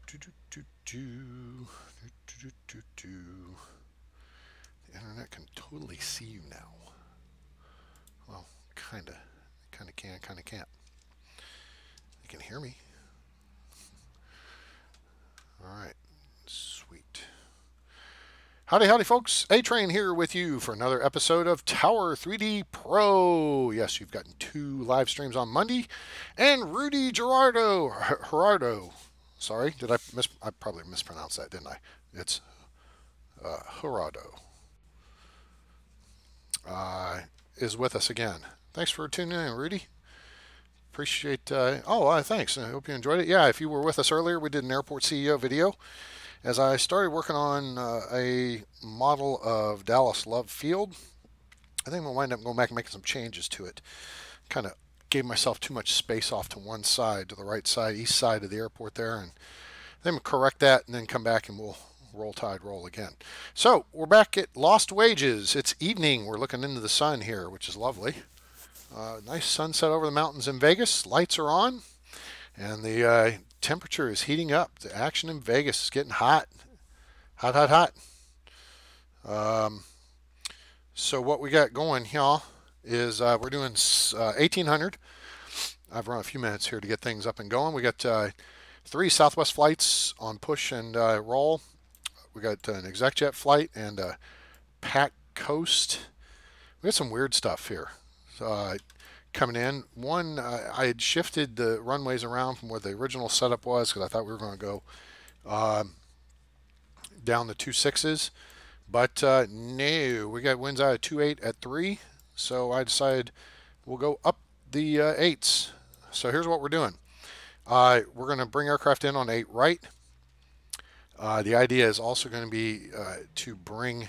The internet can totally see you now. Well, kinda can, kinda can't. You can hear me. All right, sweet. Howdy, howdy, folks. A-Train here with you for another episode of Tower 3D Pro. Yes, you've gotten 2 live streams on Monday, and Rudy Gerardo. Sorry, I probably mispronounced that, didn't I? It's Gerardo. Is with us again. Thanks for tuning in, Rudy. Appreciate. Thanks. I hope you enjoyed it. Yeah, if you were with us earlier, we did an airport CEO video. As I started working on a model of Dallas Love Field, I think we'll wind up going back and making some changes to it. Kind of gave myself too much space off to one side, to the right side, east side of the airport there, and then we'll correct that and then come back and we'll roll tide roll again. So we're back at Lost Wages. It's evening. We're looking into the sun here, which is lovely. Nice sunset over the mountains in Vegas. Lights are on, and the temperature is heating up. The action in Vegas is getting hot. Hot, hot, hot. So what we got going here is we're doing 1800. I've run a few minutes here to get things up and going. We got 3 Southwest flights on push and roll. We got an exec jet flight and a Pac Coast. We got some weird stuff here coming in. One, I had shifted the runways around from where the original setup was because I thought we were going to go down the 2.6s. But no, we got winds out of 2.8 at 3. So I decided we'll go up the 8s. So here's what we're doing. We're going to bring aircraft in on 8 right. The idea is also going to be to bring,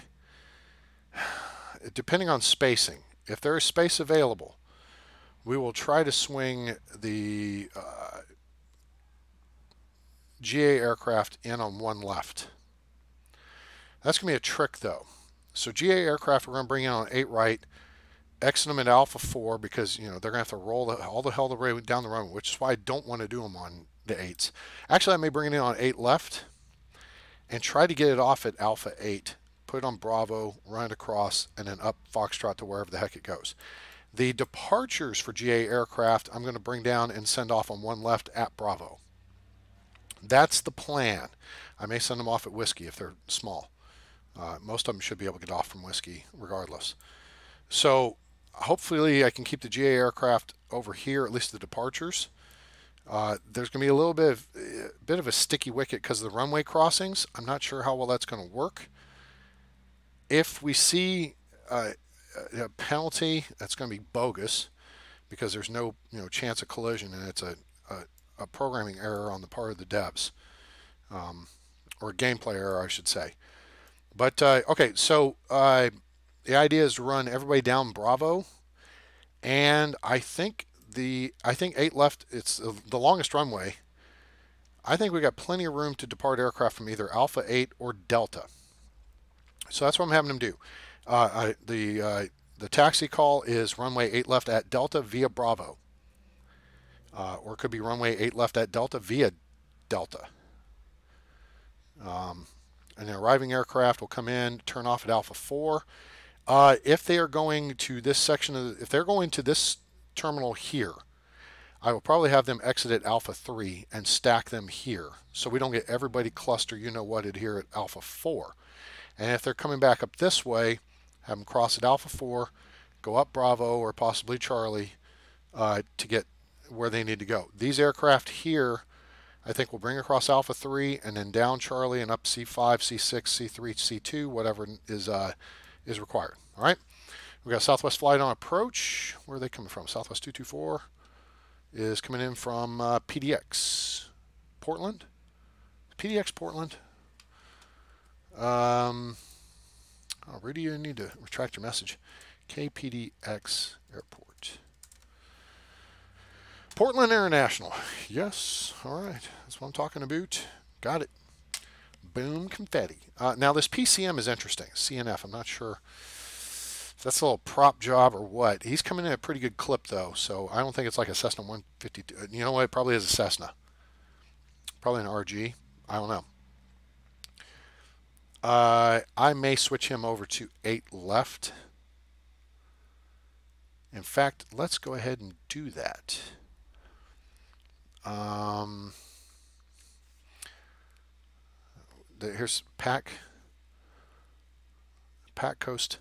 depending on spacing, if there is space available, we will try to swing the GA aircraft in on 1 left. That's going to be a trick though. So GA aircraft we're going to bring in on 8 right, exit them at Alpha 4 because they're going to have to roll all the hell the way down the runway, which is why I don't want to do them on the 8s. Actually, I may bring it in on 8 left and try to get it off at Alpha 8, put it on Bravo, run it across, and then up Foxtrot to wherever the heck it goes. The departures for GA aircraft I'm going to bring down and send off on 1 left at Bravo. That's the plan. I may send them off at Whiskey if they're small. Most of them should be able to get off from Whiskey regardless. So hopefully I can keep the GA aircraft over here, at least the departures. There's going to be a little bit of a sticky wicket because of the runway crossings. I'm not sure how well that's going to work. If we see a penalty, that's going to be bogus because there's no chance of collision, and it's a programming error on the part of the devs, or a gameplay error, I should say. But okay, so the idea is to run everybody down Bravo, and I think 8 left. It's the longest runway. I think we got plenty of room to depart aircraft from either Alpha 8 or Delta. So that's what I'm having them do. The taxi call is runway 8 left at Delta via Bravo, or it could be runway 8 left at Delta via Delta. And the arriving aircraft will come in, turn off at Alpha 4. If they are going to this section if they're going to this terminal here, I will probably have them exit at Alpha 3 and stack them here so we don't get everybody cluster whatted here at Alpha 4. And if they're coming back up this way, have them cross at Alpha 4, go up Bravo or possibly Charlie to get where they need to go. These aircraft here I think we'll bring across Alpha 3 and then down Charlie and up C5, C6, C3, C2, whatever is required. All right. We got Southwest flight on approach. Where are they coming from? Southwest 224 is coming in from PDX Portland. PDX Portland. Rudy, you need to retract your message. KPDX Airport. Portland International. Yes. All right. That's what I'm talking about. Got it. Boom confetti. Now this PCM is interesting. CNF. I'm not sure if that's a little prop job or what. He's coming in at a pretty good clip though, so I don't think it's like a Cessna 152. You know what? It probably is a Cessna. Probably an RG. I don't know. I may switch him over to 8 left. In fact, let's go ahead and do that. Here's Pack Coast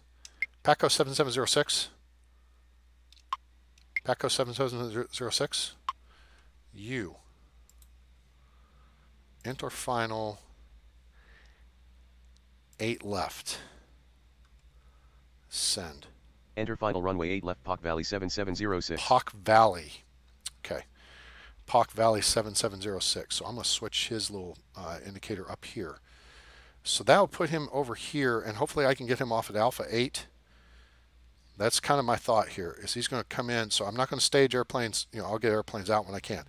7706. Pack Coast 7706. You. Enter final 8 left. Send. Enter final runway 8 left Pock Valley 7706. Pock Valley. Okay. Pock Valley 7706. So I'm going to switch his little indicator up here. So that will put him over here, and hopefully I can get him off at Alpha 8. That's kind of my thought here, is he's going to come in. So I'm not going to stage airplanes. You know, I'll get airplanes out when I can.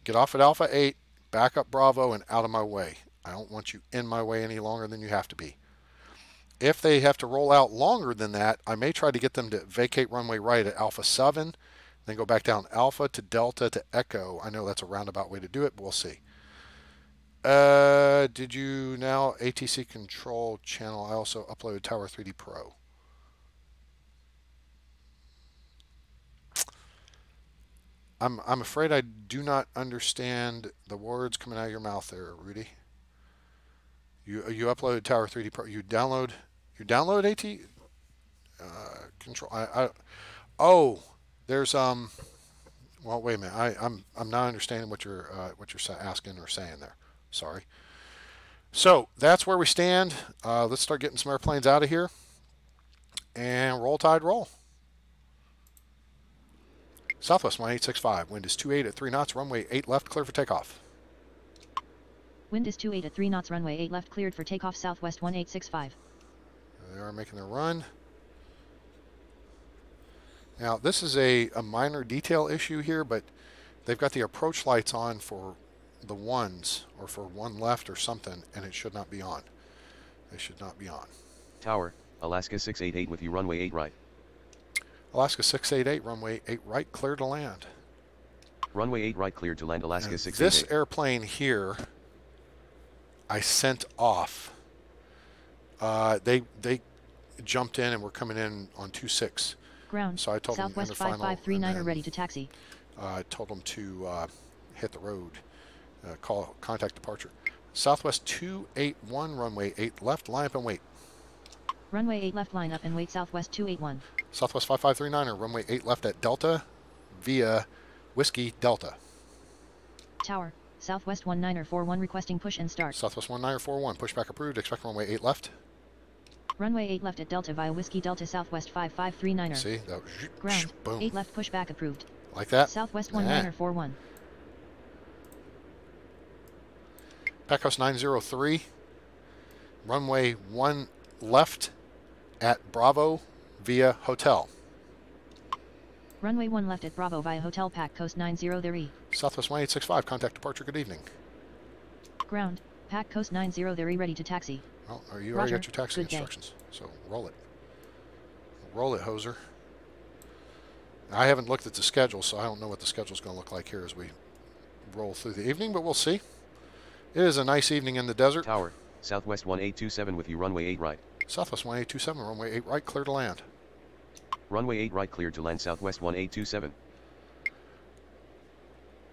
Get off at Alpha 8, back up Bravo, and out of my way. I don't want you in my way any longer than you have to be. If they have to roll out longer than that, I may try to get them to vacate runway right at Alpha 7, then go back down Alpha to Delta to Echo. I know that's a roundabout way to do it, but we'll see. Did you now ATC control channel? I also uploaded Tower 3D Pro. I'm afraid I do not understand the words coming out of your mouth there, Rudy. You uploaded Tower 3D Pro. You download AT control. Oh, there's well, wait a minute. I'm not understanding what you're asking or saying there. Sorry. So that's where we stand. Let's start getting some airplanes out of here and roll tide roll. Southwest 1865. Wind is 28 at 3 knots. Runway 8 left. Clear for takeoff. Wind is 28 at 3 knots. Runway 8 left. Cleared for takeoff. Southwest 1865. They are making their run. Now this is a minor detail issue here, but they've got the approach lights on for the ones, or for 1 left or something, and it should not be on. They should not be on. Tower, Alaska 688 with you runway 8 right. Alaska 688, runway 8 right, clear to land. Runway 8 right cleared to land Alaska And 688. this airplane here, I sent off. They jumped in and were coming in on 26. Ground. So I told Southwest them 5539 ready to taxi. I told them to hit the road. Contact departure. Southwest 281, runway 8 left, line up and wait. Runway 8 left, line up and wait. Southwest 281. Southwest 5539, runway 8 left at Delta via Whiskey Delta. Tower, Southwest 1941 requesting push and start. Southwest 1941, pushback approved, expect runway 8 left. Runway 8 left at Delta via Whiskey Delta Southwest 5539. See, that was ground, boom. 8 left pushback approved. Like that? Southwest 1941. Packhouse 903, runway 1 left at Bravo via Hotel. Runway 1 left at Bravo via Hotel Pack Coast 90 Southwest 1865, contact departure, good evening. Ground, Pack Coast 90 ready to taxi. Well, you Roger. already got your taxi Good day. instructions, so roll it. Roll it, hoser. I haven't looked at the schedule, so I don't know what the schedule's going to look like here as we roll through the evening, but we'll see. It is a nice evening in the desert. Tower, Southwest 1827 with you runway 8 right. Southwest 1827, runway 8 right, clear to land. Runway 8 right cleared to land Southwest 1827.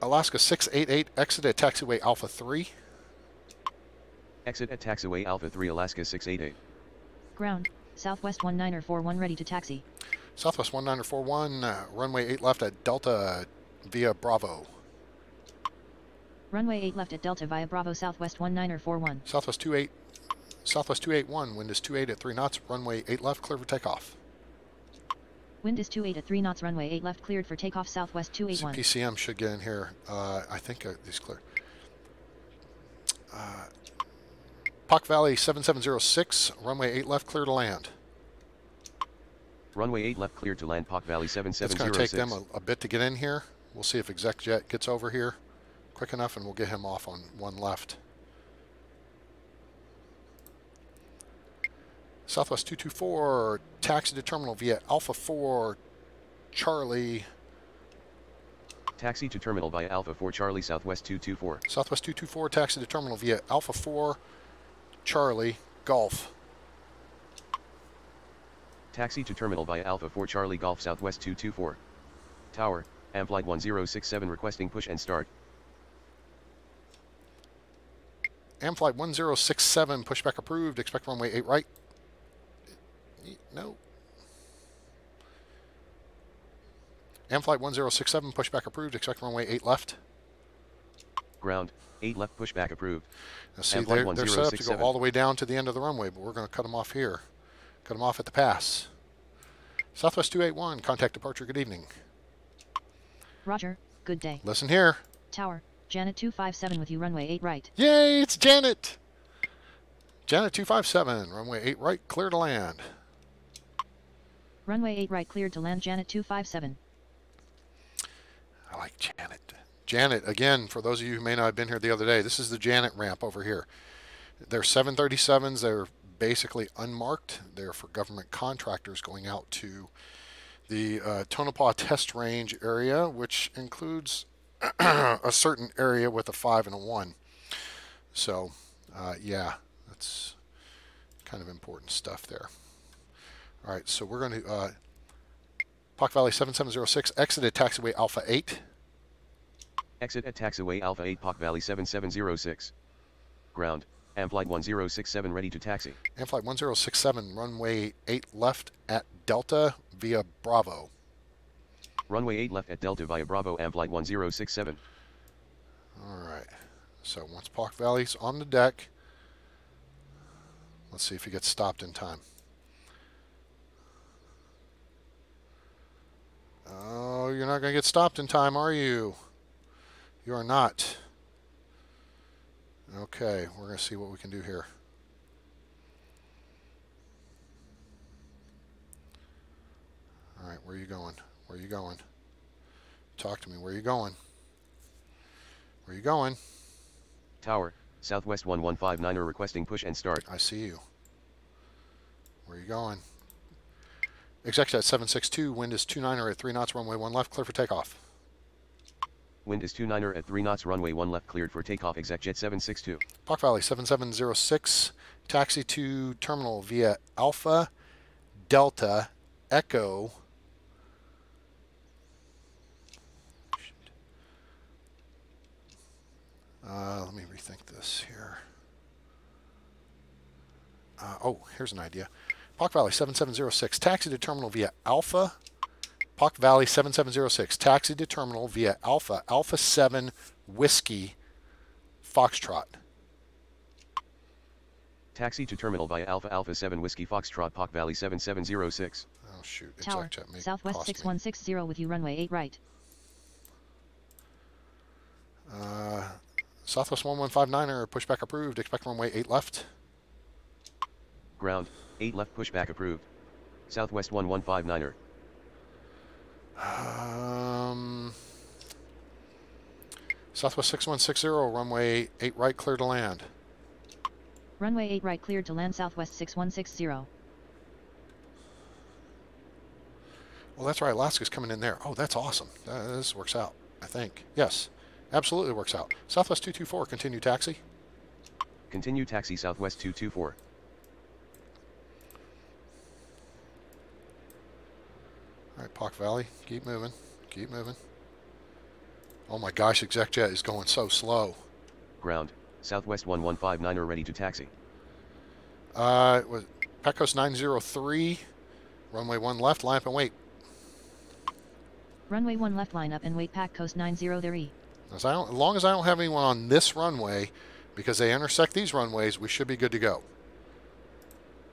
Alaska 688, exit at taxiway Alpha 3. Exit at taxiway Alpha 3 Alaska 688. Ground, Southwest 1941 ready to taxi. Southwest 1941, runway 8 left at Delta via Bravo. Runway 8 left at Delta via Bravo Southwest 1941. Southwest 281, wind is 28 at 3 knots, runway 8 left, clear for takeoff. Wind is 28 at 3 knots, runway 8 left cleared for takeoff Southwest 281. PCM should get in here. I think these clear. Pock Valley 7706, runway 8 left, clear to land. Runway 8 left cleared to land Pock Valley It's going to 7706. take them a bit to get in here. We'll see if ExecJet gets over here quick enough, and we'll get him off on 1 left. Southwest 224, taxi to terminal via Alpha 4, Charlie. Taxi to terminal via Alpha 4 Charlie Southwest 224. Southwest 224, taxi to terminal via Alpha 4 Charlie Golf. Taxi to terminal via Alpha 4 Charlie Golf Southwest 224. Tower, Amflight 1067 requesting push and start. Amflight 1067, pushback approved. Expect runway 8 right. No. Amflight 1067, pushback approved. Expect runway 8 left. Ground, 8 left pushback approved. Now see, Amflight they're set up to go 1067. all the way down to the end of the runway, but we're going to cut them off here. Cut them off at the pass. Southwest 281, contact departure, good evening. Roger, good day. Listen here. Tower, Janet 257 with you runway 8 right. Yay, it's Janet! Janet 257, runway 8 right, clear to land. Runway 8 right cleared to land Janet 257. I like Janet. Janet, again, for those of you who may not have been here the other day, this is the Janet ramp over here. They're 737s. They're basically unmarked. They're for government contractors going out to the Tonopah test range area, which includes a certain area with a 5 and a 1. So, yeah, that's kind of important stuff there. All right, so we're going to Pock Valley 7706, exited taxiway Alpha 8. Exit at taxiway Alpha 8 Pock Valley 7706. Ground, Amflight 1067 ready to taxi. Amflight 1067, runway 8 left at Delta via Bravo. Runway 8 left at Delta via Bravo Amflight 1067. All right, so once Pock Valley's on the deck, let's see if he gets stopped in time. Oh, you're not going to get stopped in time, are you? You are not. Okay, we're going to see what we can do here. All right, where are you going? Where are you going? Talk to me. Where are you going? Where are you going? Tower, Southwest 1159er requesting push and start. I see you. Where are you going? Executive 762, wind is 29er at 3 knots, runway 1 left, clear for takeoff. Wind is 29er at 3 knots, runway 1 left cleared for takeoff. Exec Jet 762. Pock Valley 7706, taxi to terminal via Alpha Delta Echo. Let me rethink this here. Oh, here's an idea. Pock Valley 7706, taxi to terminal via Alpha. Pock Valley 7706, taxi to terminal via Alpha, Alpha 7 Whiskey Foxtrot. Taxi to terminal via Alpha Alpha 7 Whiskey Foxtrot Pock Valley 7706. Oh shoot, Tower, Exec Jet Southwest 6160 with you runway 8 right. Southwest 1159er, pushback approved, expect runway 8 left. Ground, 8 left pushback approved. Southwest 1159er. Southwest 6160, runway 8 right, clear to land. Runway 8 right cleared to land Southwest 6160. Well, that's right, Alaska's coming in there. Oh, that's awesome. This works out, I think. Yes, absolutely works out. Southwest 224, continue taxi. Continue taxi Southwest 224. All right, Pock Valley, keep moving, keep moving. Oh my gosh, Exec Jet is going so slow. Ground, Southwest 1159er ready to taxi. It was Pecos 903, runway 1 left, line up and wait. Runway 1 left line up and wait Pack Coast 903. As long as I don't have anyone on this runway, because they intersect these runways, we should be good to go.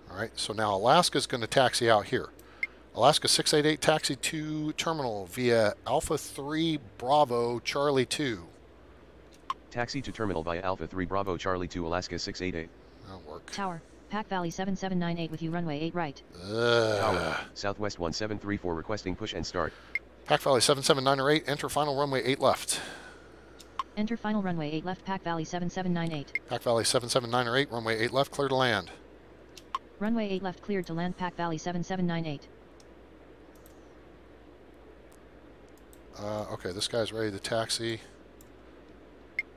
All right, so now Alaska's going to taxi out here. Alaska 688, taxi to terminal via Alpha 3 Bravo Charlie 2. Taxi to terminal via Alpha 3 Bravo Charlie 2 Alaska 688. That'll work. Tower, Pack Valley 7798 with you runway 8 right. Tower, Southwest 1734 requesting push and start. Pack Valley 7798, enter final runway 8 left. Enter final runway 8 left Pack Valley 7798. Pack Valley 7798, runway 8 left, clear to land. Runway 8 left cleared to land Pack Valley 7798. Okay, this guy's ready to taxi.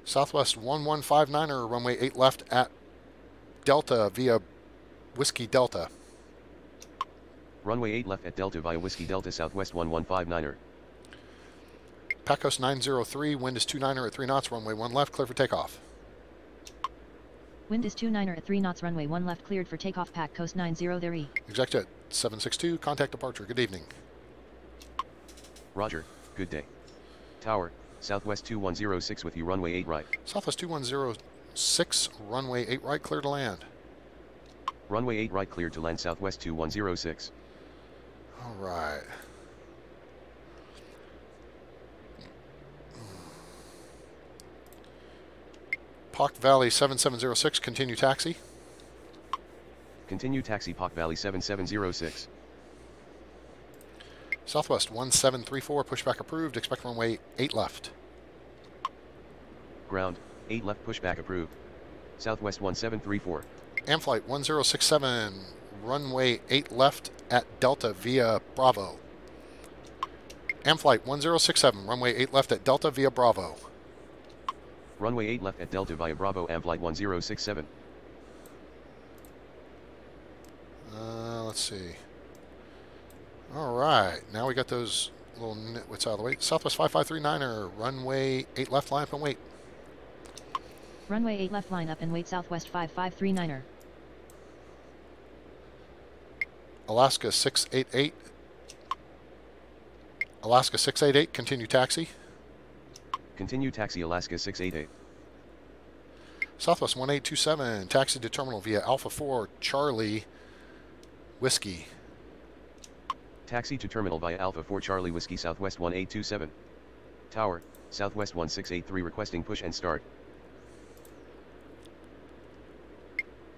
Southwest 1159er, runway 8 left at Delta via Whiskey Delta. Runway 8 left at Delta via Whiskey Delta Southwest 1159er. Pac Coast 903, wind is 29er at 3 knots, runway 1 left, clear for takeoff. Wind is 29er at 3 knots, runway 1 left, cleared for takeoff, Pac Coast 90 there E. Executive 762, contact departure, good evening. Roger, good day. Tower, Southwest 2106 with you, runway 8 right. Southwest 2106, runway 8 right, clear to land. Runway 8 right cleared to land Southwest 2106. All right. Poc Valley 7706, continue taxi. Continue taxi Poc Valley 7706. Southwest 1734, pushback approved, expect runway 8 left. Ground, 8 left pushback approved. Southwest 1734. Amflight 1067, runway 8 left at Delta via Bravo. Amflight 1067, runway 8 left at Delta via Bravo. Runway 8 left at Delta via Bravo, Amflight 1067. Let's see. All right, now we got those little nitwits out of the way. Southwest 5539er, runway 8 left, line up and wait. Runway 8 left, line up and wait, Southwest 5539er. Alaska 688. Alaska 688, continue taxi. Continue taxi Alaska 688. Southwest 1827, taxi to terminal via Alpha 4 Charlie Whiskey. Taxi to terminal via Alpha 4 Charlie Whiskey Southwest 1827. Tower, Southwest 1683 requesting push and start.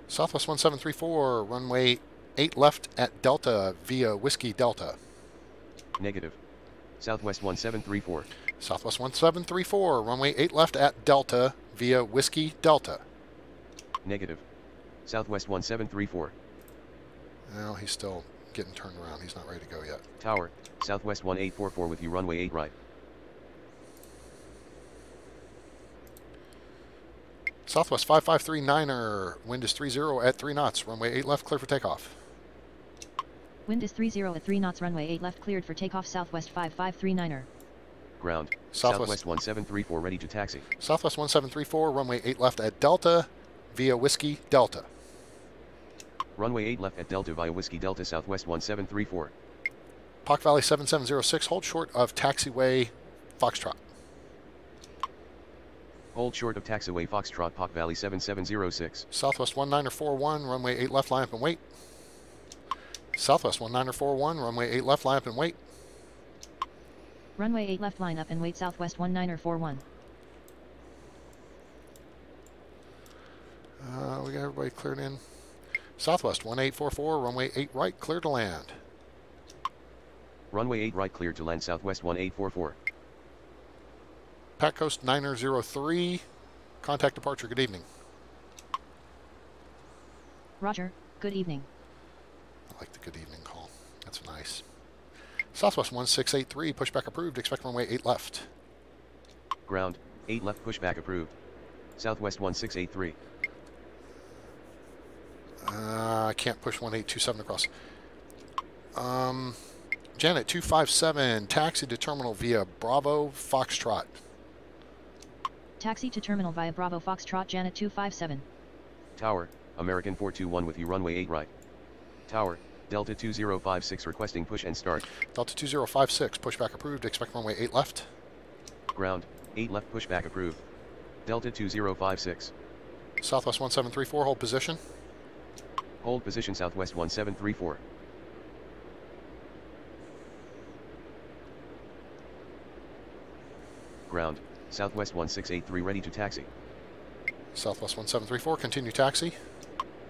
Southwest 1734, runway 8 left at Delta via Whiskey Delta. Negative. Southwest 1734. Southwest 1734, runway 8 left at Delta via Whiskey Delta. Negative. Southwest 1734. Well, he's still getting turned around. He's not ready to go yet. Tower, Southwest 1844 with you, runway 8 right. Southwest 5539er, wind is 30 at 3 knots, runway 8 left, clear for takeoff. Wind is 30 at 3 knots, runway 8 left, cleared for takeoff, Southwest 5539er. Ground, Southwest 1734 ready to taxi. Southwest 1734, runway 8 left at Delta via Whiskey Delta. Runway 8 left at Delta via Whiskey Delta Southwest 1734. Poc Valley 7706, hold short of taxiway Foxtrot. Hold short of taxiway Foxtrot Poc Valley 7706. Southwest 1941, runway 8 left, line up and wait. Southwest 1941, runway 8 left, line up and wait. Runway 8 left, line up and wait, Southwest 1941. We got everybody cleared in. Southwest 1844, runway 8 right, clear to land. Runway 8 right cleared to land Southwest 1844. Pac Coast 903, contact departure, good evening. Roger, good evening. I like the good evening call. That's nice. Southwest 1683, pushback approved, expect runway 8 left. Ground, 8 left pushback approved. Southwest 1683. I can't push 1827 across. Janet 257, taxi to terminal via Bravo Foxtrot. Taxi to terminal via Bravo Foxtrot, Janet 257. Tower, American 421 with you, runway 8 right. Tower, Delta 2056 requesting push and start. Delta 2056, pushback approved, expect runway 8 left. Ground, 8 left pushback approved. Delta 2056. Southwest 1734, hold position. Hold position Southwest 1734. Ground, Southwest 1683 ready to taxi. Southwest 1734, continue taxi.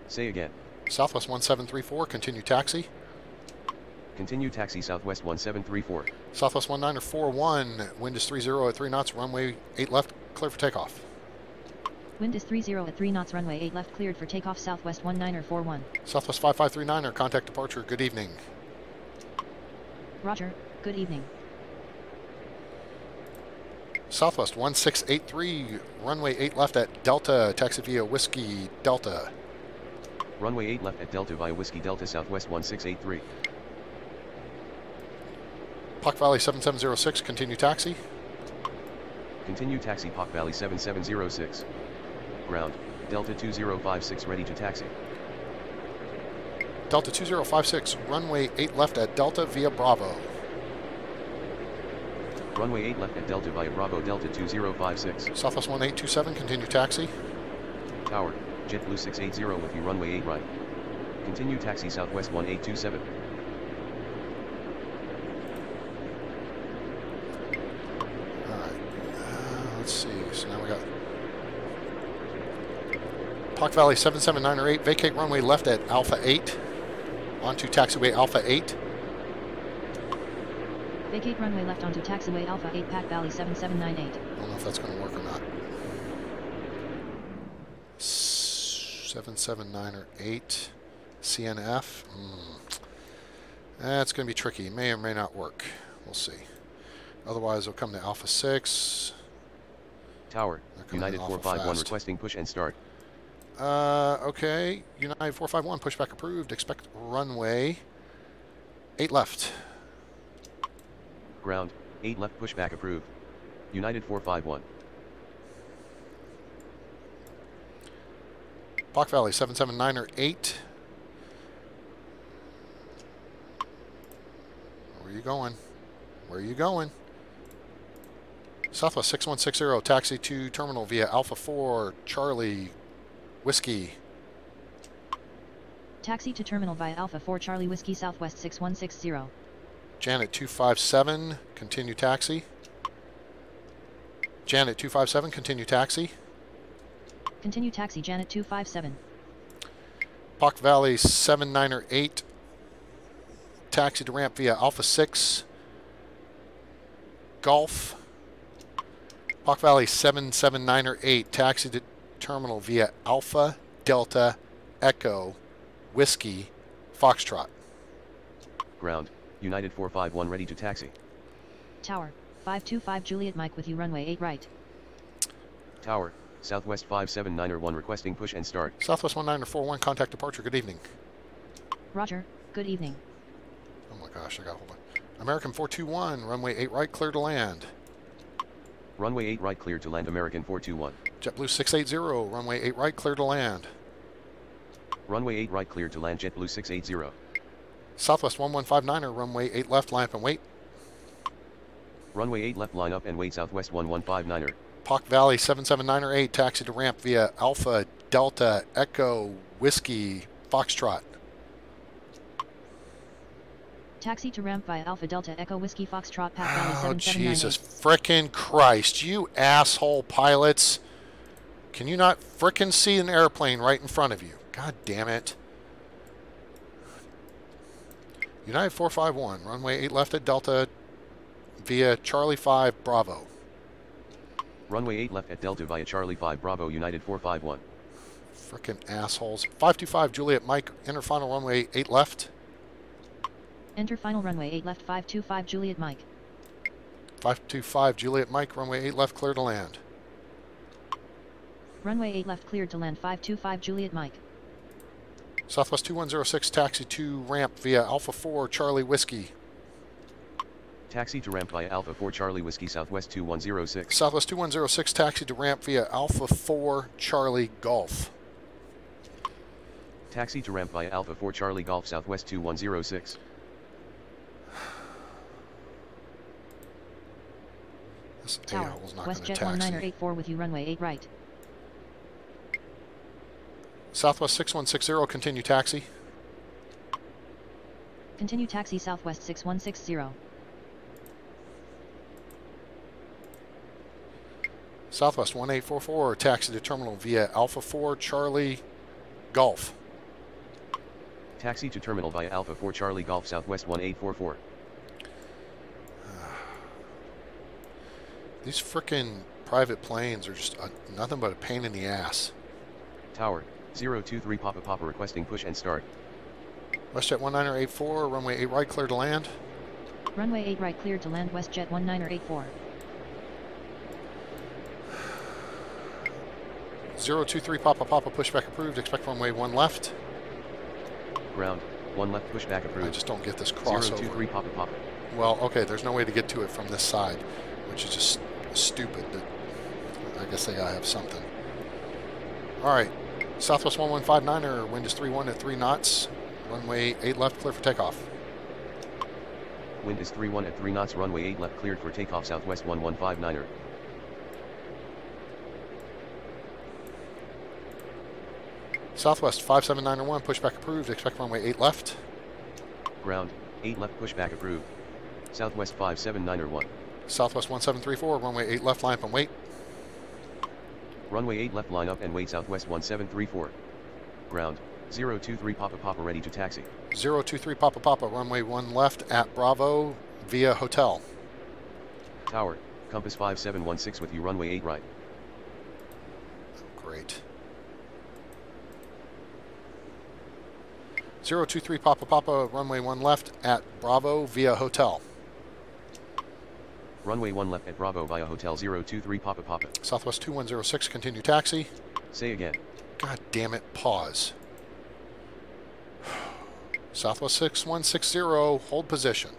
Say again. Southwest 1734, continue taxi. Continue taxi Southwest 1734. Southwest 1941, wind is 30 at 3 knots, runway 8 left, clear for takeoff. Wind is 30 at 3 knots, runway 8 left, cleared for takeoff, Southwest 1941. Southwest 5539er, contact departure, good evening. Roger, good evening. Southwest 1683, runway 8 left at Delta, taxi via Whiskey Delta. Runway 8 left at Delta via Whiskey Delta Southwest 1683. Puck Valley 7706, continue taxi. Continue taxi Pock Valley 7706. Ground, Delta 2056 ready to taxi. Delta 2056, runway 8 left at Delta via Bravo. Runway 8 left at Delta via Bravo Delta 2056. Southwest 1827, continue taxi. Tower, JetBlue 680 with you runway 8 right. Continue taxi Southwest 1827. Alright, let's see, so now we got Puck Valley 7798, vacate runway left at Alpha 8, onto taxiway Alpha 8. Vacate runway left onto taxiway Alpha 8 Pack Valley 7798. I don't know if that's going to work or not. 779 or 8 CNF. That's going to be tricky. May or may not work. We'll see. Otherwise, it'll come to Alpha 6. Tower, United awful 451 fast. requesting push and start. Okay. United 451, pushback approved. Expect runway 8 left. Ground, 8 left pushback approved. United 451. Puck Valley 779 or 8. Where are you going? Where are you going? Southwest 6160, taxi to terminal via Alpha 4 Charlie Whiskey. Taxi to terminal via Alpha 4 Charlie Whiskey Southwest 6160. Janet 257, continue taxi. Janet 257, continue taxi. Continue taxi Janet 257. Puck Valley 79 or 8, taxi to ramp via Alpha 6 Golf. Puck Valley 779 or 8, taxi to terminal via Alpha Delta Echo Whiskey Foxtrot. Ground, United 451 ready to taxi. Tower, 525 Juliet Mike with you runway 8 right. Tower, Southwest 579 requesting push and start. Southwest 1941, contact departure. Good evening. Roger, good evening. Oh my gosh, I got a hold on. American 421, runway 8 right, clear to land. Runway 8 right cleared to land American 421. JetBlue 680, runway 8 right, clear to land. Runway 8 right cleared to land JetBlue 680. Southwest 1159er, runway 8 left, line up and wait. Runway 8 left line up and wait Southwest 1159er. Puck Valley 779er 8, taxi to ramp via Alpha Delta Echo Whiskey Foxtrot. Taxi to ramp via Alpha Delta Echo Whiskey Foxtrot Pack Valley Oh, 7798. Jesus frickin' Christ, you asshole pilots. Can you not frickin' see an airplane right in front of you? God damn it. United 451, runway 8 left at Delta via Charlie 5 Bravo. Runway 8 left at Delta via Charlie 5 Bravo United 451. Frickin' assholes. 525 Juliet Mike, enter final runway 8 left. Enter final runway 8 left 525 Juliet Mike. 525 Juliet Mike, runway 8 left, clear to land. Runway 8 left cleared to land 525 Juliet Mike. Southwest 2106, taxi to ramp via Alpha 4 Charlie Whiskey. Taxi to ramp via Alpha 4 Charlie Whiskey Southwest 2106. Southwest 2106, taxi to ramp via Alpha 4 Charlie Golf. Taxi to ramp via Alpha 4 Charlie Golf Southwest 2106. This Tower, a-hole's not going to WestJet taxi. 1984 with you runway 8 right. Southwest 6160, continue taxi. Continue taxi Southwest 6160. Southwest 1844, taxi to terminal via Alpha 4 Charlie Golf. Taxi to terminal via Alpha 4 Charlie Golf Southwest 1844. These frickin' private planes are just nothing but a pain in the ass. Tower, 023 Papa Papa requesting push and start. WestJet 1984, runway 8 right, clear to land. Runway 8 right cleared to land WestJet 1984. 023 Papa Papa, pushback approved. Expect runway 1 left. Ground, 1 left pushback I approved. just don't get this 023 crossover. Papa Papa. Well, okay, there's no way to get to it from this side, which is just stupid, but I guess they gotta have something. Alright, Southwest 1159er, wind is 3-1 at 3 knots. Runway 8 left, clear for takeoff. Wind is 3-1 at 3 knots, runway 8 left cleared for takeoff, Southwest 1159er. Southwest 57901, pushback approved. Expect runway 8 left. Ground, 8 left pushback approved. Southwest 579er1. Southwest 1734, runway 8 left, line up and wait. Runway 8 left, line up and wait, Southwest 1734. Ground, 023 Papa Papa, ready to taxi. 023 Papa Papa, runway 1 left at Bravo via hotel. Tower, compass 5716 with you, runway 8 right. Great. 023 Papa Papa, runway 1 left at Bravo via hotel. Runway 1 left at Bravo via hotel, 023 Papa Papa. Southwest 2106, continue taxi. Say again. God damn it, pause. Southwest 6160, hold position.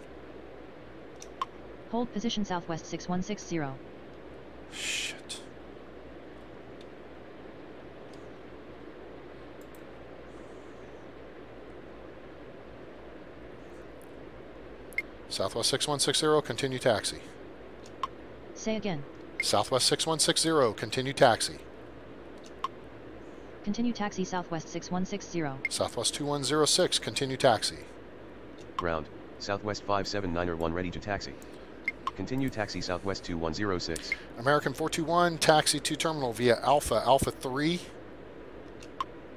Hold position Southwest 6160. Shit. Southwest 6160, continue taxi. Say again. Southwest 6160, continue taxi. Continue taxi Southwest 6160. Southwest 2106, continue taxi. Ground, Southwest 579er1, ready to taxi. Continue taxi Southwest 2106. American 421, taxi to terminal via Alpha, Alpha 3.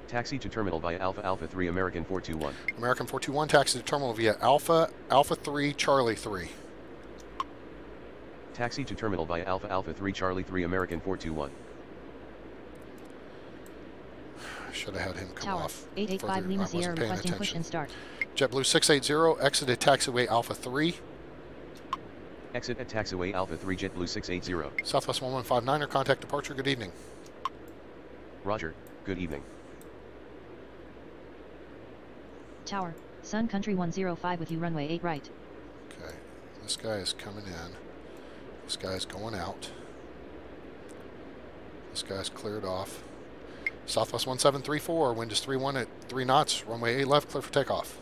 Taxi to terminal via Alpha, Alpha 3, American 421. American 421, taxi to terminal via Alpha, Alpha 3, Charlie 3. Taxi to terminal via Alpha, Alpha 3, Charlie 3, American 421. Should have had him come Tower, off. 885 further. Lima I wasn't Sierra paying requesting push attention. and start. JetBlue 680, exited taxiway Alpha 3. Exit at taxiway Alpha 3, JetBlue 680. Southwest 1159er, contact departure, good evening. Roger, good evening. Tower, Sun Country 105 with you, runway 8 right. Okay, this guy is coming in. This guy's going out. This guy's cleared off. Southwest 1734, wind is 3-1 at 3 knots, runway 8 left, clear for takeoff.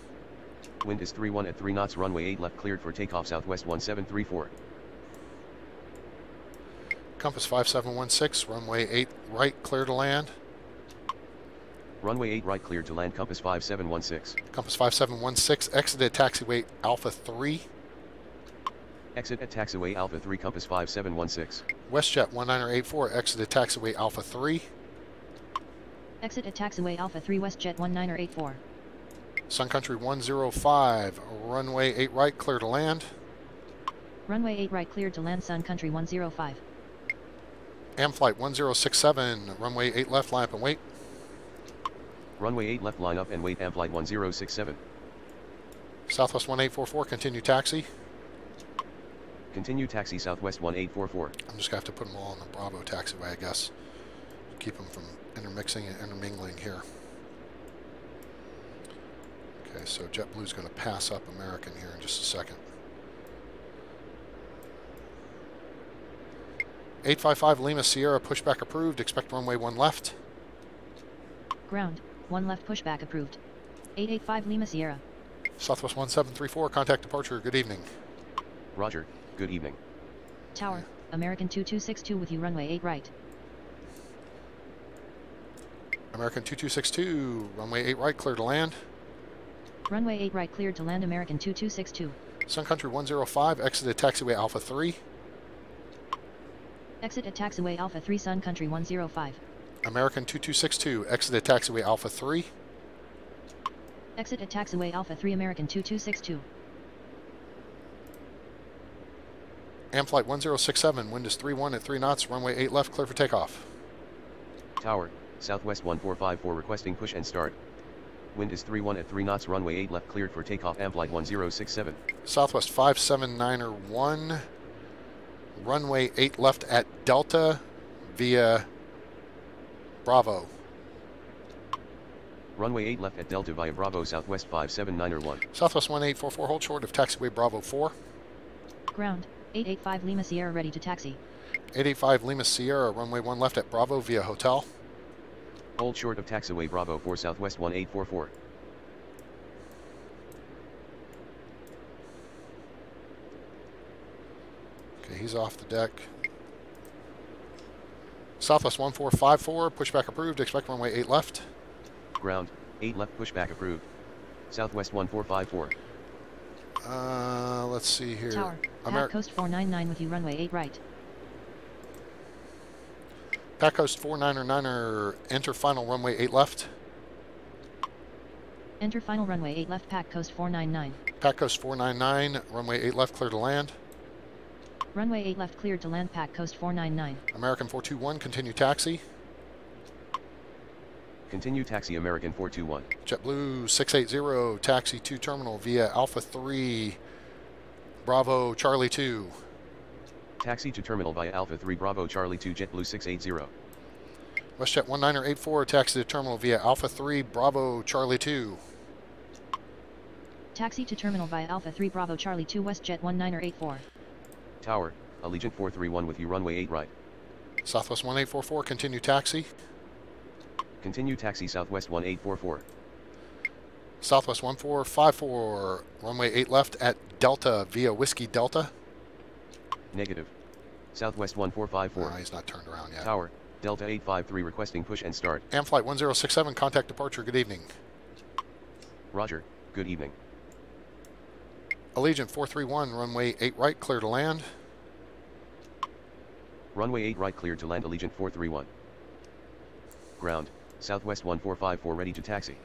Wind is 3-1 at 3 knots, runway 8 left cleared for takeoff, Southwest 1734. Compass 5716, runway 8 right, clear to land. Runway 8 right cleared to land, compass 5716. Compass 5716, exited taxiway Alpha 3. Exit at taxiway Alpha 3, compass 5716. WestJet 1984, exited taxiway Alpha 3. Exit at taxiway Alpha 3 WestJet 1984. Sun Country 105, runway 8 right, clear to land. Runway 8 right cleared to land Sun Country 105. Amflight 1067, runway 8 left, line up and wait. Runway 8 left, line up and wait, Amflight 1067. Southwest 1844, continue taxi. Continue taxi Southwest 1844. I'm just going to have to put them all on the Bravo taxiway, I guess. Keep them from intermixing and intermingling here. Okay, so JetBlue's going to pass up American here in just a second. 855 Lima Sierra, pushback approved. Expect runway 1 left. Ground, 1 left pushback approved. 885 Lima Sierra. Southwest 1734, contact departure. Good evening. Roger, good evening. Tower, American 2262 with you, runway 8 right. American 2262, runway 8 right, clear to land. Runway 8 right cleared to land, American 2262. Sun Country 105, exited taxiway Alpha 3. Exit at taxiway Alpha 3 Sun Country 105. American 2262, exited taxiway Alpha 3. Exit at taxiway Alpha 3 American 2262. Amflight 1067, wind is 3-1 at 3 knots, runway 8 left, clear for takeoff. Tower, Southwest 1454 requesting push and start. Wind is 3-1 at 3 knots, runway 8 left cleared for takeoff, Amflight 1067. Southwest 579er 1, runway 8 left at Delta via Bravo. Runway 8 left at Delta via Bravo Southwest 579er 1. Southwest 1844, hold short of taxiway Bravo 4. Ground, 885 Lima Sierra ready to taxi. 885 Lima Sierra, runway 1 left at Bravo via hotel. Hold short of taxiway Bravo 4 Southwest 1844. Okay, he's off the deck. Southwest 1454, pushback approved, expect runway 8 left. Ground, 8 left pushback approved. Southwest 1454. Let's see here. Tower, Pat Coast 499 with you runway 8 right. Pat Coast 499er, enter final runway 8 left. Enter final runway 8 left Pat Coast 499. Pat Coast 499, runway 8 left, clear to land. Runway 8 left cleared to land Pat Coast 499. American 421, continue taxi. Continue taxi American 421. JetBlue 680, taxi to terminal via Alpha 3, Bravo Charlie 2. Taxi to terminal via Alpha 3 Bravo Charlie 2 JetBlue 680. WestJet 1984, taxi to terminal via Alpha 3, Bravo Charlie 2. Taxi to terminal via Alpha 3 Bravo Charlie 2 WestJet 1984. Tower, Allegiant 431 with you runway 8 right. Southwest 1844, continue taxi. Continue taxi Southwest 1844. Southwest 1454, runway 8 left at Delta via Whiskey Delta. Negative. Southwest 1454. He's not turned around yet. Tower, Delta 853 requesting push and start. Amflight 1067, contact departure, good evening. Roger, good evening. Allegiant 431, runway 8 right, clear to land. Runway 8 right cleared to land Allegiant 431. Ground, Southwest 1454 ready to taxi.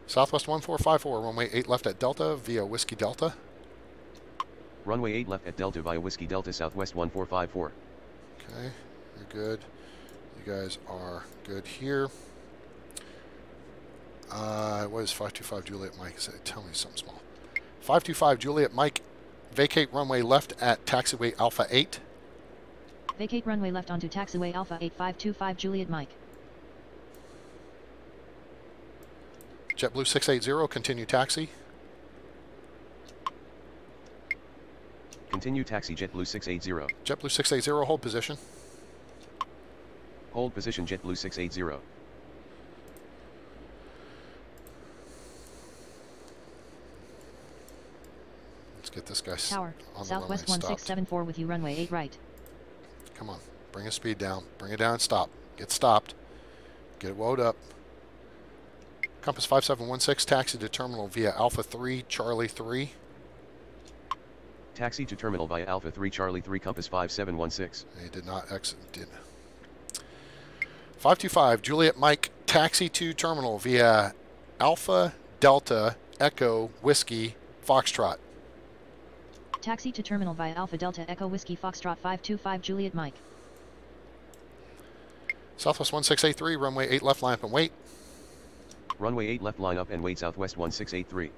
Southwest 1454, runway 8 left at Delta via Whiskey Delta. Runway 8 left at Delta via Whiskey Delta Southwest 1454. Okay, you're good. You guys are good here. What is 525 Juliet Mike? Tell me something small. 525 Juliet Mike, vacate runway left at taxiway Alpha 8. Vacate runway left onto taxiway Alpha 8525 Juliet Mike. JetBlue 680, continue taxi. Continue taxi JetBlue 680. JetBlue 680, hold position. Hold position JetBlue 680. Let's get this guy Tower, on the Southwest runway, 1674 with you runway 8 right. Come on, bring his speed down. Bring it down and stop. Get stopped. Get it woed up. Compass 5716, taxi to terminal via Alpha 3, Charlie 3. Taxi to terminal via Alpha 3 Charlie 3 Compass 5716. He did not exit. 525 Juliet Mike, taxi to terminal via Alpha Delta Echo Whiskey Foxtrot. Taxi to terminal via Alpha Delta Echo Whiskey Foxtrot 525 Juliet Mike. Southwest 1683, runway 8 left, line up and wait. Runway 8 left line up and wait Southwest 1683.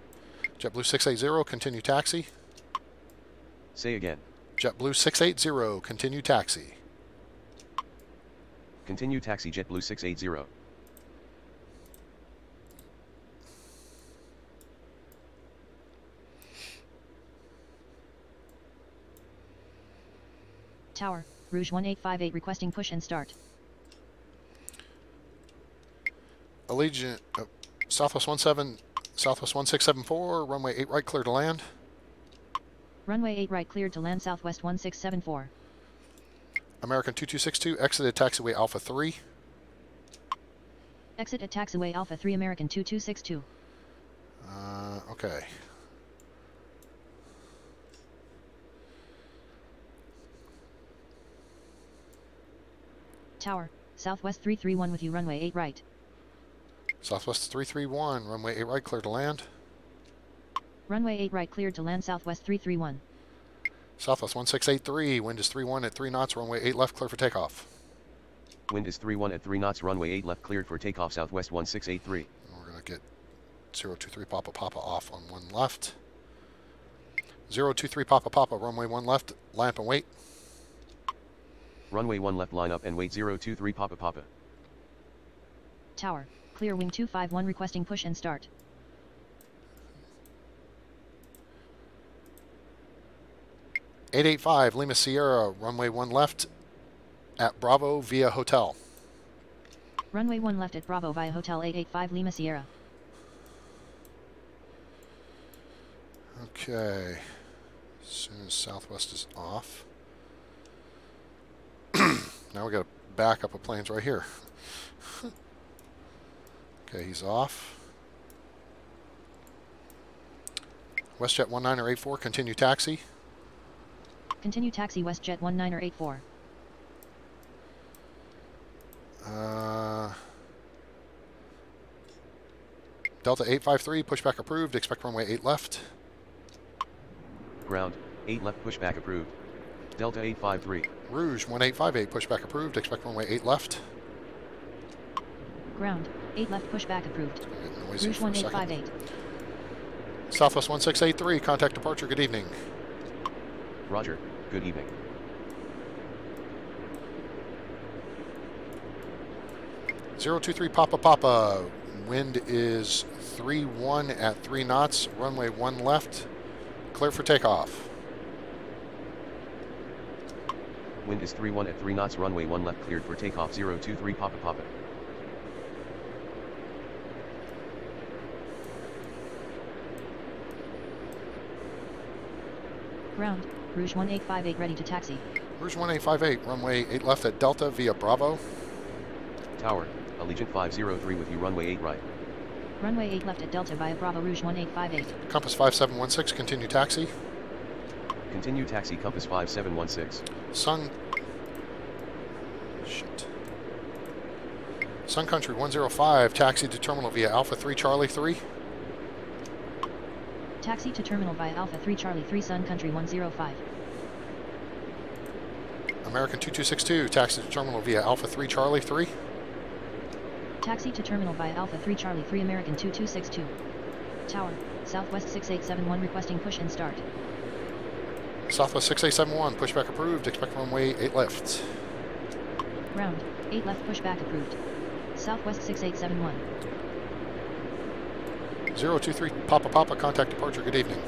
JetBlue 680, continue taxi. Say again. JetBlue 680, continue taxi. Continue taxi JetBlue 680. Tower, Rouge 1858 requesting push and start. Allegiant, Southwest 1674, runway 8 right, clear to land. Runway 8 right cleared to land Southwest 1674. American 2262, exited taxiway Alpha 3. Exit at taxiway Alpha 3 American 2262. Okay. Tower, Southwest 331 with you runway 8 right. Southwest 331, runway 8 right, clear to land. Runway 8 right cleared to land Southwest 331. Southwest 1683, wind is 31 at 3 knots, runway 8 left, clear for takeoff. Wind is 31 at 3 knots, runway 8 left cleared for takeoff Southwest 1683. We're going to get 023 Papa Papa off on 1 left. 023 Papa Papa, runway 1 left, lamp and wait. Runway 1 left line up and wait 023 Papa Papa. Tower, clear wing 251 requesting push and start. (885) Lima Sierra, runway 1 left at Bravo via hotel. Runway 1 left at Bravo via hotel 885 Lima Sierra. Okay. As soon as Southwest is off. Now we got to back up of planes right here. Okay, he's off. WestJet 1984, continue taxi. Continue taxi WestJet 1984. Delta 853, pushback approved. Expect runway 8 left. Ground, 8 left pushback approved. Delta 853. Rouge 1858, pushback approved. Expect runway 8 left. Ground, 8 left pushback approved. Noisy Rouge for a second. 1858. Southwest 1683, contact departure. Good evening. Roger, good evening. (023) Papa Papa. Wind is 3-1 at 3 knots. Runway 1 left. Clear for takeoff. Wind is 3-1 at 3 knots. Runway 1 left cleared for takeoff. 023 Papa Papa. Ground, Rouge 1858 ready to taxi. Rouge 1858, runway 8 left at Delta via Bravo. Tower, Allegiant 503 with you. Runway 8 right. Runway 8 left at Delta via Bravo Rouge 1858. Compass 5716, continue taxi. Continue taxi Compass 5716. Sun Country 105, taxi to terminal via Alpha 3 Charlie 3. Taxi to terminal via Alpha 3 Charlie 3 Sun Country 105. American 2262, taxi to terminal via Alpha 3 Charlie 3. Taxi to terminal via Alpha 3 Charlie 3 American 2262. Tower, Southwest 6871 requesting push and start. Southwest 6871, pushback approved. Expect runway 8 left. Ground, 8 left pushback approved. Southwest 6871. 023 Papa Papa, contact departure. Good evening.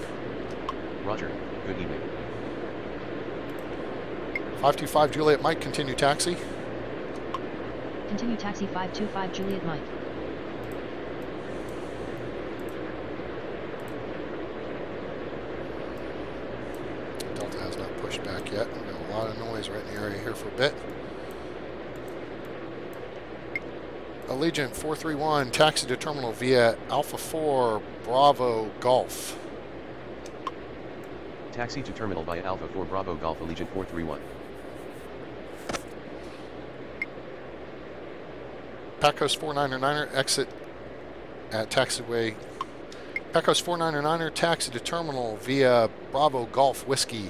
Roger, good evening. 525 Juliet Mike, continue taxi. Continue taxi 525 Juliet Mike. Delta has not pushed back yet. We've got a lot of noise right in the area here for a bit. Allegiant 431, taxi to terminal via Alpha 4 Bravo Golf. Taxi to terminal via Alpha 4 Bravo Golf Allegiant 431. Pacos 49er, exit at taxiway. Pacos 49er, taxi to terminal via Bravo Golf Whiskey.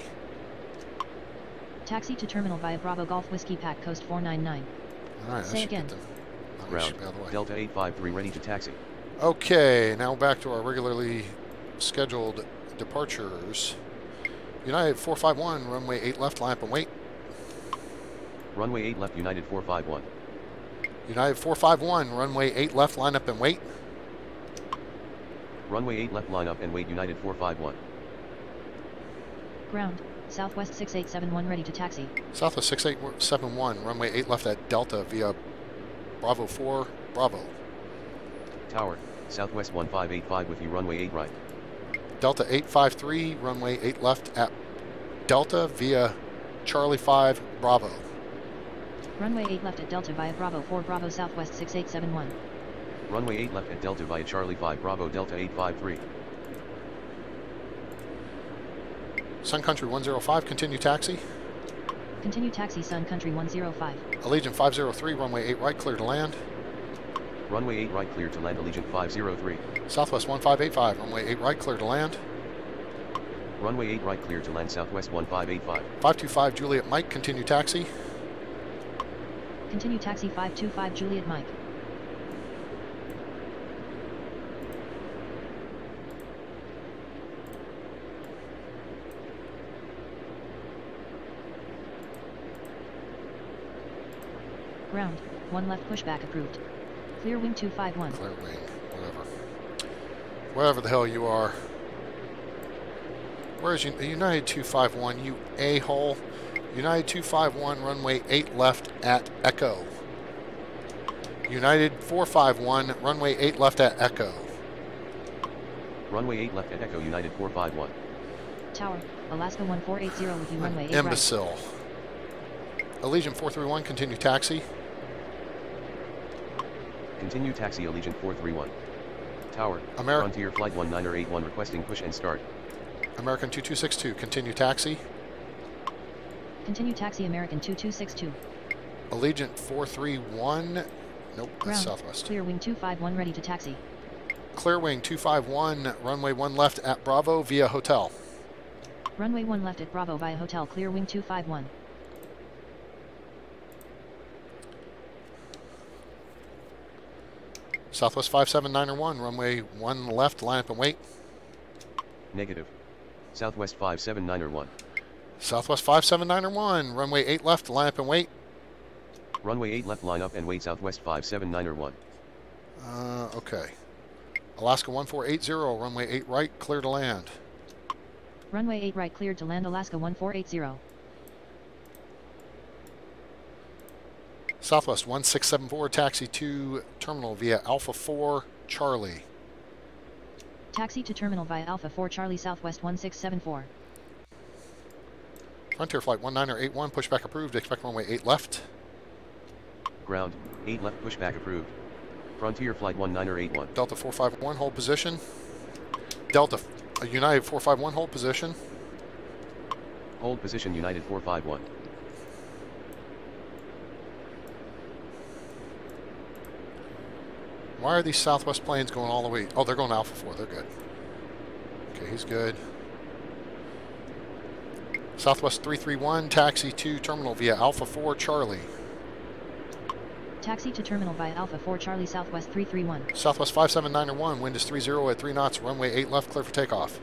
Taxi to terminal via Bravo Golf Whiskey Pack Coast 499. All right, Say again. Ground, Delta 853 ready to taxi. Okay, now back to our regularly scheduled departures. United 451, runway 8 left, line up and wait. Runway 8 left United 451. United 451, runway 8 left, line up and wait. Runway 8 left line up and wait United 451. Ground, Southwest 6871 ready to taxi. Southwest 6871, runway 8 left at Delta via Bravo 4 Bravo. Tower, Southwest 1585 with you. Runway 8 right. Delta 853, runway 8 left at Delta via Charlie 5 Bravo. Runway 8 left at Delta via Bravo 4 Bravo Southwest 6871. Runway 8 left at Delta via Charlie 5 Bravo Delta 853. Sun Country 105, continue taxi. Continue taxi Sun Country 105. Allegiant 503, runway 8 right, clear to land. Runway 8 right clear to land Allegiant 503. Southwest 1585, runway 8 right, clear to land. Runway 8 right clear to land Southwest 1585. 525 Juliet Mike, continue taxi. Continue taxi 525 Juliet Mike. Ground, 1 left pushback approved. Clear wing 251. Clear wing, whatever. Whatever the hell you are. Where's United 251, you a-hole? United 251, runway 8 left at Echo. United 451, runway 8 left at Echo. Runway 8 left at Echo, United 451. Tower, Alaska 1480 with you, runway 8 Imbecile. right. Allegiant 431, continue taxi. Continue taxi Allegiant 431. Tower, Frontier Flight 1981 requesting push and start. American 2262, continue taxi. Continue taxi American 2262. Allegiant 431, nope, that's Ground, Southwest. Clear wing 251 ready to taxi. Clear wing 251, runway 1 left at Bravo via hotel. Runway 1 left at Bravo via hotel, clear wing 251. Southwest 57901, runway 1 left, line up and wait. Negative. Southwest 57901. Southwest 57901, runway 8 left, line up and wait. Runway 8 left, line up and wait, Southwest 57901. Okay. Alaska 1480, runway 8 right, clear to land. Runway 8 right cleared to land, Alaska 1480. Southwest 1674, taxi to terminal via Alpha 4, Charlie. Taxi to terminal via Alpha 4 Charlie, Southwest 1674. Frontier Flight 1981, pushback approved, expect runway 8 left. Ground, 8 left, pushback approved. Frontier Flight 1981. Delta 451, hold position. Delta United 451, hold position. Hold position, United 451. Why are these Southwest planes going all the way? Oh, they're going to Alpha 4. They're good. Okay, he's good. Southwest 331, taxi to terminal via Alpha 4, Charlie. Taxi to terminal via Alpha 4 Charlie, Southwest 331. Southwest 57901, wind is 30 at 3 knots, runway 8 left, clear for takeoff.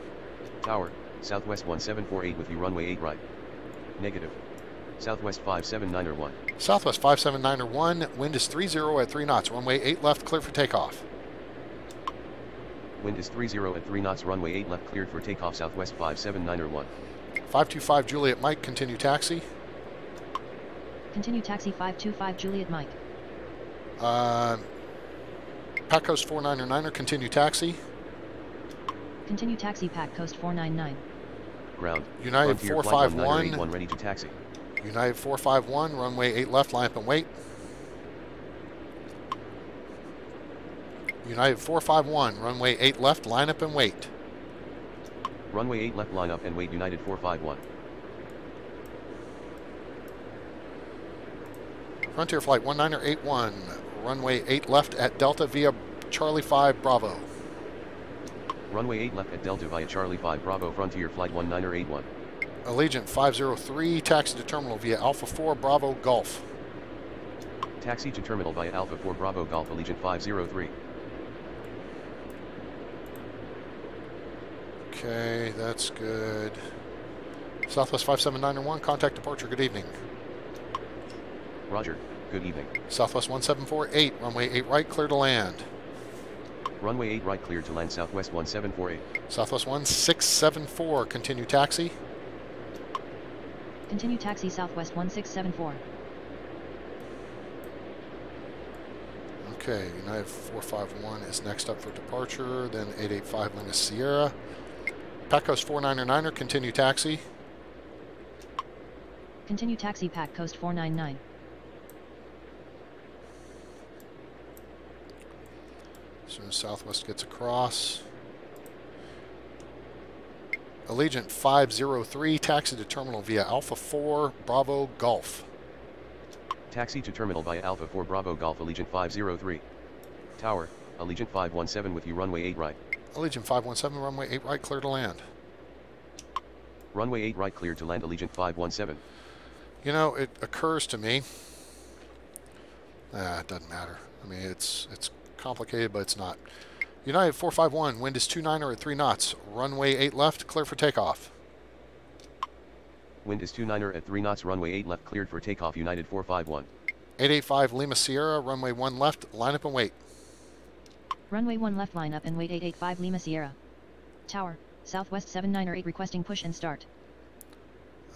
Tower, Southwest 1748 with you, runway 8 right. Negative. Southwest 57901. Southwest 57901, wind is 30 at 3 knots, runway 8 left, clear for takeoff. Wind is 30 at 3 knots, runway 8 left, cleared for takeoff, Southwest 57901. 525 Juliet Mike, continue taxi. Continue taxi 525 Juliet Mike. Pac Coast 4999er, continue taxi. Continue taxi Pac Coast 499. Ground. United Frontier 451. Ready to taxi. United 451, runway 8 left, line up and wait. United 451, runway 8 left, line up and wait. Runway 8 left, line up and wait, United 451. Frontier Flight 1981, runway 8 left at Delta via Charlie 5 Bravo. Runway 8 left at Delta via Charlie 5 Bravo, Frontier Flight 1981. Allegiant 503, taxi to terminal via Alpha 4 Bravo Golf. Taxi to terminal via Alpha 4 Bravo Golf, Allegiant 503. Okay, that's good. Southwest 57901, contact departure, good evening. Roger, good evening. Southwest 1748, runway 8 right, clear to land. Runway 8 right, cleared to land, Southwest 1748. Southwest 1674, continue taxi. Continue taxi Southwest 1674. Okay, United 451 is next up for departure, then 885 Lima Sierra. Pac Coast 4999er, continue taxi. Continue taxi Pac Coast 499. As soon as Southwest gets across. Allegiant 503, taxi to terminal via Alpha 4 Bravo Golf. Taxi to terminal via Alpha 4 Bravo Golf, Allegiant 503. Tower, Allegiant 517 with you, runway 8 right. Allegiant 517, runway 8 right, clear to land. Runway 8 right, cleared to land, Allegiant 517. You know, it occurs to me, it doesn't matter. I mean, it's complicated, but it's not. United 451, wind is 29 at 3 knots, runway 8 left, clear for takeoff. Wind is 29 at 3 knots, runway 8 left, cleared for takeoff, United 451. 885 Lima Sierra, runway 1 left, line up and wait. Runway 1 left line up and wait 885 Lima Sierra. Tower, Southwest 798 requesting push and start.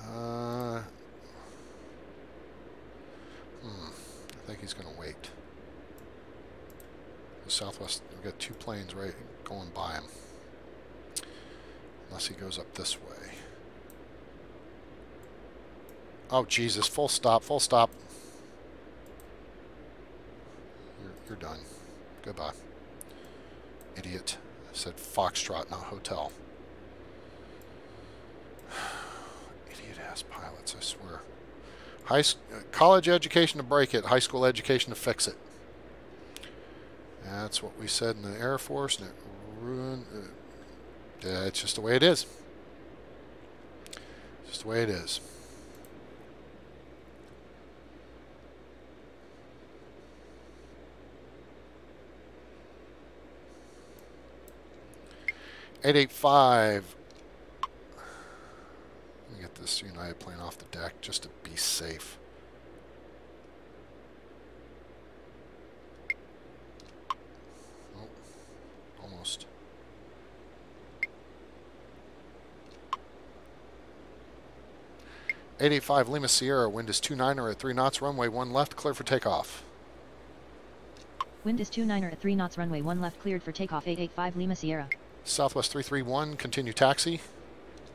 I think he's going to wait. The Southwest, we've got two planes right going by him. Unless he goes up this way. Oh, Jesus. Full stop, full stop. You're done. Goodbye. Idiot. I said Foxtrot, not hotel. Idiot-ass pilots, I swear. College education to break it, high school education to fix it. That's what we said in the Air Force, and it ruined... it's just the way it is. Just the way it is. .885. Let me get this United plane off the deck just to be safe. Oh, almost. .885 Lima Sierra, wind is 29er at 3 knots, runway 1 left, clear for takeoff. Wind is 29er at 3 knots, runway 1 left, cleared for takeoff. 885 Lima Sierra. Southwest 331, continue taxi.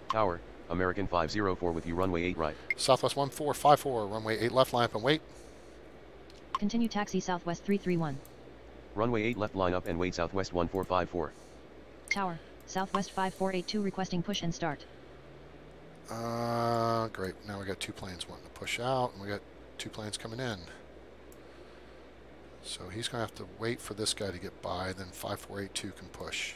Tower, American 504 with you, runway 8 right. Southwest 1454, runway 8 left, line up and wait. Continue taxi Southwest 331. Runway 8 left, line up and wait, Southwest 1454. Tower, Southwest 5482 requesting push and start. Great. Now we got two planes wanting to push out, and we got two planes coming in. So he's going to have to wait for this guy to get by, then 5482 can push.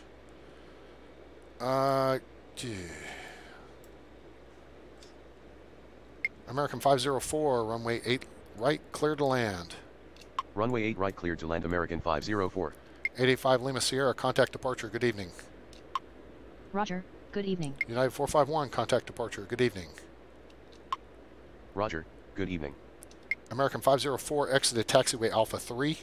American 504, runway 8 right, clear to land. Runway 8 right, cleared to land, American 504. 885 Lima Sierra, contact departure, good evening. Roger, good evening. United 451, contact departure, good evening. Roger, good evening. American 504, exit at taxiway Alpha 3.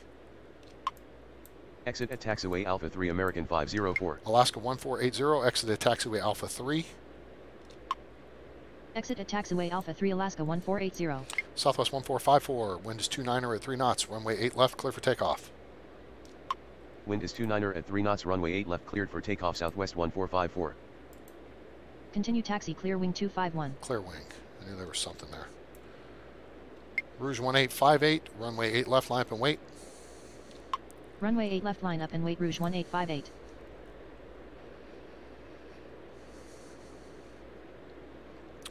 Exit at taxiway Alpha 3, American 504. Alaska 1480, exit at taxiway Alpha 3. Exit at taxiway Alpha 3, Alaska 1480. Southwest 1454, wind is 29er at 3 knots, runway 8 left, clear for takeoff. Wind is 29er at 3 knots, runway 8 left, cleared for takeoff, Southwest 1454. Continue taxi, clear wing 251. Clear wing. I knew there was something there. Rouge 1858, runway 8 left, line up and wait. Runway 8 left, line up and wait, Rouge 1858.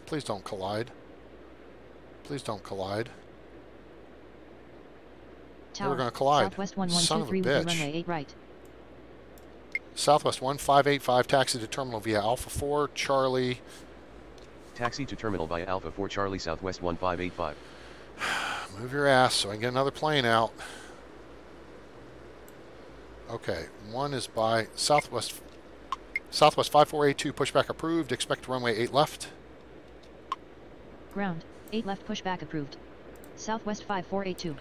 Please don't collide. Please don't collide. Tower, We're going to collide. Southwest Son of a 1123 with you, bitch. runway 8 right. Southwest 1585, taxi to terminal via Alpha 4, Charlie. Taxi to terminal via Alpha 4 Charlie, Southwest 1585. Move your ass so I can get another plane out. Okay, one is by Southwest 5482, pushback approved, expect runway 8 left. Ground, 8 left, pushback approved. Southwest 5482.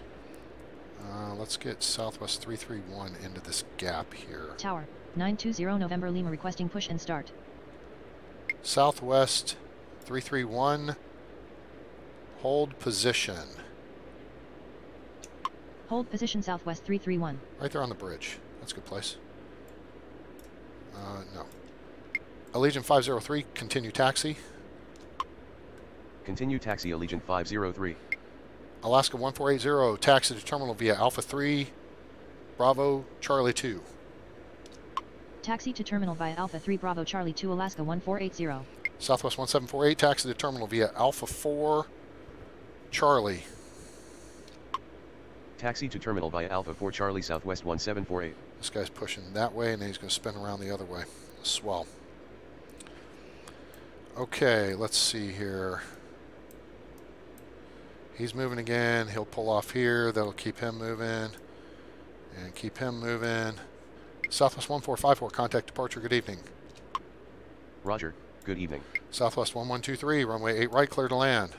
Let's get Southwest 331 into this gap here. Tower, 920 November Lima requesting push and start. Southwest 331, hold position. Hold position Southwest 331. Right there on the bridge. That's a good place. No. Allegiant 503, continue taxi. Continue taxi, Allegiant 503. Alaska 1480, taxi to terminal via Alpha 3, Bravo, Charlie 2. Taxi to terminal via Alpha 3 Bravo Charlie 2 Alaska 1480. Southwest 1748, taxi to terminal via Alpha 4, Charlie. Taxi to terminal via Alpha 4 Charlie, Southwest 1748. This guy's pushing that way, and then he's going to spin around the other way. Swell. Okay, let's see here. He's moving again. He'll pull off here. That'll keep him moving. And keep him moving. Southwest 1454, contact departure. Good evening. Roger, good evening. Southwest 1123, runway 8 right, clear to land.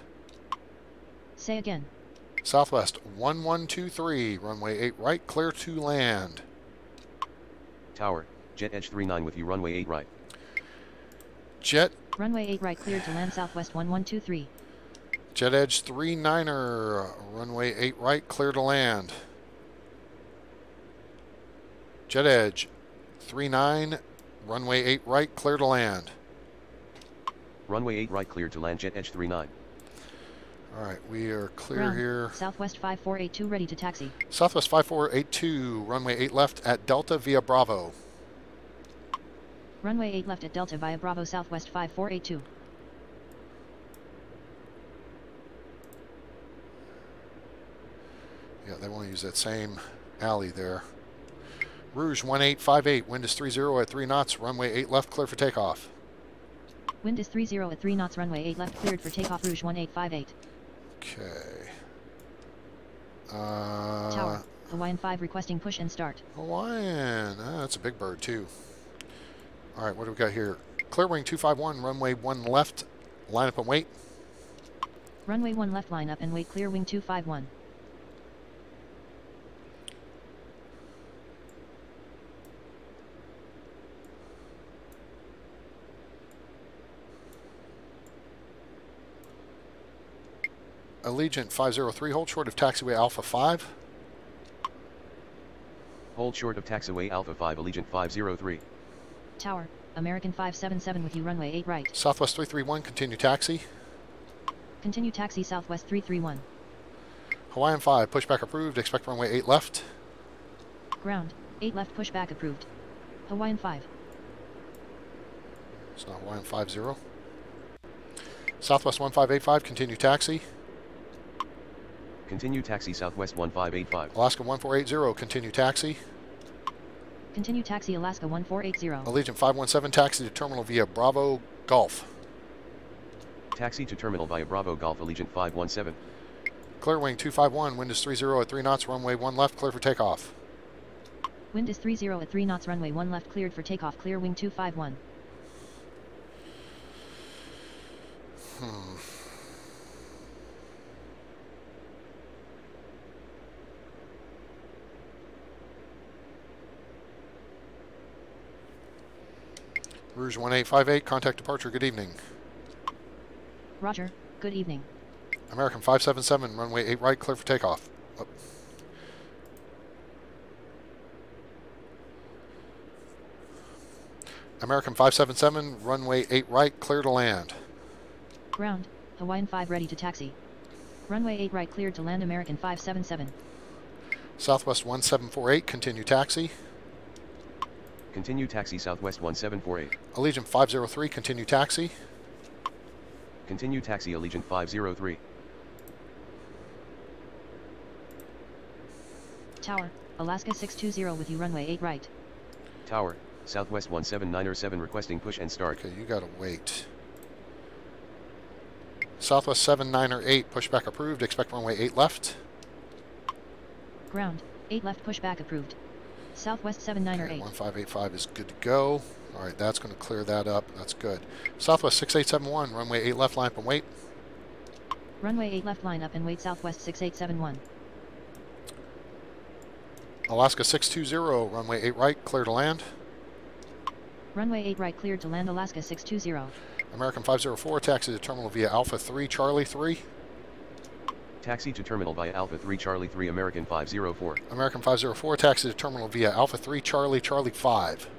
Say again. Southwest 1123, runway 8 right, clear to land. Tower, jet edge 39 with you runway 8 right. Jet. Runway 8 right cleared to land southwest 1123. Jet edge 39er, runway 8 right, clear to land. Jet edge 39, runway 8 right, clear to land. Runway 8 right cleared to land jet edge 39. All right, we are clear Ground, here. Southwest 5482 ready to taxi. Southwest 5482, runway 8 left at Delta via Bravo. Runway 8 left at Delta via Bravo Southwest 5482. Yeah, they want to use that same alley there. Rouge 1858, wind is 30 at 3 knots, runway 8 left, clear for takeoff. Wind is 30 at 3 knots, runway 8 left cleared for takeoff. Rouge 1858. Okay. Tower, Hawaiian 5 requesting push and start. Hawaiian, that's a big bird too. All right, what do we got here? Clear wing 251, runway 1 left, line up and wait. Runway 1 left line up and wait, clear wing 251. Allegiant 503, hold short of taxiway Alpha 5. Hold short of taxiway Alpha 5 Allegiant 503. Tower, American 577 with you runway 8 right. Southwest 331, continue taxi. Continue taxi Southwest 331. Hawaiian 5, pushback approved, expect runway 8 left. Ground, 8 left pushback approved. Hawaiian 5. It's not Hawaiian 50. Southwest 1585, continue taxi. Continue taxi Southwest 1585. Alaska 1480, continue taxi. Continue taxi Alaska 1480. Allegiant 517, taxi to terminal via Bravo Golf. Taxi to terminal via Bravo Golf Allegiant 517. Clear wing 251, wind is 30 at 3 knots, runway 1 left, clear for takeoff. Wind is 30 at 3 knots, runway 1 left cleared for takeoff, clear wing 251. Rouge 1858, contact departure, good evening. Roger, good evening. American 577, runway 8 right, clear for takeoff. Oh. American 577, runway 8 right, clear to land. Ground, Hawaiian 5 ready to taxi. Runway 8 right cleared to land American 577. Southwest 1748, continue taxi. Continue taxi Southwest 1748. Allegiant 503, continue taxi. Continue taxi Allegiant 503. Tower, Alaska 620 with you runway 8 right. Tower, Southwest 17907 requesting push and start. Okay, you gotta wait. Southwest 7908, pushback approved, expect runway 8 left. Ground, 8 left pushback approved. Southwest 7908. 1585 is good to go. All right, that's going to clear that up. That's good. Southwest 6871, runway 8 left, line up and wait. Runway 8 left line up and wait Southwest 6871. Alaska 620, runway 8 right, clear to land. Runway 8 right cleared to land Alaska 620. American 504, taxi to terminal via Alpha 3, Charlie 3. Taxi to terminal via Alpha 3 Charlie 3 American 504. American 504, taxi to terminal via Alpha 3, Charlie 5.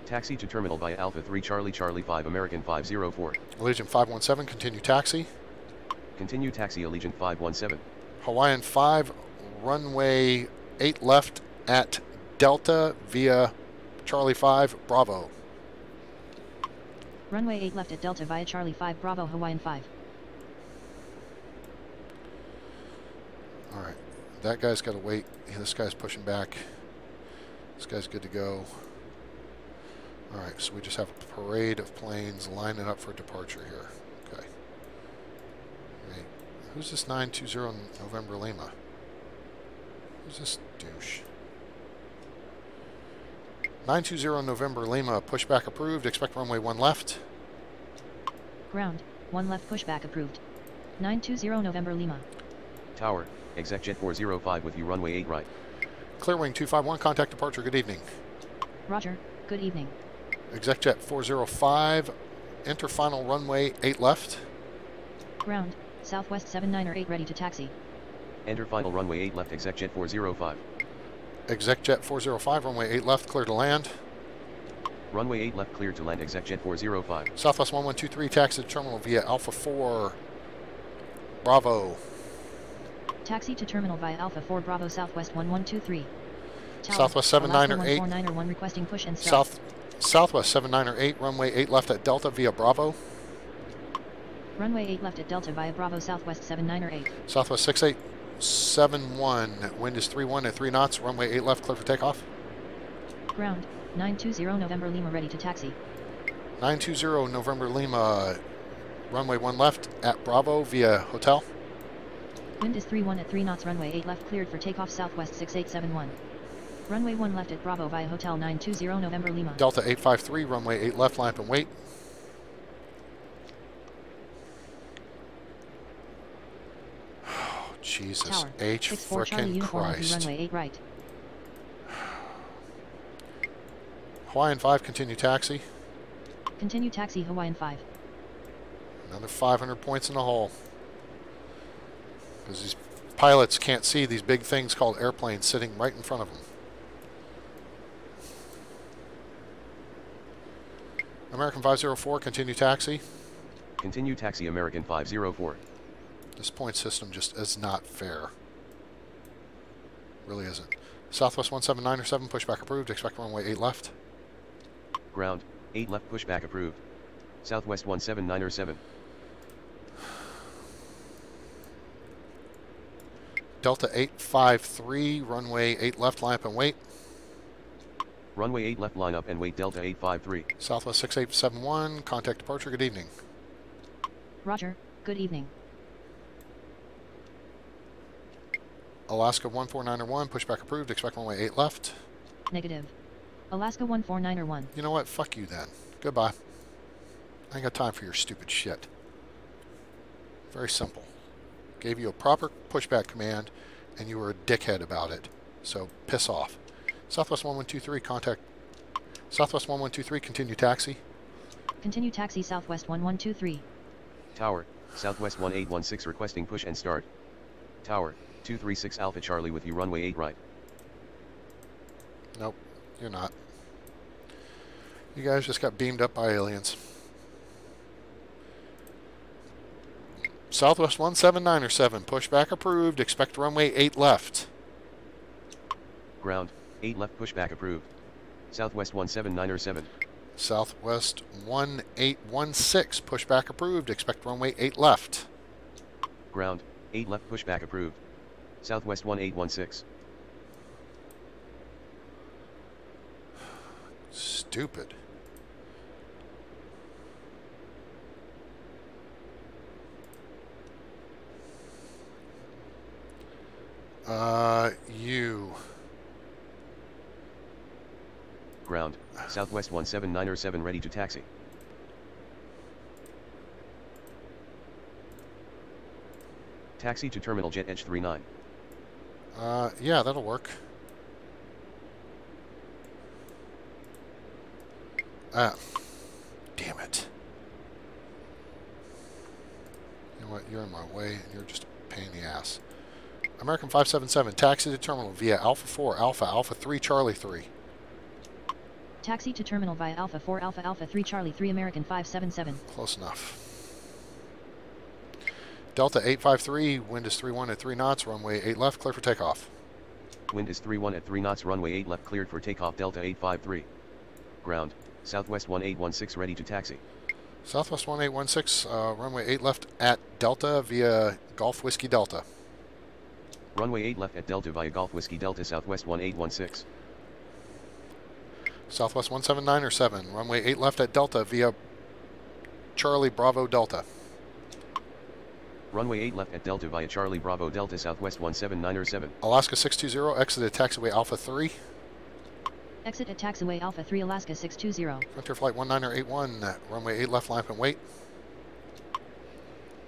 Taxi to terminal via Alpha 3 Charlie 5 American 504. Allegiant 517, continue taxi. Continue taxi Allegiant 517. Hawaiian 5, runway 8 left at Delta via Charlie 5, Bravo. Runway 8 left at Delta via Charlie 5 Bravo Hawaiian 5. All right, that guy's got to wait. This guy's pushing back. This guy's good to go. All right, so we just have a parade of planes lining up for departure here. Okay. Hey, who's this 920 November Lima? Who's this douche? 920 November Lima, pushback approved. Expect runway 1 left. Ground, 1 left pushback approved. 920 November Lima. Tower, exec jet 405 with you runway 8 right. Clear wing 251, contact departure, good evening. Roger, good evening. ExecJet 405, enter final runway 8 left. Ground, Southwest 798 ready to taxi. Enter final runway 8 left ExecJet 405. ExecJet 405, runway 8 left, clear to land. Runway 8 left cleared to land ExecJet 405. Southwest 1123, taxi to terminal via Alpha 4, Bravo. Taxi to terminal via Alpha 4 Bravo Southwest 1123. Tower, Southwest 79er 8. 149er1 requesting push and start. Southwest 79er 8, runway 8 left at Delta via Bravo. Runway 8 left at Delta via Bravo Southwest 79er 8. Southwest 6871, wind is 31 at 3 knots, runway 8 left, clear for takeoff. Ground, 920 November Lima ready to taxi. 920 November Lima, runway 1 left at Bravo via Hotel. Wind is 31 at 3 knots, runway 8 left cleared for takeoff Southwest 6871. Runway 1 left at Bravo via Hotel 920 November Lima. Delta 853, runway 8 left, line up and wait. Oh, Jesus Tower, H 64 Charlie frickin' Uniform Christ. runway 8 right. Hawaiian 5, continue taxi. Continue taxi Hawaiian 5. Another 500 points in the hole. Because these pilots can't see these big things called airplanes sitting right in front of them. American 504, continue taxi. Continue taxi American 504. This point system just is not fair. Really isn't. Southwest 17907, pushback approved. Expect runway 8 left. Ground, 8 left pushback approved. Southwest 17907. Delta 853, runway 8 left, line up and wait. Runway 8 left line up and wait Delta 853. Southwest 6871, contact departure, good evening. Roger, good evening. Alaska 14901, pushback approved. Expect runway 8 left. Negative. Alaska 149er1. You know what? Fuck you then. Goodbye. I ain't got time for your stupid shit. Very simple. Gave you a proper pushback command, and you were a dickhead about it. So, piss off. Southwest 1123, contact... Southwest 1123, continue taxi. Continue taxi Southwest 1123. Tower, Southwest 1816 requesting push and start. Tower, 236 Alpha Charlie with you runway 8 right. Nope, you're not. You guys just got beamed up by aliens. Southwest 17907, pushback approved. Expect runway 8 left. Ground, 8 left pushback approved. Southwest 17907. Southwest 1816, pushback approved. Expect runway 8 left. Ground, 8 left pushback approved. Southwest 1816. Stupid. You. Ground, Southwest 17907 ready to taxi. Taxi to Terminal Jet Edge 39. Yeah, that'll work. Damn it. You know what? You're in my way, and you're just a pain in the ass. American 577, taxi to terminal via Alpha 4, Alpha 3, Charlie 3. Taxi to terminal via Alpha 4 Alpha 3 Charlie 3 American 577. Close enough. Delta 853, wind is 31 at 3 knots, runway 8 left, clear for takeoff. Wind is 31 at 3 knots, runway 8 left cleared for takeoff Delta 853. Ground, Southwest 1816 ready to taxi. Southwest 1816, runway 8 left at Delta via Golf Whiskey Delta. Runway 8 left at Delta via Golf Whiskey Delta Southwest 1816. Southwest 17907, runway 8 left at Delta via Charlie Bravo Delta. Runway 8 left at Delta via Charlie Bravo Delta Southwest 17907. Alaska 620, exit at taxiway Alpha 3. Exit at taxiway Alpha 3 Alaska 620. Frontier Flight 1981, runway 8 left, line up and wait.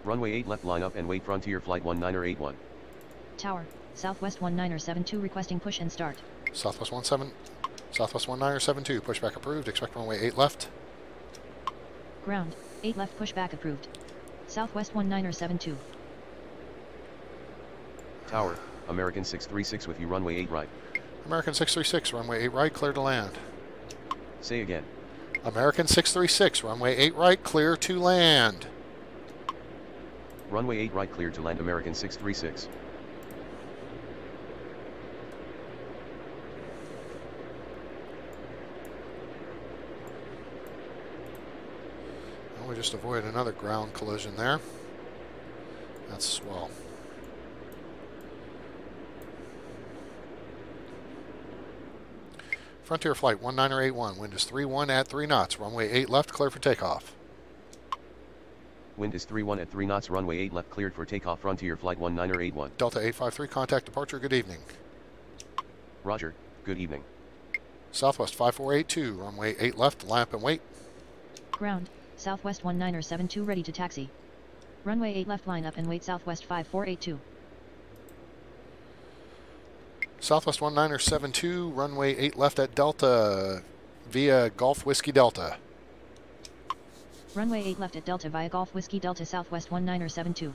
Runway 8 left line up and wait Frontier Flight 1981. Tower, Southwest 1972 requesting push and start. Southwest 17, Southwest 1972, pushback approved. Expect runway 8 left. Ground, 8 left pushback approved. Southwest 1972. Tower, American 636 with you runway 8 right. American 636, runway 8 right, clear to land. Say again. American 636, runway 8 right, clear to land. Runway 8 right cleared to land American 636. Well, we just avoided another ground collision there. That's swell. Frontier Flight 1981, wind is 31 at 3 knots, runway 8 left, clear for takeoff. Wind is 31 at 3 knots, runway 8 left cleared for takeoff. Frontier Flight 1981. Delta 853, contact departure, good evening. Roger, good evening. Southwest 5482, runway 8 left, lamp and wait. Ground, Southwest 1972 ready to taxi. Runway 8 left line up and wait Southwest 5482. Southwest 1972, runway 8 left at Delta via Golf Whiskey Delta. Runway 8 left at Delta via Golf Whiskey Delta Southwest 1972.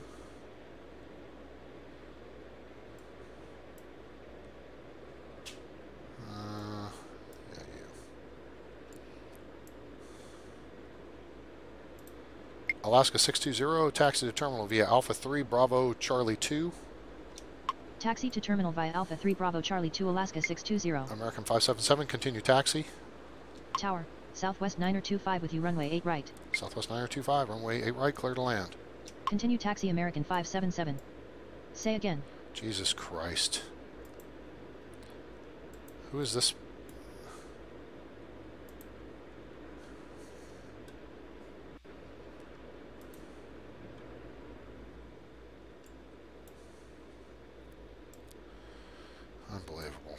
Alaska 620, taxi to terminal via Alpha 3 Bravo Charlie 2. Taxi to terminal via Alpha 3 Bravo Charlie 2 Alaska 620. American 577, continue taxi. Tower, Southwest 9025 with you runway 8 right. Southwest 9025, runway 8 right, clear to land. Continue taxi American 577. Say again. Jesus Christ. Who is this? Unbelievable.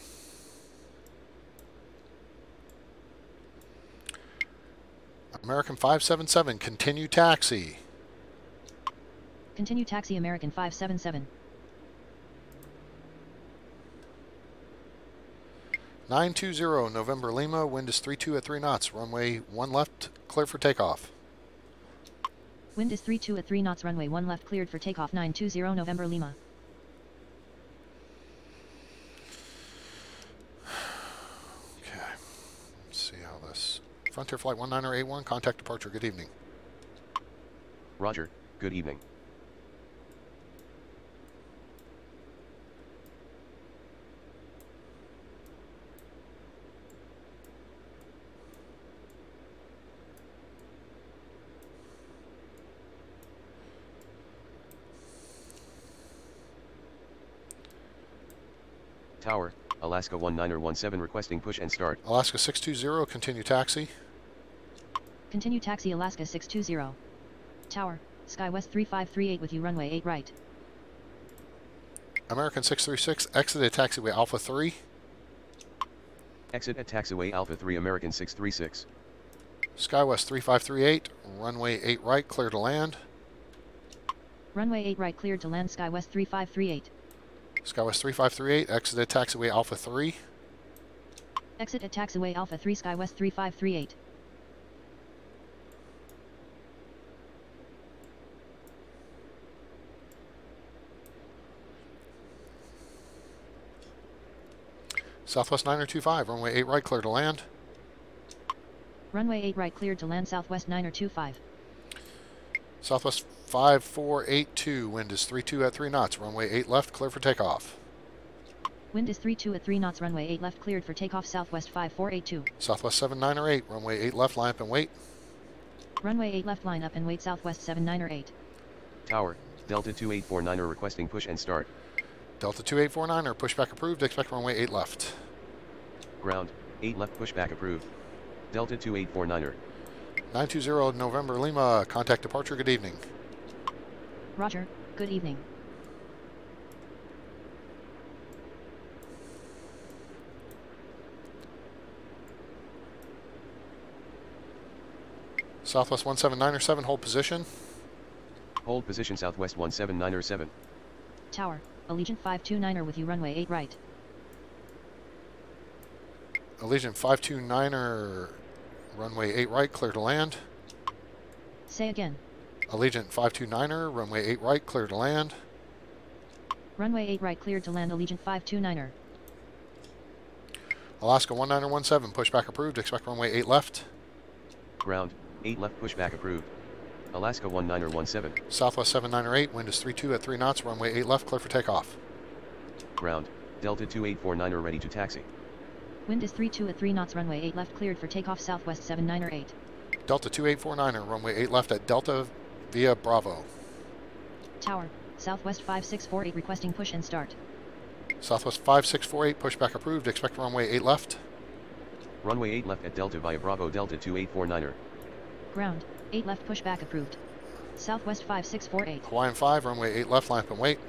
American 577, continue taxi. Continue taxi American 577. 920, November Lima, wind is 32 at 3 knots, runway 1 left, clear for takeoff. Wind is 32 at 3 knots, runway 1 left cleared for takeoff 920 November Lima. Okay, let's see how this... Frontier Flight 1981, contact departure, good evening. Roger, good evening. Tower, Alaska 1917 requesting push and start. Alaska 620, continue taxi. Continue taxi Alaska 620. Tower, SkyWest 3538 with you runway 8 right. American 636, exit at taxiway Alpha 3. Exit at taxiway Alpha 3 American 636. SkyWest 3538, runway 8 right, clear to land. Runway 8 right cleared to land SkyWest 3538. SkyWest 3538, exit at taxiway Alpha 3. Exit at taxiway Alpha 3 SkyWest 3538. Southwest 9025, runway 8 right, clear to land. Runway 8 right cleared to land Southwest 9025. Southwest 5482, wind is 32 at 3 knots, runway 8 left, clear for takeoff. Wind is 32 at 3 knots, runway 8 left cleared for takeoff Southwest 5482. Southwest 7908, runway 8 left, line up and wait. Runway 8 left line up and wait Southwest 7908. Tower, Delta 2849er requesting push and start. Delta 2849er, pushback approved, expect runway 8 left. Ground, 8 left pushback approved. Delta 2849er. 920 November Lima, contact departure, good evening. Roger, good evening. Southwest 17907, hold position. Hold position Southwest 179er7. Tower, Allegiant 529er with you runway 8 right. Allegiant 529er, runway 8 right, clear to land. Say again. Allegiant 529er, runway 8 right, clear to land. Runway 8 right cleared to land Allegiant 529er. Alaska 1917, pushback approved, expect runway 8 left. Ground, 8 left pushback approved. Alaska 1917. Southwest 798, wind is 32 at 3 knots, runway 8 left, clear for takeoff. Ground, Delta 2849er ready to taxi. Wind is 32 at 3 knots, runway 8 left cleared for takeoff Southwest 798. Delta 2849er, runway 8 left at Delta via Bravo. Tower, Southwest 5648 requesting push and start. Southwest 5648, pushback approved, expect runway 8 left. Runway 8 left at Delta via Bravo Delta 2849er. Ground, 8 left pushback approved. Southwest 5648. Hawaiian 5, runway 8 left, line up and wait.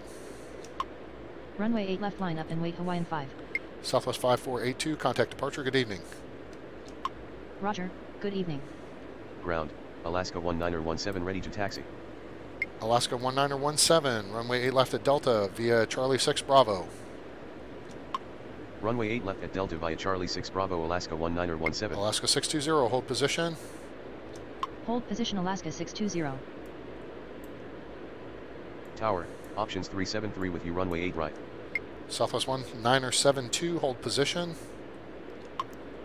Runway 8 left line up and wait Hawaiian 5. Southwest 5482, contact departure, good evening. Roger, good evening. Ground, Alaska 1917 ready to taxi. Alaska 1917, runway 8 left at Delta via Charlie 6 Bravo. Runway 8 left at Delta via Charlie 6 Bravo Alaska 1917. Alaska 620, hold position. Hold position Alaska 620. Tower, options 373 with you runway 8 right. Southwest 1972, hold position.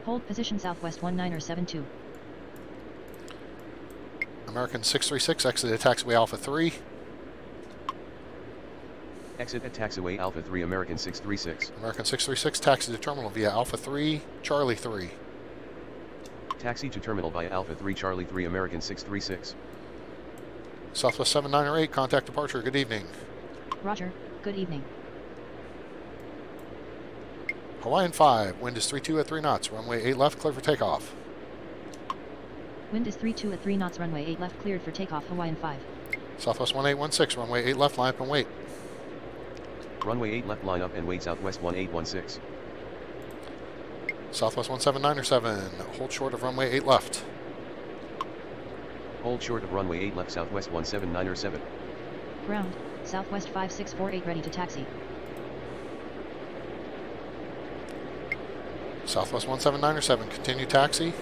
Hold position Southwest 1972. American 636, exit at taxiway Alpha 3. Exit at taxiway Alpha 3 American 636. American 636, taxi to terminal via Alpha 3, Charlie 3. Taxi to terminal via Alpha 3 Charlie 3 American 636. Southwest 798, contact departure, good evening. Roger, good evening. Hawaiian 5, wind is 32 at 3 knots, runway 8 left, clear for takeoff. Wind is 32 at 3 knots, runway 8 left cleared for takeoff Hawaiian 5. Southwest 1816, runway 8 left, line up and wait. Runway 8 left line up and wait Southwest 1816. Southwest 17907, hold short of runway 8 left. Hold short of runway 8 left Southwest 17907. Ground, Southwest 5648 ready to taxi. Southwest 17907, continue taxi.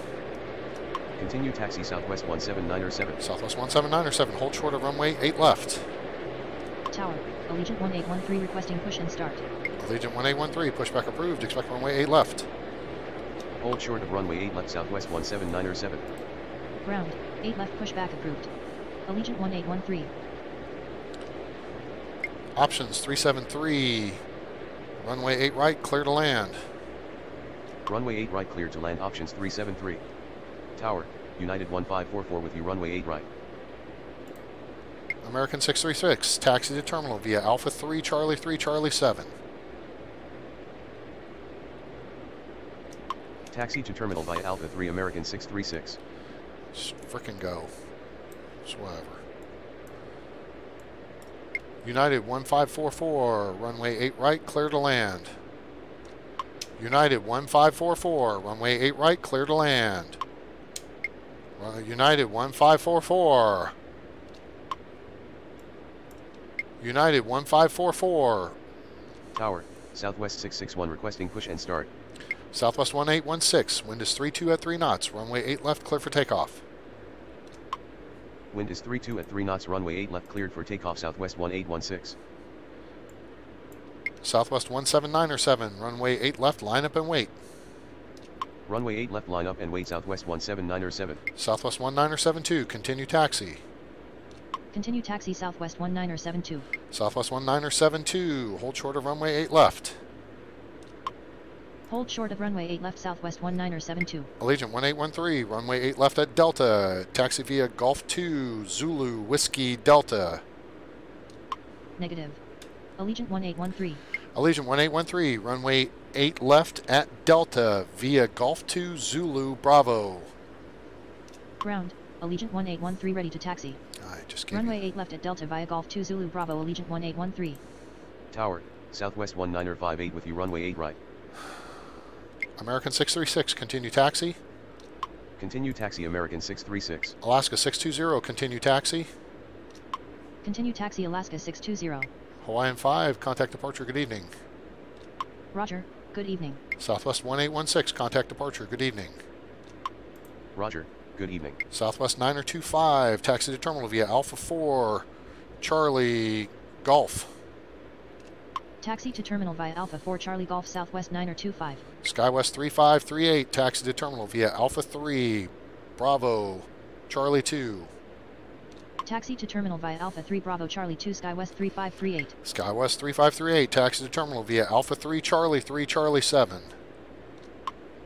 Continue taxi Southwest 17907. Southwest 17907, hold short of runway 8 left. Tower, Allegiant 1813 requesting push and start. Allegiant 1813, pushback approved, expect runway 8 left. Hold short of runway 8 left Southwest 17907. Ground, 8 left pushback approved. Allegiant 1813. Options 373, runway 8 right, clear to land. Runway 8 right cleared to land options 373. Tower, United 1544 with you runway 8 right. American 636, taxi to terminal via Alpha 3 Charlie 7. Taxi to terminal via Alpha 3 American 636. Just frickin' go. Just whatever. United 1544, runway 8 right, clear to land. United 1544, runway 8 right, clear to land. United 1544. United 1544. Tower, Southwest 661 requesting push and start. Southwest 1816, wind is 32 at 3 knots, runway 8 left, clear for takeoff. Wind is 32 at 3 knots, runway 8 left cleared for takeoff Southwest 1816. Southwest 17907, runway 8 left, line up and wait. Runway 8 left line up and wait Southwest 17907. Southwest 1972, continue taxi. Continue taxi Southwest 1972. Southwest 1972, hold short of runway 8 left. Hold short of runway 8 left Southwest 1972. Allegiant 1813, runway 8 left at Delta, taxi via Golf 2, Zulu, Whiskey, Delta. Negative. Allegiant 1813. Allegiant 1813, runway 8 left at Delta via Golf 2, Zulu, Bravo. Ground, Allegiant 1813 ready to taxi. I just gave Runway you. 8 left at Delta via Golf 2 Zulu Bravo Allegiant 1813. Tower, Southwest 1958 with you runway 8 right. American 636, continue taxi. Continue taxi American 636. Alaska 620, continue taxi. Continue taxi Alaska 620. Hawaiian 5, contact departure, good evening. Roger, Good evening. Southwest 1816, contact departure. Good evening. Roger, good evening. Southwest 9025, taxi to terminal via Alpha 4, Charlie, Golf. Taxi to terminal via Alpha 4 Charlie Golf Southwest 9025. Skywest 3538, taxi to terminal via Alpha 3, Bravo, Charlie 2. Taxi to terminal via Alpha 3 Bravo Charlie 2 Skywest 3538. Skywest 3538, taxi to terminal via Alpha 3 Charlie 7.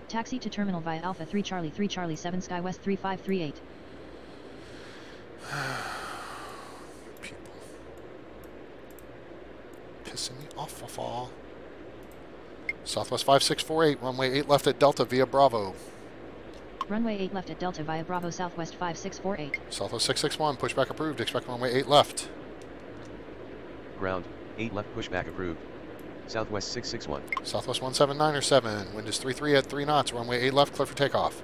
Taxi to terminal via Alpha 3 Charlie 7 Skywest 3538. People. Pissing me off. Southwest 5648, runway 8 left at Delta via Bravo. Runway 8 left at Delta via Bravo Southwest 5648. Southwest 661, pushback approved, expect runway 8 left. Ground, 8 left pushback approved. Southwest 661. Southwest 17907, wind is 33 at 3 knots, runway 8 left, clear for takeoff.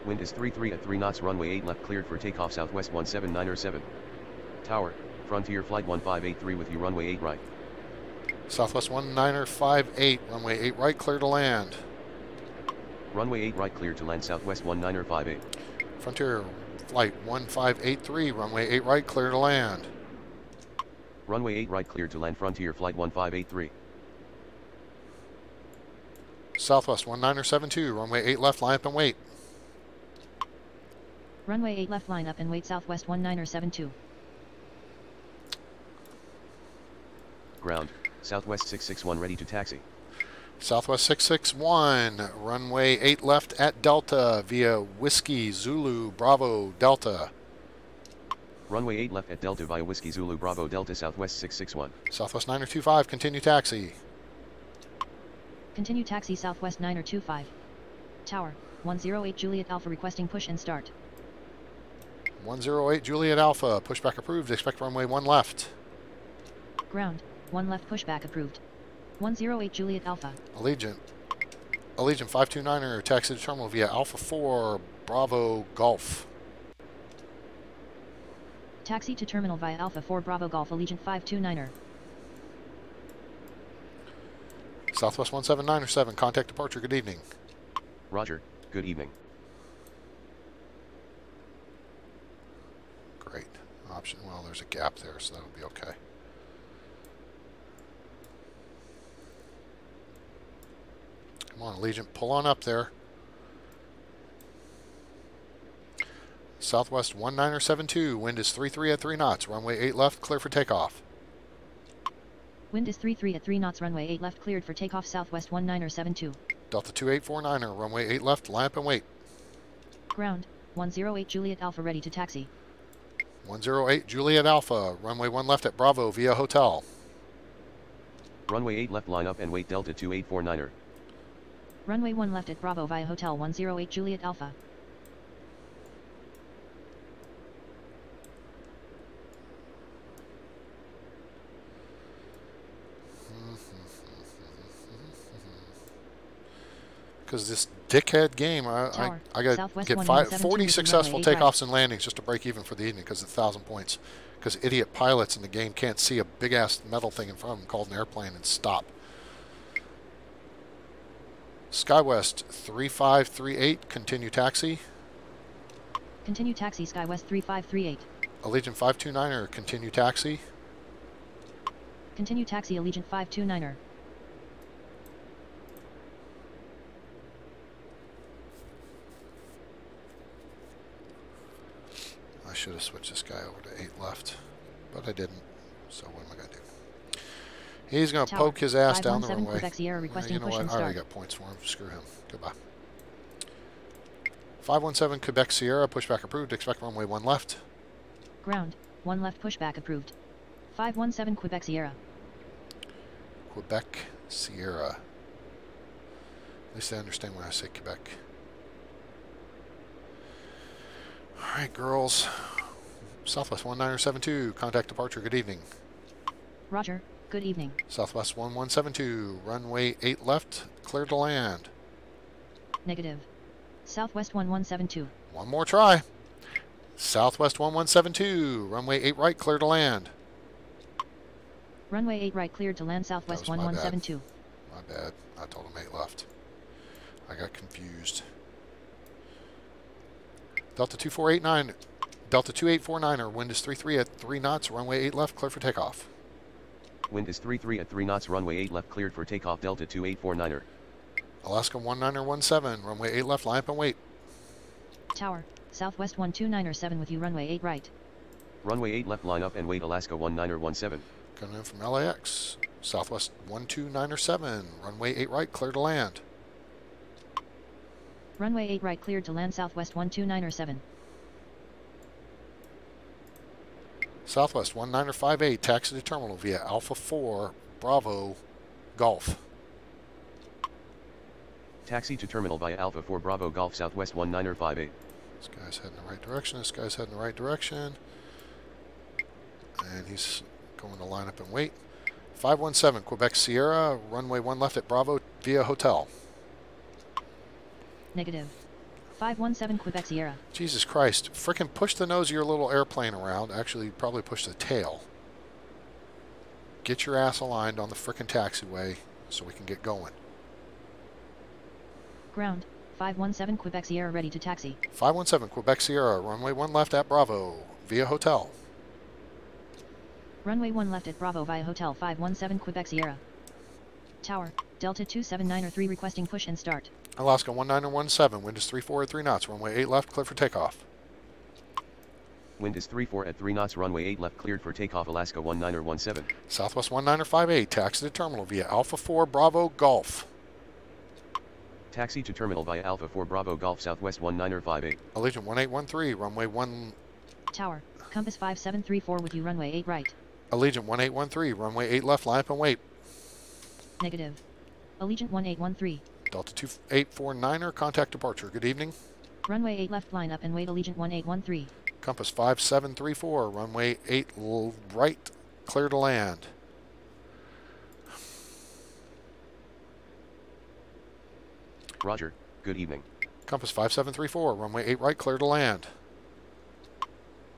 Wind is 33 at 3 knots, runway 8 left cleared for takeoff, Southwest 17907. Tower, Frontier Flight 1583 with you, runway 8 right. Southwest 1958, runway 8 right, clear to land. Runway 8 right cleared to land, Southwest 1958. Frontier Flight 1583, runway 8 right, clear to land. Runway 8 right cleared to land, Frontier Flight 1583. Southwest 1972, runway 8 left, line up and wait. Runway 8 left line up and wait Southwest 1972. Ground, Southwest 661 ready to taxi. Southwest 661, runway 8 left at Delta via Whiskey Zulu Bravo Delta. Runway 8 left at Delta via Whiskey Zulu Bravo Delta, Southwest 661. Southwest 9025, continue taxi. Continue taxi Southwest 9025. Tower, 108 Juliet Alpha requesting push and start. 108 Juliet Alpha, pushback approved, expect runway 1 left. Ground, 1 left pushback approved. 108 Juliet Alpha. Allegiant 529er, taxi to terminal via Alpha 4 Bravo Golf. Taxi to terminal via Alpha 4 Bravo Golf Allegiant 529er. Southwest 17907, contact departure, good evening. Roger, good evening. Great. Option, well, there's a gap there, so that'll be okay. Come on, Allegiant, pull on up there. Southwest 1972, wind is 33 at 3 knots, runway 8 left, clear for takeoff. Wind is 33 at 3 knots, runway 8 left cleared for takeoff, Southwest 1972. Delta 2849er, runway 8 left, line up and wait. Ground, 108 Juliet Alpha ready to taxi. 108 Juliet Alpha, runway 1 left at Bravo via hotel. Runway 8 left line up and wait, Delta 2849er. Runway 1 left at Bravo via hotel, 108 Juliet Alpha. Because this dickhead game, I got to get 40 successful takeoffs and landings just to break even for the evening because of 1,000 points. Because idiot pilots in the game can't see a big-ass metal thing in front of them called an airplane and stop. Skywest 3538, continue taxi. Continue taxi Skywest 3538. Allegiant 529er, continue taxi. Continue taxi Allegiant 529er. I should have switched this guy over to 8 left, but I didn't. So what am I going to do? He's going to poke his ass down the runway. You know what? I already got points for him. Screw him. Goodbye. 517 Quebec Sierra, pushback approved. Expect runway 1 left. Ground, 1 left pushback approved. 517 Quebec Sierra. Quebec Sierra. At least I understand when I say Quebec. Alright, girls. Southwest 1972, contact departure, good evening. Roger, good evening. Southwest 1172, runway 8 left, clear to land. Negative. Southwest 1172. One more try. Southwest 1172, runway 8 right, clear to land. Runway 8 right cleared to land, Southwest 1172. My My bad. I told him 8 left. I got confused. Delta 2489, Delta 2849er, wind is 33 at 3 knots, runway 8 left, clear for takeoff. Wind is 33 at 3 knots, runway 8 left, cleared for takeoff, Delta 2849er. Alaska 19er17, runway 8 left, line up and wait. Tower, Southwest 129er7 with you, runway 8 right. Runway 8 left, line up and wait, Alaska 19er17. Coming in from LAX, Southwest 129er7, runway 8 right, clear to land. Runway 8 right cleared to land, Southwest 129er7. Southwest 19er58, taxi to terminal via Alpha 4, Bravo, Golf. Taxi to terminal via Alpha 4 Bravo Golf, Southwest 19er58. This guy's heading the right direction, this guy's heading the right direction. And he's going to line up and wait. 517, Quebec Sierra, runway 1 left at Bravo via hotel. Negative. 517 Quebec Sierra. Jesus Christ, frickin' push the nose of your little airplane around. Actually, probably push the tail. Get your ass aligned on the frickin' taxiway so we can get going. Ground, 517 Quebec Sierra ready to taxi. 517 Quebec Sierra, runway 1 left at Bravo via hotel. Runway 1 left at Bravo via hotel, 517 Quebec Sierra. Tower, Delta 279er3 requesting push and start. Alaska 19er17, wind is 34 at 3 knots, runway 8 left, clear for takeoff. Wind is 34 at 3 knots, runway 8 left, cleared for takeoff, Alaska 19er17. Southwest 19er58, taxi to terminal via Alpha 4 Bravo Golf. Taxi to terminal via Alpha 4 Bravo Golf, Southwest 19er58. Allegiant 1813, runway 1... Tower, compass 5734 with you, runway 8 right. Allegiant 1813, runway 8 left, line up and wait. Negative. Allegiant 1813. Delta 2849er, contact departure. Good evening. Runway 8 left, line up and wait, Allegiant 1813. Compass 5734, runway 8 right, clear to land. Roger, good evening. Compass 5734, runway 8 right, clear to land.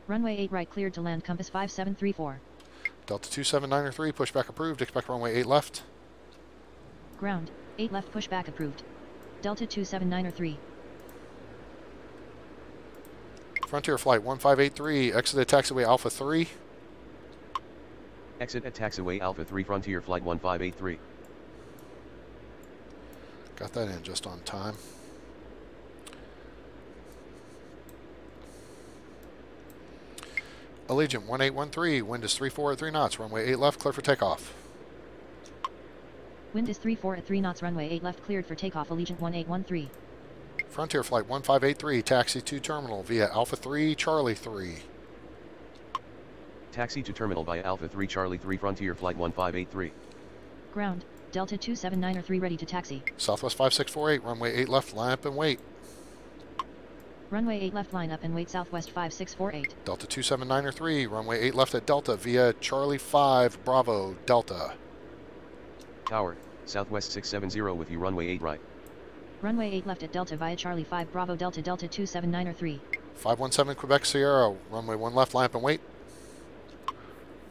Runway 8 right cleared to land, compass 5734. Delta 279er3, pushback approved, expect runway 8 left. Ground, 8 left pushback approved. Delta 279er3. Frontier Flight 1583, exit at taxiway Alpha 3. Exit at taxiway Alpha 3, Frontier Flight 1583. Got that in just on time. Allegiant 1813, wind is 34 at 3 knots, runway 8 left, clear for takeoff. Wind is 34 at 3 knots, runway 8 left cleared for takeoff, Allegiant 1813. Frontier Flight 1583, taxi to terminal via Alpha 3 Charlie 3. Taxi to terminal via Alpha 3 Charlie 3, Frontier Flight 1583. Ground, Delta 279er3 ready to taxi. Southwest 5648, runway 8 left, line up and wait. Runway 8 left, line up and wait, Southwest 5648. Delta 279er3, runway 8 left at Delta via Charlie 5 Bravo Delta. Tower, Southwest 670 with you, runway 8 right. Runway 8 left at Delta via Charlie 5 Bravo Delta, Delta 279er3. 517 Quebec Sierra, runway 1 left, line up and wait.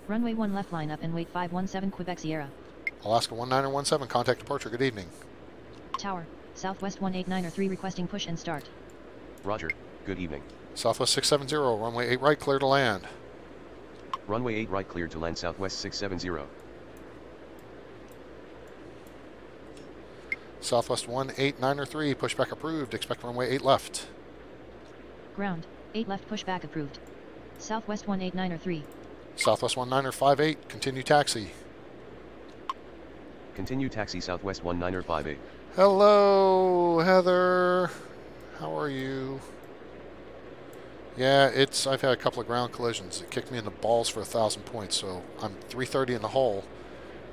Runway 1 left, line up and wait, 517 Quebec Sierra. Alaska 19er17, contact departure, good evening. Tower, Southwest 189er3 requesting push and start. Roger, good evening. Southwest 670, runway 8 right, clear to land. Runway 8 right cleared to land, Southwest 670. Southwest 189er3, pushback approved, expect runway 8 left. Ground, 8 left pushback approved. Southwest 189er3. Southwest 19er58, continue taxi. Continue taxi, Southwest 19er58. Hello, Heather. How are you? Yeah, I've had a couple of ground collisions. It kicked me in the balls for 1,000 points, so I'm 330 in the hole.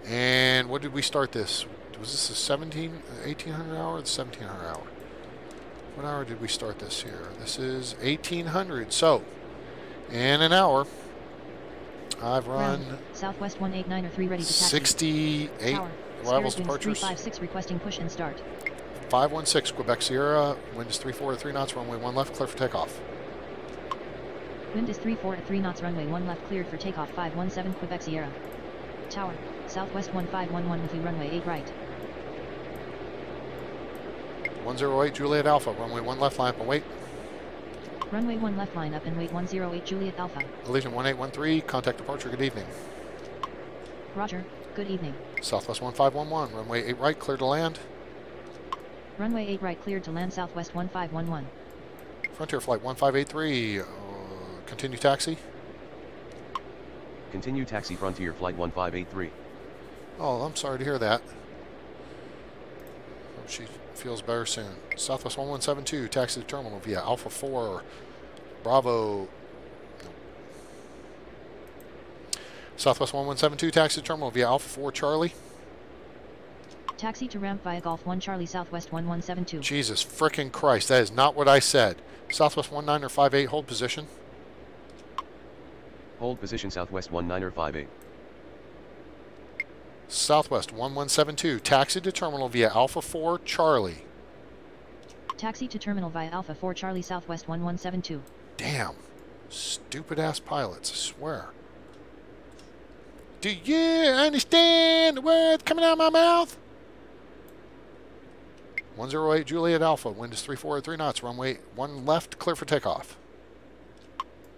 And what did we start this? Was this a 1800 hour or the 1700 hour? What hour did we start this here? This is 1800. So, in an hour, I've run Ground, Southwest 189er3 ready to taxi. 68 Tower, arrivals, Spirit Winds departures. 356 requesting push and start. 516 Quebec Sierra, wind is 34 at 3 knots, runway 1 left, clear for takeoff. Wind is 34 at 3 knots, runway 1 left cleared for takeoff, 517 Quebec Sierra. Tower, Southwest 1511 with you, runway 8 right. 108 Juliet Alpha, runway 1 left, line up and wait. Runway 1 left, line up and wait 108 Juliet Alpha. Allegiant 1813, contact departure, good evening. Roger, good evening. Southwest 1511, runway 8 right, clear to land. Runway 8 right, cleared to land Southwest 1511. Frontier Flight 1583, continue taxi. Continue taxi Frontier Flight 1583. Oh, I'm sorry to hear that. Hope she feels better soon. Southwest 1172, taxi to terminal via Alpha 4, Bravo. Southwest 1172, taxi to terminal via Alpha 4, Charlie. Taxi to ramp via Golf 1 Charlie Southwest 1172. Jesus frickin' Christ, that is not what I said. Southwest 1958, hold position. Hold position Southwest 1958. Southwest 1172, taxi to terminal via Alpha 4, Charlie. Taxi to terminal via Alpha 4 Charlie Southwest 1172. Damn. Stupid ass pilots, I swear. Do you understand the words coming out of my mouth? 108 Juliet Alpha, wind is 34 at 3 knots, runway 1 left, clear for takeoff.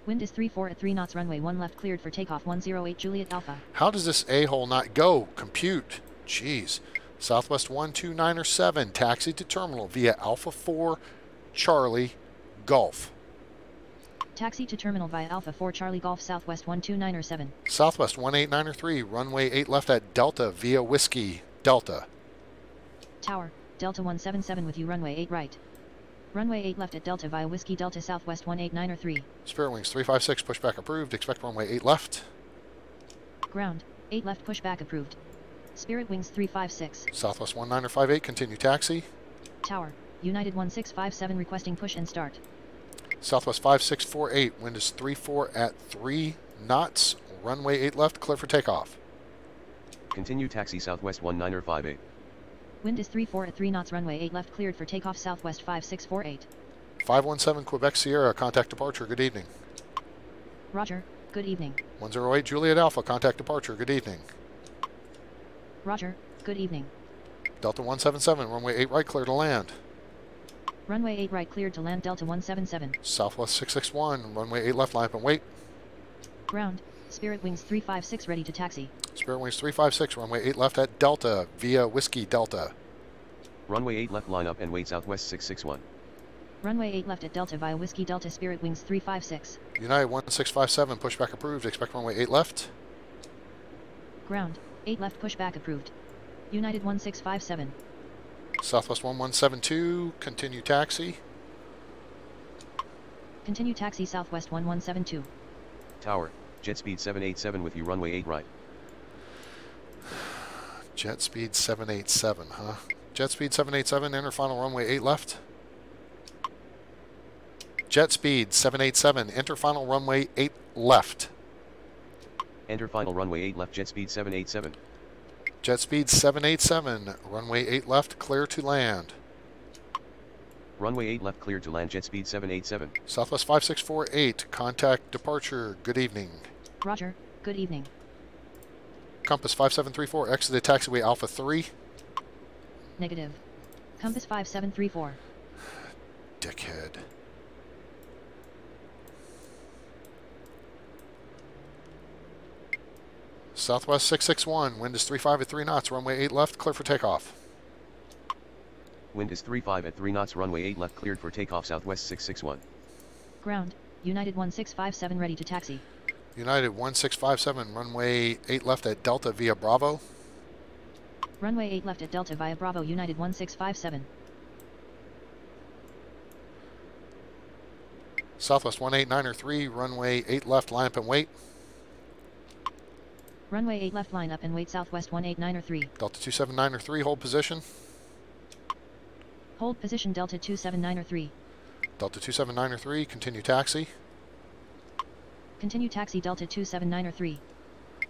Wind is 34 at 3 knots, runway 1 left, cleared for takeoff 108 Juliet Alpha. How does this a-hole not go? Compute. Jeez. Southwest 12907, taxi to terminal via Alpha 4, Charlie, Golf. Taxi to terminal via Alpha 4 Charlie Golf Southwest 12907. Southwest 18903, runway 8 left at Delta via Whiskey, Delta. Tower, Delta 177 with you, runway 8 right. Runway 8 left at Delta via Whiskey Delta Southwest 18903. Spirit Wings 356, pushback approved, expect runway 8 left. Ground, 8 left pushback approved. Spirit Wings 356. Southwest 1958, continue taxi. Tower, United 1657 requesting push and start. Southwest 5648, wind is 34 at 3 knots, runway 8 left, clear for takeoff. Continue taxi Southwest 1958. Wind is 34 at 3 knots, runway 8 left, cleared for takeoff Southwest 5648. 517 Quebec Sierra, contact departure, good evening. Roger, good evening. 108 Juliet Alpha, contact departure, good evening. Roger, good evening. Delta 177, runway 8 right, clear to land. Runway 8 right, cleared to land Delta 177. Southwest 661, runway 8 left, line up and wait. Ground, Spirit Wings 356 ready to taxi. Spirit Wings 356, runway 8 left at Delta via Whiskey Delta. Runway 8 left, line up and wait Southwest 661. Runway 8 left at Delta via Whiskey Delta Spirit Wings 356. United 1657, pushback approved, expect runway 8 left. Ground, 8 left pushback approved. United 1657. Southwest 1172, continue taxi. Continue taxi Southwest 1172. Tower, jet speed 787 with you, runway 8 right. Jet speed 787, huh? Jet speed 787, enter final runway 8 left. Jet speed 787, enter final runway 8 left. Enter final runway 8 left, jet speed 787. Jet speed 787, runway 8 left, clear to land. Runway 8 left, cleared to land, jet speed 787. Southwest 5648, contact departure, good evening. Roger, good evening. Compass 5734, exited taxiway Alpha 3. Negative. Compass 5734. Dickhead. Southwest 661, wind is 35 at 3 knots, runway 8 left, clear for takeoff. Wind is 35 at 3 knots, runway 8 left, cleared for takeoff Southwest 661. Ground, United 1657 ready to taxi. United 1657, runway 8 left at Delta via Bravo. Runway 8 left at Delta via Bravo, United 1657. Southwest 18903, runway 8 left, line up and wait. Runway 8 left, line up and wait Southwest 18903. Delta 27903, hold position. Hold position Delta 27903. Delta 27903, continue taxi. Continue taxi Delta 27903.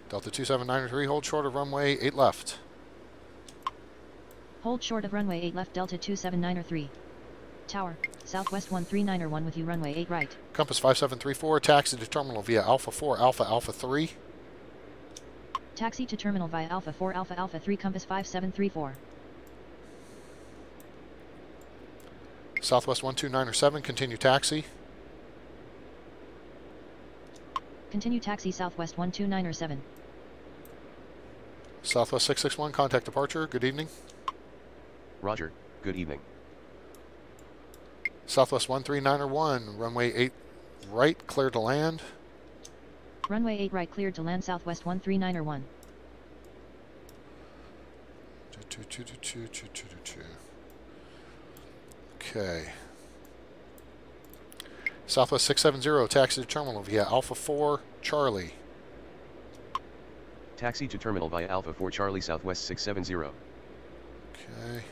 Delta 27903, hold short of runway 8 left. Hold short of runway 8 left Delta 27903. Tower, Southwest 13901 with you, runway 8 right. Compass 5734, taxi to terminal via Alpha 4, Alpha 3. Taxi to terminal via Alpha 4 Alpha 3 Compass 5734. Southwest 12907, continue taxi. Continue taxi Southwest 12907. Southwest 661, contact departure. Good evening. Roger, good evening. Southwest 13901, runway 8 right, clear to land. Runway 8 right cleared to land Southwest 13901. Okay. Southwest 670, taxi to terminal via Alpha 4 Charlie. Taxi to terminal via Alpha 4 Charlie Southwest 670. Okay.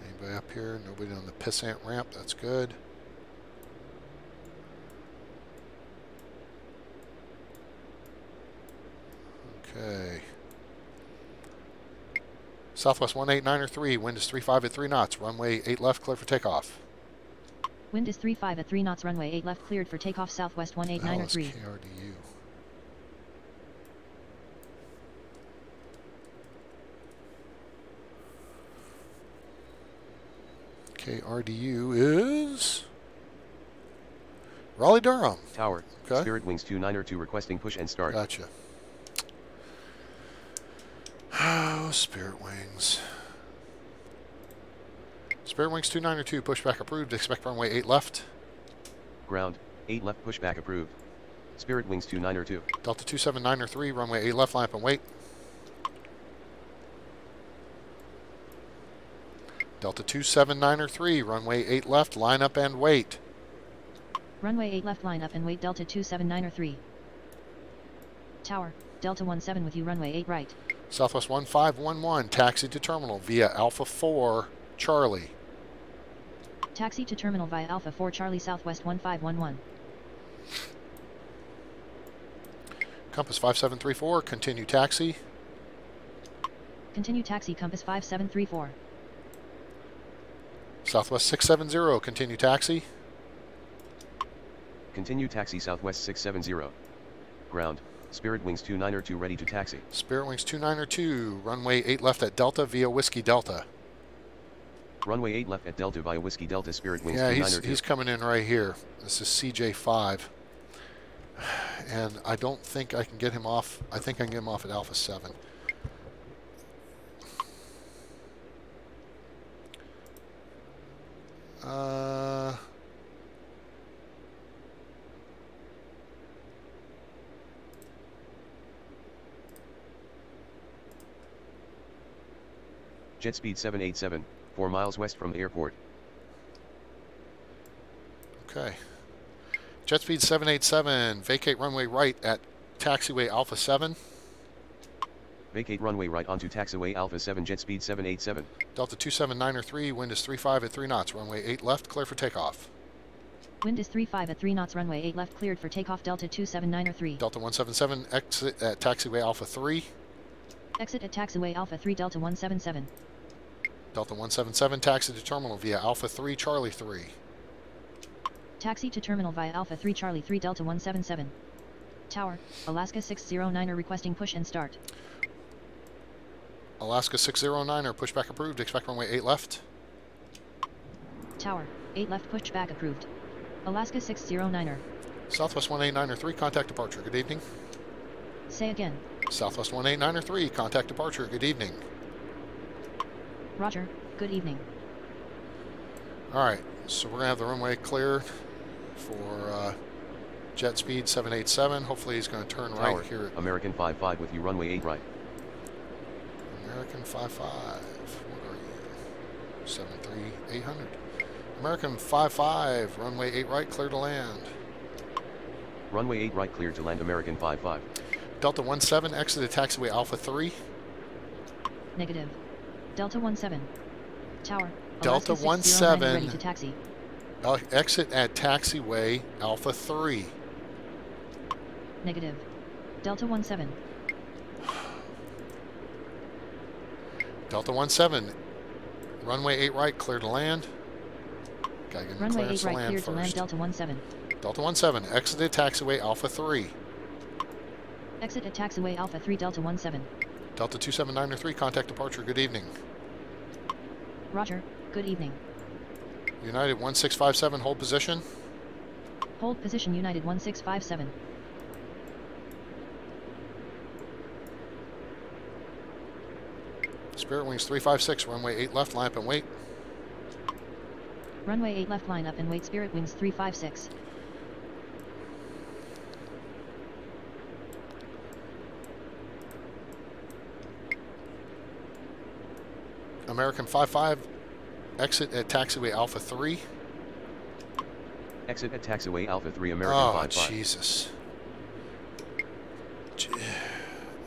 Anybody up here? Nobody on the pissant ramp. That's good. Okay. Southwest 18903, wind is 35 at 3 knots. Runway 8 left, clear for takeoff. Wind is 35 at 3 knots. Runway 8 left cleared for takeoff Southwest 18903. KRDU. KRDU is Raleigh Durham. Tower, Okay. Spirit Wings 2902 requesting push and start. Gotcha. Oh, Spirit Wings. Spirit Wings 2902, pushback approved. Expect runway 8 left. Ground, 8 left pushback approved. Spirit Wings 2902. Delta 27903, runway 8 left, line up and wait. Delta 27903, runway 8 left, line up and wait. Runway 8 left line up and wait Delta 27903. Tower, Delta 17 with you runway 8 right. Southwest 1511, taxi to terminal via Alpha 4 Charlie. Taxi to terminal via Alpha 4 Charlie Southwest 1511. Compass 5734, continue taxi. Continue taxi Compass 5734. Southwest 670, continue taxi. Continue taxi Southwest 670. Ground, Spirit Wings 2902 ready to taxi. Spirit Wings 2902, runway 8 left at Delta via Whiskey Delta. Runway 8 left at Delta via Whiskey Delta Spirit Wings Yeah, 2902. he's coming in right here. This is CJ5. And I don't think I can get him off. I think I can get him off at Alpha 7. Jet speed 787, 4 miles west from airport. Okay. Jet speed 787, vacate runway right at taxiway Alpha 7. Vacate runway right onto taxiway Alpha 7 jet speed 787. Delta 27903, wind is 35 at 3 knots, runway 8 left, clear for takeoff. Wind is 35 at 3 knots. Runway 8 left cleared for takeoff Delta 27903. Delta 177, exit at taxiway Alpha 3. Exit at taxiway Alpha 3 Delta 177. Delta 177, taxi to terminal via Alpha 3 Charlie 3. Taxi to terminal via Alpha 3 Charlie 3 Delta 177. Tower, Alaska 609er requesting push and start. Alaska 609er, pushback approved, expect runway 8 left. Tower, 8 left pushback approved. Alaska 609er. Southwest 18903, contact departure, good evening. Say again. Southwest 18903, contact departure, good evening. Roger, good evening. Alright, so we're going to have the runway clear for jet speed 787. Hopefully he's going to turn Tower, right here. American 55 with you runway 8 right. American 55, what are you? 73800. American 55, runway 8 right, clear to land. Runway 8 right clear to land American 55. Delta 17, exit at taxiway Alpha 3. Negative. Delta 17. Tower, Delta Alaska 609er ready 17. to taxi. Exit at taxiway Alpha 3. Negative. Delta 17. Delta 17, runway 8 right, clear to land. Gotta get Runway 8 clearance to right land cleared to land first. Delta 17. Delta 17, exit at taxiway Alpha 3. Exit at taxiway Alpha 3 Delta 17. Delta 27903, contact departure, good evening. Roger, good evening. United 1657, hold position. Hold position United 1657. Spirit Wings 356, runway 8 left, line up and wait. Runway 8 left, line up and wait. Spirit Wings 356. American 55, exit at taxiway Alpha 3. Exit at taxiway Alpha 3 American Oh, 55. Jesus.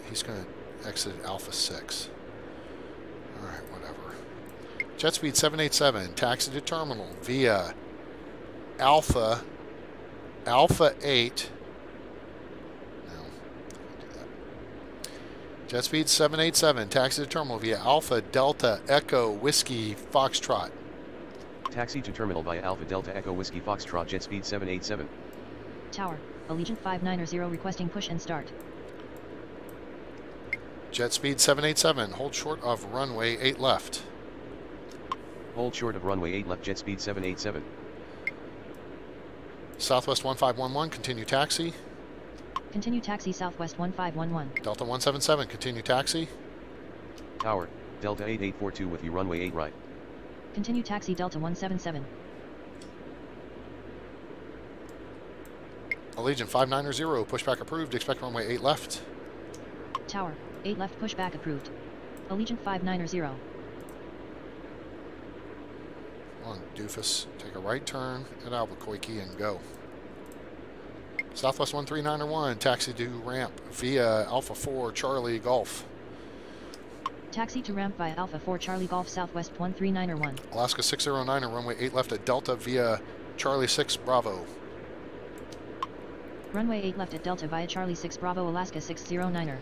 He's going to exit at Alpha 6. Alright, whatever. Jet speed 787, taxi to terminal via Alpha 8. No, don't do that. Jet speed 787, taxi to terminal via Alpha Delta Echo Whiskey Foxtrot. Taxi to terminal via Alpha Delta Echo Whiskey Foxtrot jet speed 787. Tower, Allegiant 590 requesting push and start. Jet speed 787, hold short of runway 8 left. Hold short of runway 8 left jet speed 787. Southwest 1511, continue taxi. Continue taxi Southwest 1511. Delta 177, continue taxi. Tower, Delta 8842 with you runway 8 right. Continue taxi Delta 177. Allegiant 590, pushback approved, expect runway 8 left. Tower, 8 left pushback approved. Allegiant 590. Come on, doofus. Take a right turn at Albuquerque and go. Southwest 13901, taxi to ramp via Alpha 4 Charlie Golf. Taxi to ramp via Alpha 4 Charlie Golf Southwest 13901. Alaska 609 and runway 8 left at Delta via Charlie 6 Bravo. Runway 8 left at Delta via Charlie 6 Bravo Alaska 609er.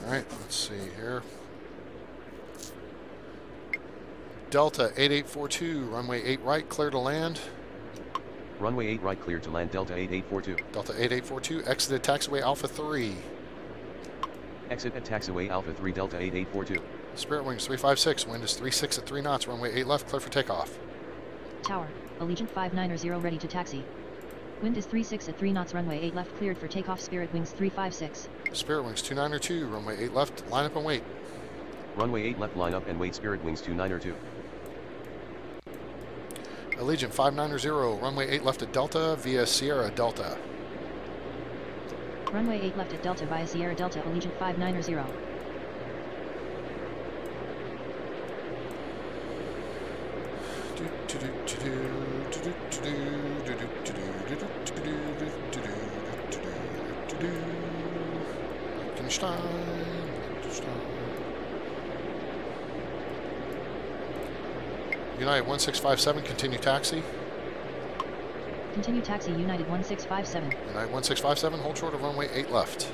Alright, let's see here. Delta 8842, runway 8 right, clear to land. Runway 8 right clear to land Delta 8842. Delta 8842, exited taxiway Alpha 3. Exit at taxiway Alpha 3 Delta 8842. Spirit Wings 356, wind is 36 at 3 knots, runway 8 left, clear for takeoff. Tower, Allegiant 590 ready to taxi. Wind is 36 at 3 knots, runway 8 left cleared for takeoff. Spirit Wings 356. Spirit Wings 292, runway 8 left, line up and wait. Runway 8 left line up and wait Spirit Wings 292. Allegiant 590, runway 8 left at Delta via Sierra Delta. Runway 8 left at Delta via Sierra Delta Allegiant 590. United 1657, continue taxi. Continue taxi United 1657. United 1657, hold short of runway 8 left.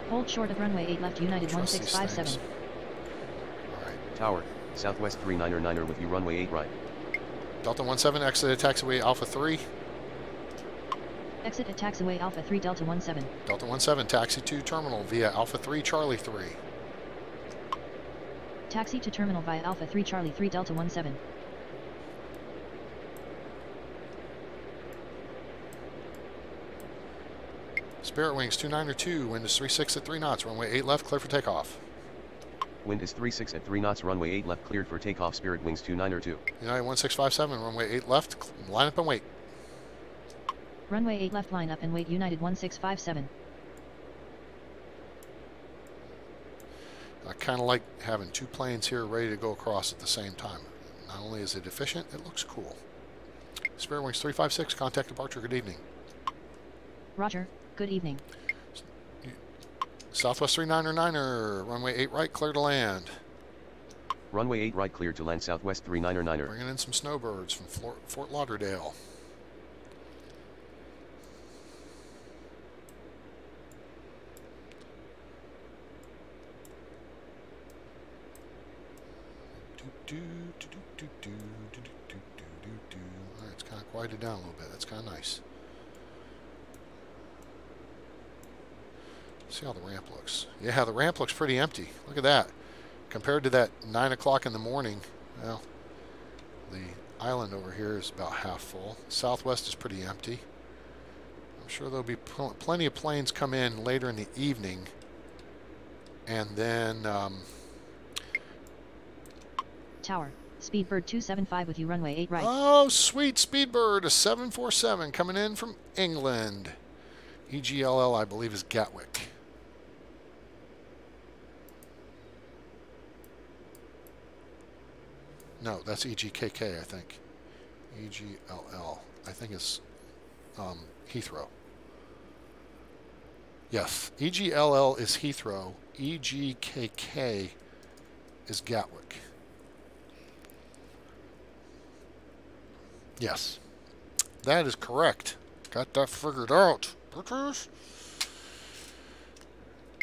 Hold short of runway 8 left United Trust these 1657. things. Alright. Tower, Southwest 399er with you runway 8 right. Delta 17, exited taxiway Alpha 3. Exit at taxiway Alpha 3 Delta 17. Delta 17, taxi to terminal via Alpha 3 Charlie 3. Taxi to terminal via Alpha 3 Charlie 3 Delta 17. Spirit Wings 292, wind is 36 at 3 knots, runway 8 left, clear for takeoff. Wind is 36 at 3 knots runway 8 left cleared for takeoff Spirit Wings 292. United 1657, runway 8 left, line up and wait. Runway 8 left, line up and wait United 1657. I kind of like having 2 planes here ready to go across at the same time. Not only is it efficient, it looks cool. Spirit Wings 356, contact departure, good evening. Roger, good evening. Southwest 399er, runway 8 right, clear to land. Runway 8 right clear to land Southwest 399er. Bringing in some snowbirds from Fort Lauderdale. Alright, it's kind of quieted down a little bit. That's kind of nice. See how the ramp looks. Yeah, the ramp looks pretty empty. Look at that. compared to that 9 o'clock in the morning, well, the island over here is about half full. Southwest is pretty empty. I'm sure there'll be plenty of planes come in later in the evening. And then... Tower, Speedbird 275 with you runway 8 right. Oh, sweet Speedbird, a 747 coming in from England. EGLL, I believe, is Gatwick. No, that's EGKK, I think. EGLL, I think it's Heathrow. Yes, EGLL is Heathrow. EGKK is Gatwick. Yes, that is correct. Got that figured out.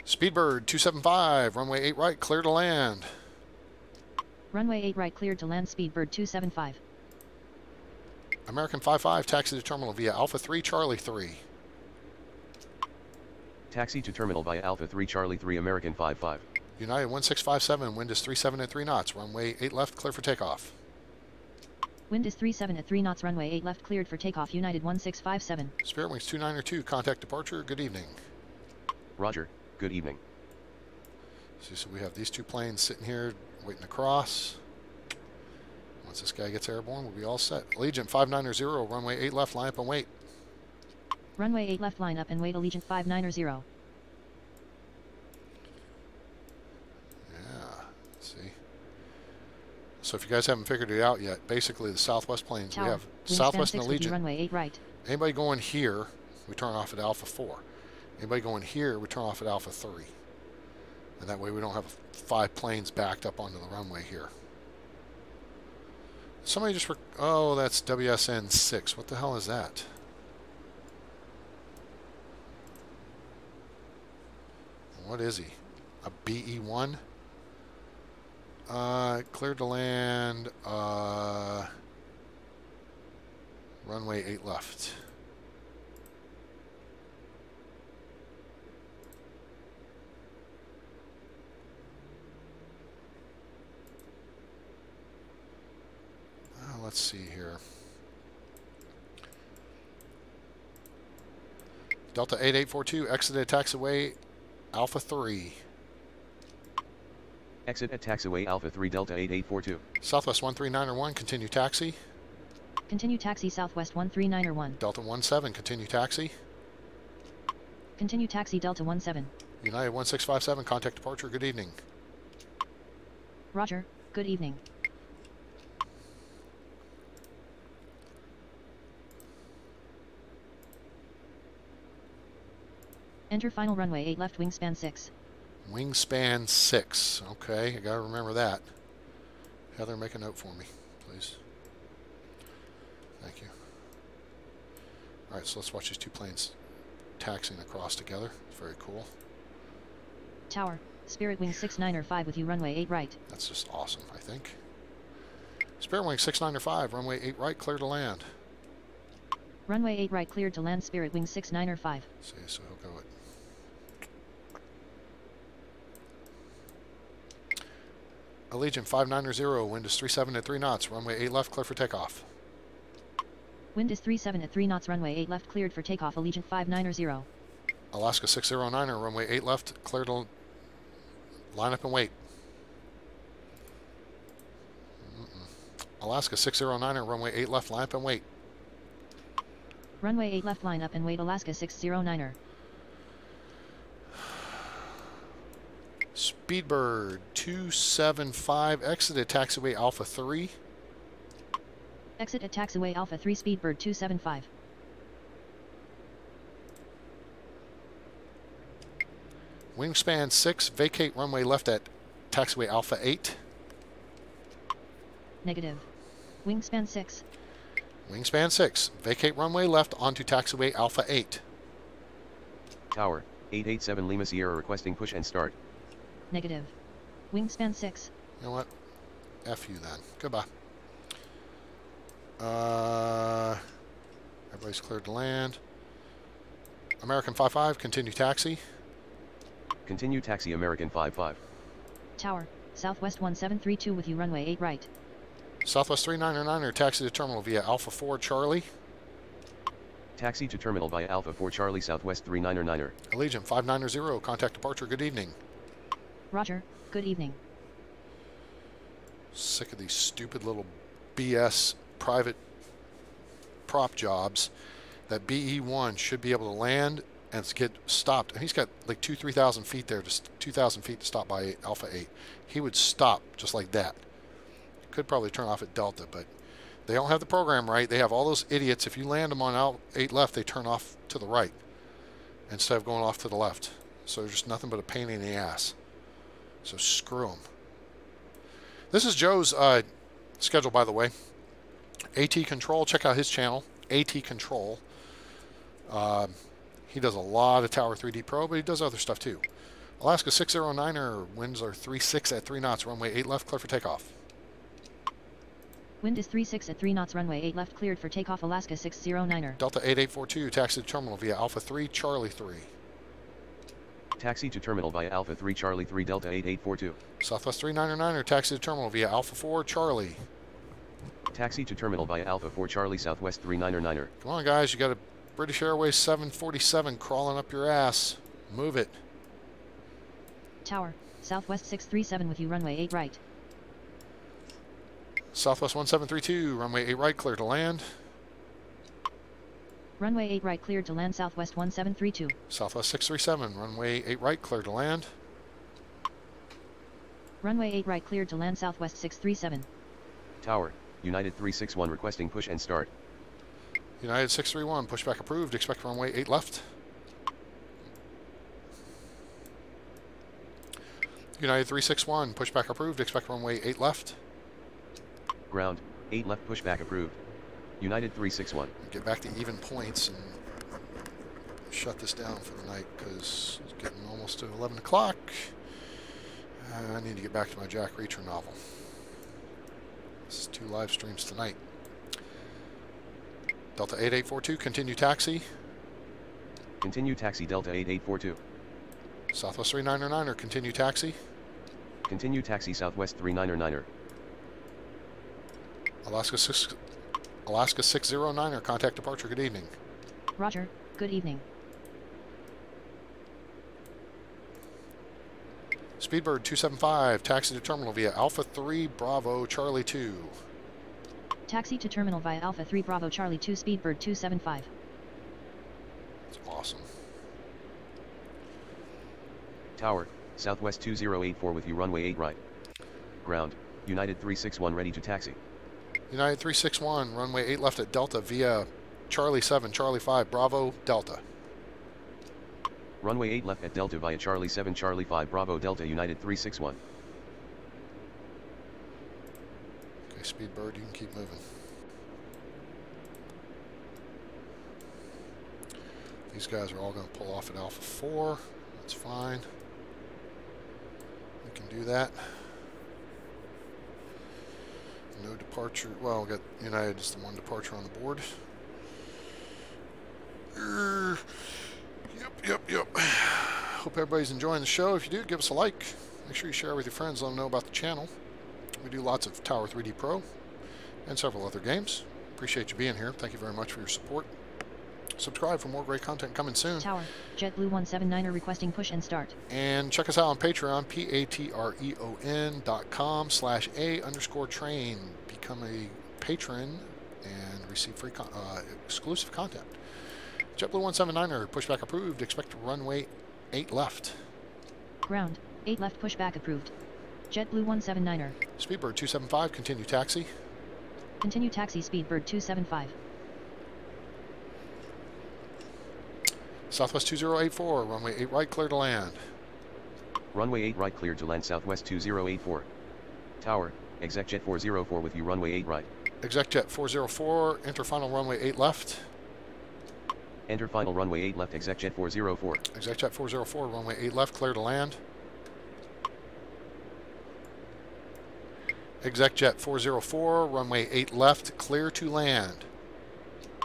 Speedbird 275, runway 8 right, clear to land. Runway 8 right cleared to land. Speedbird 275. American 55, taxi to terminal via Alpha 3, Charlie 3. Taxi to terminal via Alpha 3 Charlie 3 American 55. United 1657, wind is 37 at 3 knots, runway 8 left, clear for takeoff. Wind is 37 at 3 knots, runway 8 left cleared for takeoff, United 1657. Spirit Wings 292, contact departure, good evening. Roger, good evening. So we have these two planes sitting here waiting to cross. Once this guy gets airborne, we'll be all set. Allegiant 590, runway 8 left, line up and wait. Runway 8 left, line up and wait, Allegiant 590. Yeah, see. So if you guys haven't figured it out yet, basically the Southwest planes, Tower, we have wind Southwest span and 6 with you, Allegiant. runway 8 right. Anybody going here, we turn off at Alpha 4. Anybody going here, we turn off at Alpha 3. And that way we don't have 5 planes backed up onto the runway here. Somebody just... Oh, that's WSN 6. What the hell is that? What is he? A BE1? Cleared to land. Runway 8 left. Let's see here. Delta 8842, exited taxiway Alpha 3. Exit at taxiway Alpha 3 Delta 8842. Southwest 13901, continue taxi. Continue taxi Southwest 13901. Delta 17, continue taxi. Continue taxi Delta 17. United 1657, contact departure, good evening. Roger, good evening. Enter final runway 8 left, wingspan 6. Wingspan 6. Okay, I gotta remember that. Heather, make a note for me, please. Thank you. Alright, so let's watch these two planes taxiing across together. Very cool. Tower, Spirit Wing 695 with you, runway 8 right. That's just awesome, I think. Spirit Wing 695, runway 8 right, clear to land. Runway 8 right cleared to land, Spirit Wing 695. See, so he'll go at... Allegiant 590, wind is 37 at 3 knots, runway 8 left, clear for takeoff. Wind is 37 at 3 knots, runway 8 left cleared for takeoff, Allegiant 590. Alaska 609, runway 8 left, clear to line up and wait. Alaska 609, runway 8 left, line up and wait. Runway 8 left, line up and wait, Alaska 609er. Speedbird 275, exited taxiway Alpha 3. Exit at taxiway Alpha 3, Speedbird 275. Wingspan 6, vacate runway left at taxiway Alpha 8. Negative. Wingspan 6. Wingspan 6, vacate runway left onto taxiway Alpha 8. Tower, 887 Lima Sierra requesting push and start. Negative. Wingspan 6. You know what? F you then. Goodbye. Everybody's cleared to land. American 55, continue taxi. Continue taxi American 55. Tower, Southwest 1732 with you runway 8 right. Southwest 399er, taxi to terminal via Alpha 4 Charlie. Taxi to terminal via Alpha 4 Charlie Southwest 399er. Allegiant 590, contact departure, good evening. Roger, good evening. Sick of these stupid little BS private prop jobs. That BE-1 should be able to land and get stopped. And he's got like 3,000 feet there, just 2,000 feet to stop by Alpha 8. He would stop just like that. Could probably turn off at Delta, but they don't have the program right. They have all those idiots. If you land them on Alpha 8 left, they turn off to the right instead of going off to the left. So there's just nothing but a pain in the ass. So screw them. This is Joe's schedule, by the way. AT Control, check out his channel, AT Control. He does a lot of Tower 3D Pro, but he does other stuff too. Alaska 609er, winds are 36 at 3 knots, runway 8 left, clear for takeoff. Wind is 36 at 3 knots, runway 8 left, cleared for takeoff, Alaska 609er. Delta 8842, taxi to terminal via Alpha 3 Charlie 3. Taxi to terminal via Alpha 3 Charlie 3 Delta 8842. Southwest 399er, taxi to terminal via Alpha 4 Charlie. Taxi to terminal via Alpha 4 Charlie Southwest 399er. Come on, guys, you got a British Airways 747 crawling up your ass. Move it. Tower, Southwest 637 with you runway 8 right. Southwest 1732, runway 8 right, clear to land. Runway 8 right cleared to land, Southwest 1732. Southwest 637, runway 8 right, clear to land. Runway 8 right cleared to land, Southwest 637. Tower, United 361 requesting push and start. United 631, pushback approved, expect runway 8 left. United 361, pushback approved, expect runway 8 left. Ground, 8 left pushback approved. United 361. Get back to even points and shut this down for the night because it's getting almost to 11 o'clock. I need to get back to my Jack Reacher novel. This is 2 live streams tonight. Delta 8842, continue taxi. Continue taxi Delta 8842. Southwest 399er, continue taxi. Continue taxi Southwest 399er. Alaska 609er, contact departure, good evening. Roger, good evening. Speedbird 275, taxi to terminal via Alpha 3 Bravo Charlie 2. Taxi to terminal via Alpha 3 Bravo Charlie 2, Speedbird 275. That's awesome. Tower, Southwest 2084 with you runway 8 right. Ground, United 361 ready to taxi. United 361, runway 8 left at Delta via Charlie 7, Charlie 5, Bravo, Delta. Runway 8 left at Delta via Charlie 7, Charlie 5, Bravo, Delta, United 361. Okay, Speedbird, you can keep moving. These guys are all going to pull off at Alpha 4. That's fine. We can do that. No departure. Well, we got United is the one departure on the board. Yep. Hope everybody's enjoying the show. If you do, give us a like. Make sure you share with your friends. Let them know about the channel. We do lots of Tower 3D Pro and several other games. Appreciate you being here. Thank you very much for your support. Subscribe for more great content coming soon. Tower, JetBlue 179er requesting push and start. And check us out on Patreon, patreon.com/a_train. Become a patron and receive free exclusive content. JetBlue 179er, pushback approved. Expect runway 8 left. Ground, 8 left pushback approved. JetBlue 179er. Speedbird 275, continue taxi. Continue taxi Speedbird 275. Southwest 2084, runway 8 right, clear to land. Runway 8 right cleared to land Southwest 2084. Tower, ExecJet 404 with you runway 8 right. ExecJet 404, enter final runway 8 left. Enter final runway 8 left ExecJet 404. ExecJet 404, runway 8 left, clear to land. ExecJet 404, runway 8 left, clear to land.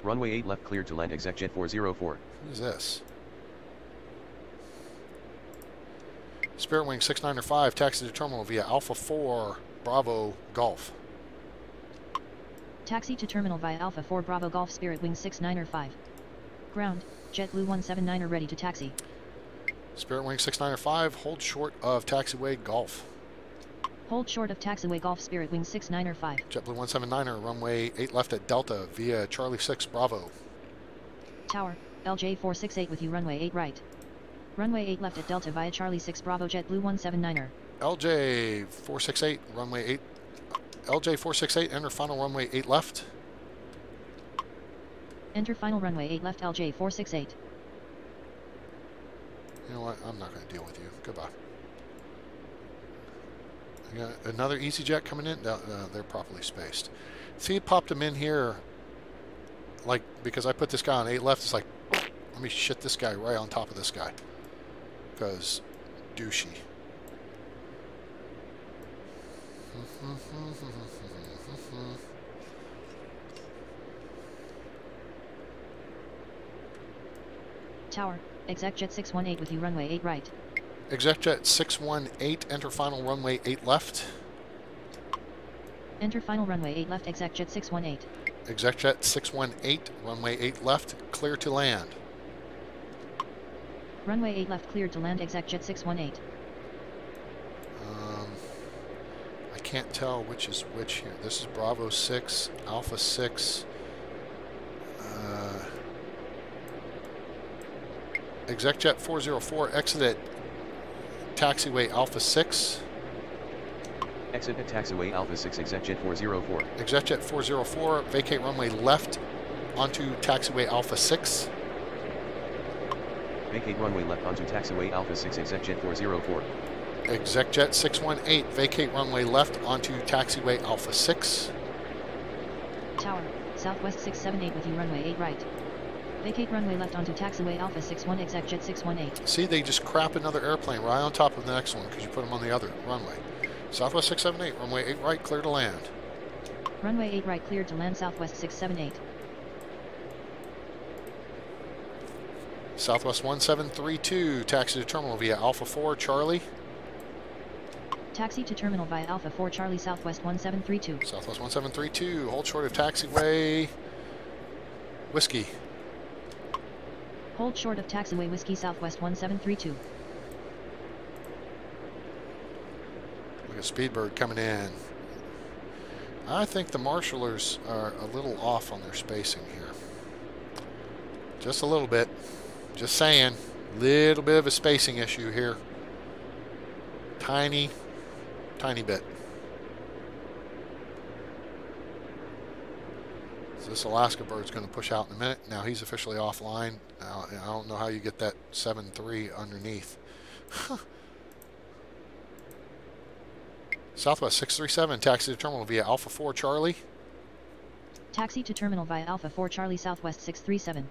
Runway 8 left cleared to land ExecJet 404. Who's this? Spirit Wing 695, taxi to terminal via Alpha 4, Bravo, Golf. Taxi to terminal via Alpha 4 Bravo Golf Spirit Wing 695. Ground, JetBlue 179er ready to taxi. Spirit Wing 695, hold short of taxiway Golf. Hold short of taxiway Golf Spirit Wing 695. JetBlue 179er, runway 8 left at Delta via Charlie 6 Bravo. Tower, LJ 468 with you runway 8 right. Runway 8 left at Delta via Charlie 6 Bravo JetBlue 179er. LJ 468, runway 8. LJ 468, enter final runway 8 left. Enter final runway 8 left LJ 468. You know what? I'm not going to deal with you. Goodbye. I got another EasyJet coming in. No, they're properly spaced. See, it popped them in here. Like, because I put this guy on 8 left, it's like, let me shit this guy right on top of this guy. Because, douchey. Tower, ExecJet 618 with you runway 8 right. ExecJet 618, enter final runway 8 left. Enter final runway 8 left ExecJet 618. ExecJet 618, runway 8 left, clear to land. Runway 8 left cleared to land ExecJet 618. I can't tell which is which here. This is Bravo 6, Alpha 6. ExecJet 404, exit at taxiway Alpha 6. Exit at taxiway Alpha 6 ExecJet 404. ExecJet 404, vacate runway left onto taxiway Alpha 6. Vacate runway left onto taxiway Alpha 6 ExecJet 404. ExecJet 618, vacate runway left onto taxiway Alpha 6. Tower, Southwest 678 with you runway 8 right. Vacate runway left onto taxiway Alpha 61 ExecJet 618. See, they just crap another airplane right on top of the next one because you put them on the other runway. Southwest 678, runway 8 right, clear to land. Runway 8 right cleared to land Southwest 678. Southwest 1732, taxi to terminal via Alpha 4, Charlie. Taxi to terminal via Alpha 4 Charlie Southwest 1732. Southwest 1732, hold short of taxiway Whiskey. Hold short of taxiway Whiskey Southwest 1732. Look at Speedbird coming in. I think the marshalers are a little off on their spacing here. Just a little bit. Just saying. Little bit of a spacing issue here. Tiny bit. So this Alaska bird's going to push out in a minute. Now he's officially offline. Now, I don't know how you get that 7-3 underneath. Southwest 637, taxi to terminal via Alpha 4 Charlie. Taxi to terminal via Alpha 4 Charlie Southwest 637.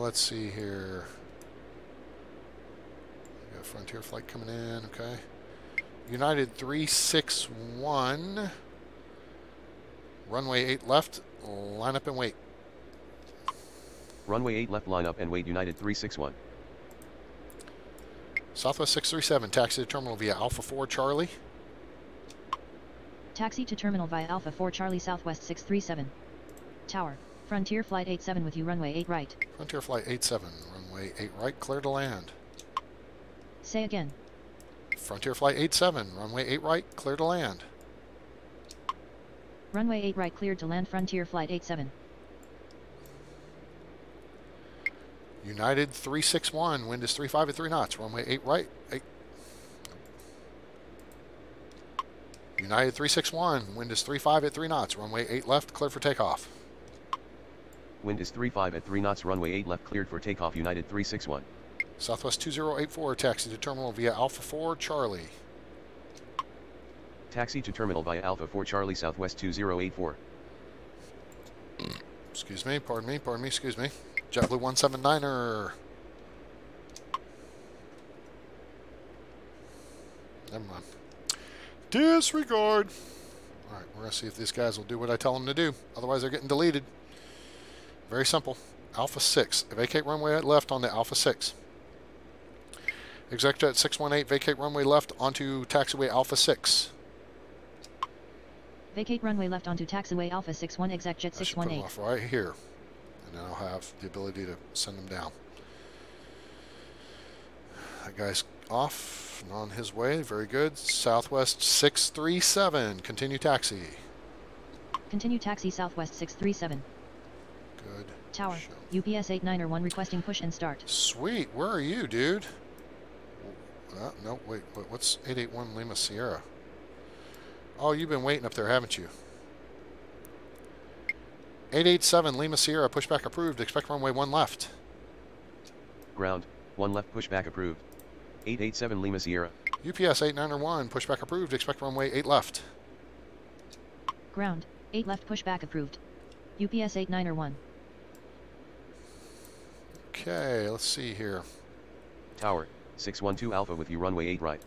Let's see here. We got a Frontier flight coming in, okay. United 361. Runway 8 left, line up and wait. Runway 8 left, line up and wait United 361. Southwest 637, taxi to terminal via Alpha 4 Charlie. Taxi to terminal via Alpha 4 Charlie Southwest 637. Tower, Frontier Flight 87 with you runway 8 right. Frontier Flight 87, runway 8 right, clear to land. Say again. Frontier Flight 87, runway 8 right, clear to land. Runway 8 right cleared to land Frontier Flight 87. United 361, wind is 35 at 3 knots, runway 8 right. United 361, wind is 35 at 3 knots, runway 8 left, clear for takeoff. Wind is 35 at 3 knots, runway 8 left, cleared for takeoff United 361. Southwest 2084, taxi to terminal via Alpha 4 Charlie. Taxi to terminal via Alpha 4 Charlie Southwest 2084. Excuse me, pardon me, excuse me. JetBlue 179er. Never mind. Disregard. Alright, we're going to see if these guys will do what I tell them to do. Otherwise, they're getting deleted. Very simple. Alpha 6. Vacate runway left on the Alpha 6. ExecJet 618, vacate runway left onto taxiway Alpha 6. Vacate runway left onto taxiway Alpha 61 ExecJet I should put them 618. off right here. And then I'll have the ability to send them down. That guy's off and on his way. Very good. Southwest 637. Continue taxi. Continue taxi Southwest 637. Good. Tower. Show. UPS 891 requesting push and start. Sweet. Where are you, dude? No, wait. What's 881 Lima Sierra? Oh, you've been waiting up there, haven't you? 887 Lima Sierra, pushback approved. Expect runway 1 left. Ground, 1 left pushback approved. 887 Lima Sierra. UPS 891, pushback approved. Expect runway 8 left. Ground, 8 left pushback approved. UPS 891. Okay, let's see here. Tower, 612 Alpha with you runway 8 right.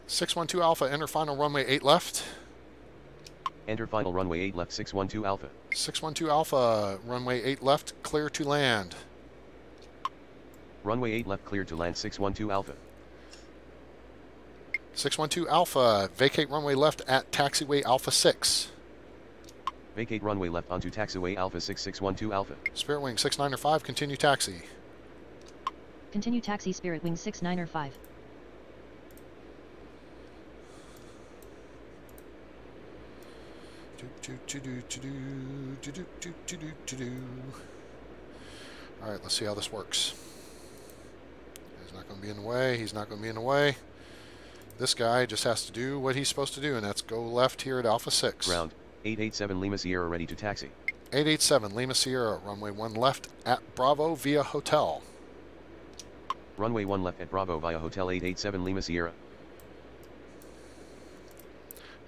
612 Alpha, enter final runway 8 left. Enter final runway 8 left 612 Alpha. 612 Alpha, runway 8 left, clear to land. Runway 8 left cleared to land 612 Alpha. 612 Alpha, vacate runway left at taxiway Alpha 6. Vacate runway left onto taxiway Alpha 6612 Alpha. Spirit Wing 695, continue taxi. Continue taxi Spirit Wing 695. Alright, let's see how this works. He's not going to be in the way. He's not going to be in the way. This guy just has to do what he's supposed to do, and that's go left here at Alpha 6. Ground, 887 Lima Sierra ready to taxi. 887 Lima Sierra, runway 1 left at Bravo via hotel. Runway 1 left at Bravo via hotel 887 Lima Sierra.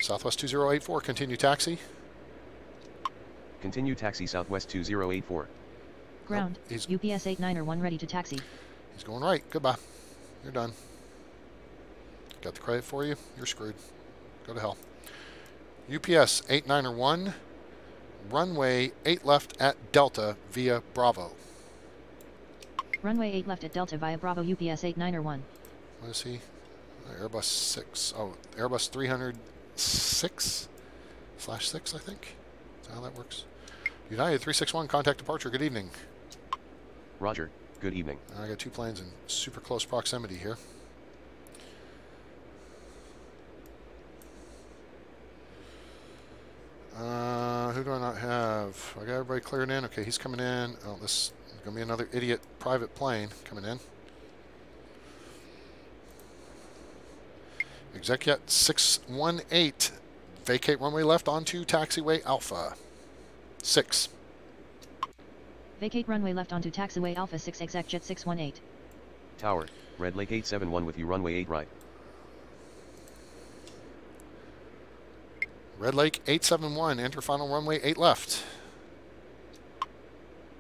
Southwest 2084, continue taxi. Continue taxi Southwest 2084. Ground, Nope, UPS 891 ready to taxi. He's going right. Goodbye. You're done. Got the credit for you? You're screwed. Go to hell. UPS 891, runway 8 left at Delta via Bravo. Runway 8 left at Delta via Bravo UPS 891. What is he? Airbus 6. Oh, Airbus 306/6, I think. Is that how that works? United 361, contact departure. Good evening. Roger, good evening. I got 2 planes in super close proximity here. Who do I not have? I got everybody cleared in. Okay, he's coming in. Oh, this is going to be another idiot private plane coming in. ExecJet 618. Vacate runway left onto taxiway Alpha 6. Vacate runway left onto taxiway Alpha 6 ExecJet 618. Tower, Red Lake 871 with you runway 8 right. Red Lake 871. Enter final runway 8 left.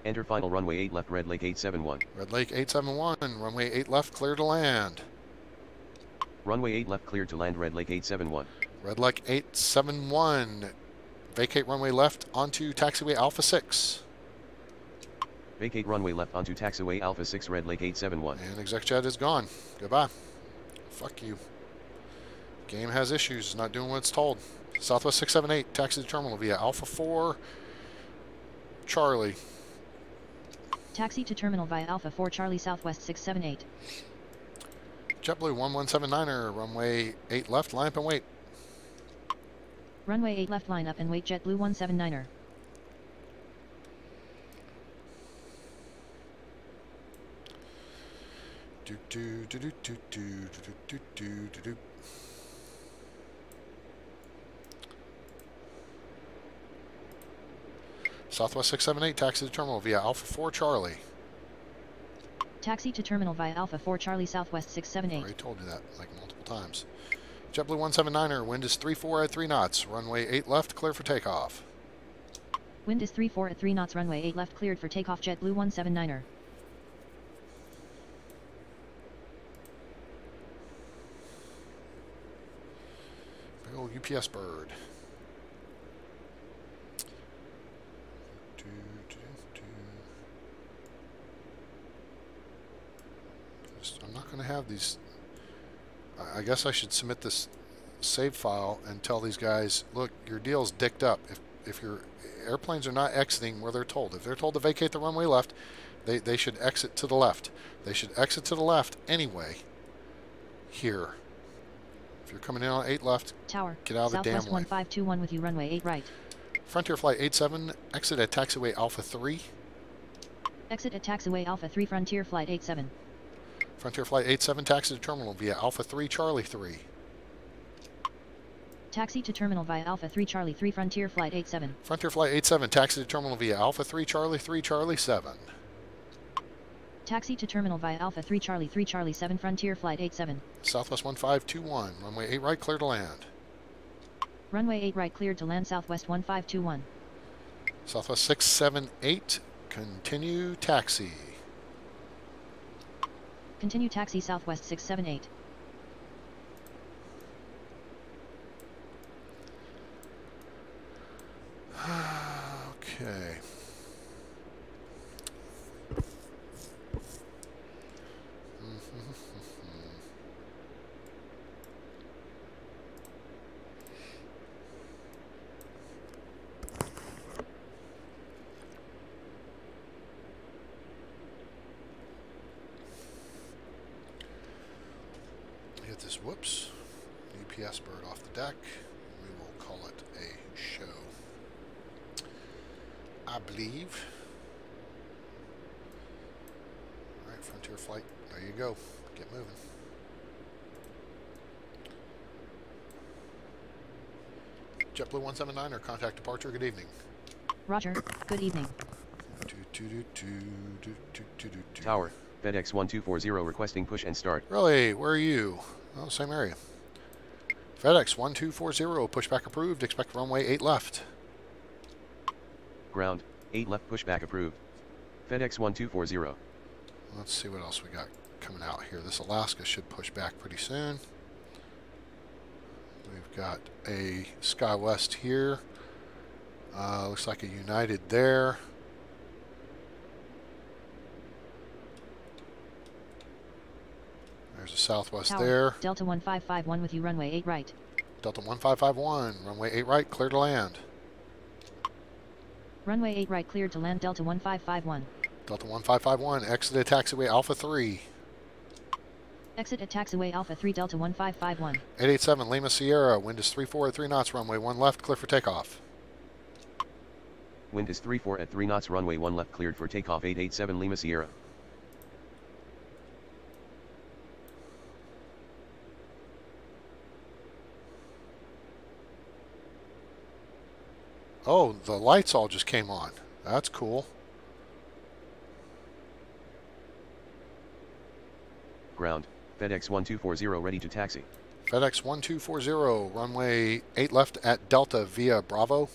Enter final runway 8 left Red Lake 871. Red Lake 871. Runway 8 left, clear to land. Runway 8 left cleared to land Red Lake 871. Red Lake 871. Vacate runway left onto taxiway Alpha 6. Vacate runway left onto taxiway Alpha 6 Red Lake 871. And ExecJet is gone. Goodbye. Fuck you. Game has issues. It's not doing what it's told. Southwest 678. Taxi to terminal via Alpha 4 Charlie. Taxi to terminal via Alpha 4 Charlie Southwest 678. JetBlue 1179er. Runway 8 left. Line up and wait. Runway 8 left line up and wait JetBlue 179er. Do do do do do do do do do do do. Southwest 678, taxi to terminal via Alpha 4 Charlie. Taxi to terminal via Alpha 4 Charlie Southwest 678. Already told you that like multiple times. JetBlue 179er, wind is 3-4 at 3 knots. Runway 8 left, clear for takeoff. Wind is 3-4 at 3 knots. Runway 8 left cleared for takeoff. JetBlue 179er. Big old UPS bird. I'm not going to have these. I guess I should submit this save file and tell these guys, look, your deal's dicked up. If your airplanes are not exiting where they're told, if they're told to vacate the runway left, they should exit to the left. They should exit to the left anyway. Here. If you're coming in on 8 left, Tower, get out of the damn Southwest lane. 1521 with you runway 8 right. Frontier Flight 87, exit at taxiway Alpha 3. Exit at taxiway Alpha 3 Frontier Flight 87. Frontier Flight 87, taxi to terminal via Alpha 3 Charlie 3. Taxi to terminal via Alpha 3 Charlie 3 Frontier Flight 87. Frontier Flight 87, taxi to terminal via Alpha 3 Charlie 3 Charlie 7. Taxi to terminal via Alpha 3 Charlie 3 Charlie 7 Frontier Flight 87. Southwest 1521, runway 8 right, clear to land. Runway 8 right cleared to land Southwest 1521. Southwest 678, continue taxi. Continue taxi Southwest 678. Okay. Get this, whoops, UPS bird off the deck. We will call it a show, I believe. All right, Frontier Flight, there you go. Get moving. JetBlue 179er, contact departure. Good evening. Roger, good evening. Tower, FedEx 1240 requesting push and start. Really? Where are you? Oh, same area. FedEx 1240, pushback approved. Expect runway 8 left. Ground, 8 left pushback approved. FedEx 1240. Let's see what else we got coming out here. This Alaska should push back pretty soon. We've got a SkyWest here. Looks like a United there. There's a Southwest Tower, there. Delta 1551 with you runway 8 right. Delta 1551, runway 8 right, clear to land. Runway 8 right cleared to land Delta 1551. Delta 1551, exit at taxiway Alpha 3. Exit at taxiway Alpha 3 Delta 1551. 887 Lima Sierra, wind is 34 at 3 knots, runway 1 left, clear for takeoff. Wind is 34 at 3 knots, runway 1 left cleared for takeoff. 887 Lima Sierra. Oh, the lights all just came on. That's cool. Ground, FedEx 1240 ready to taxi. FedEx 1240, runway 8 left at Delta via Bravo.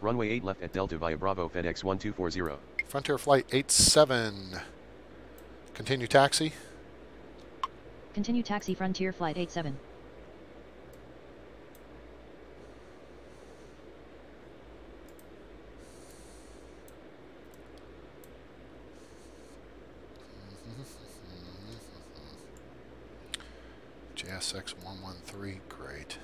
Runway 8 left at Delta via Bravo, FedEx 1240. Frontier Flight 87, continue taxi. Continue taxi Frontier Flight 87. JSX 113, great.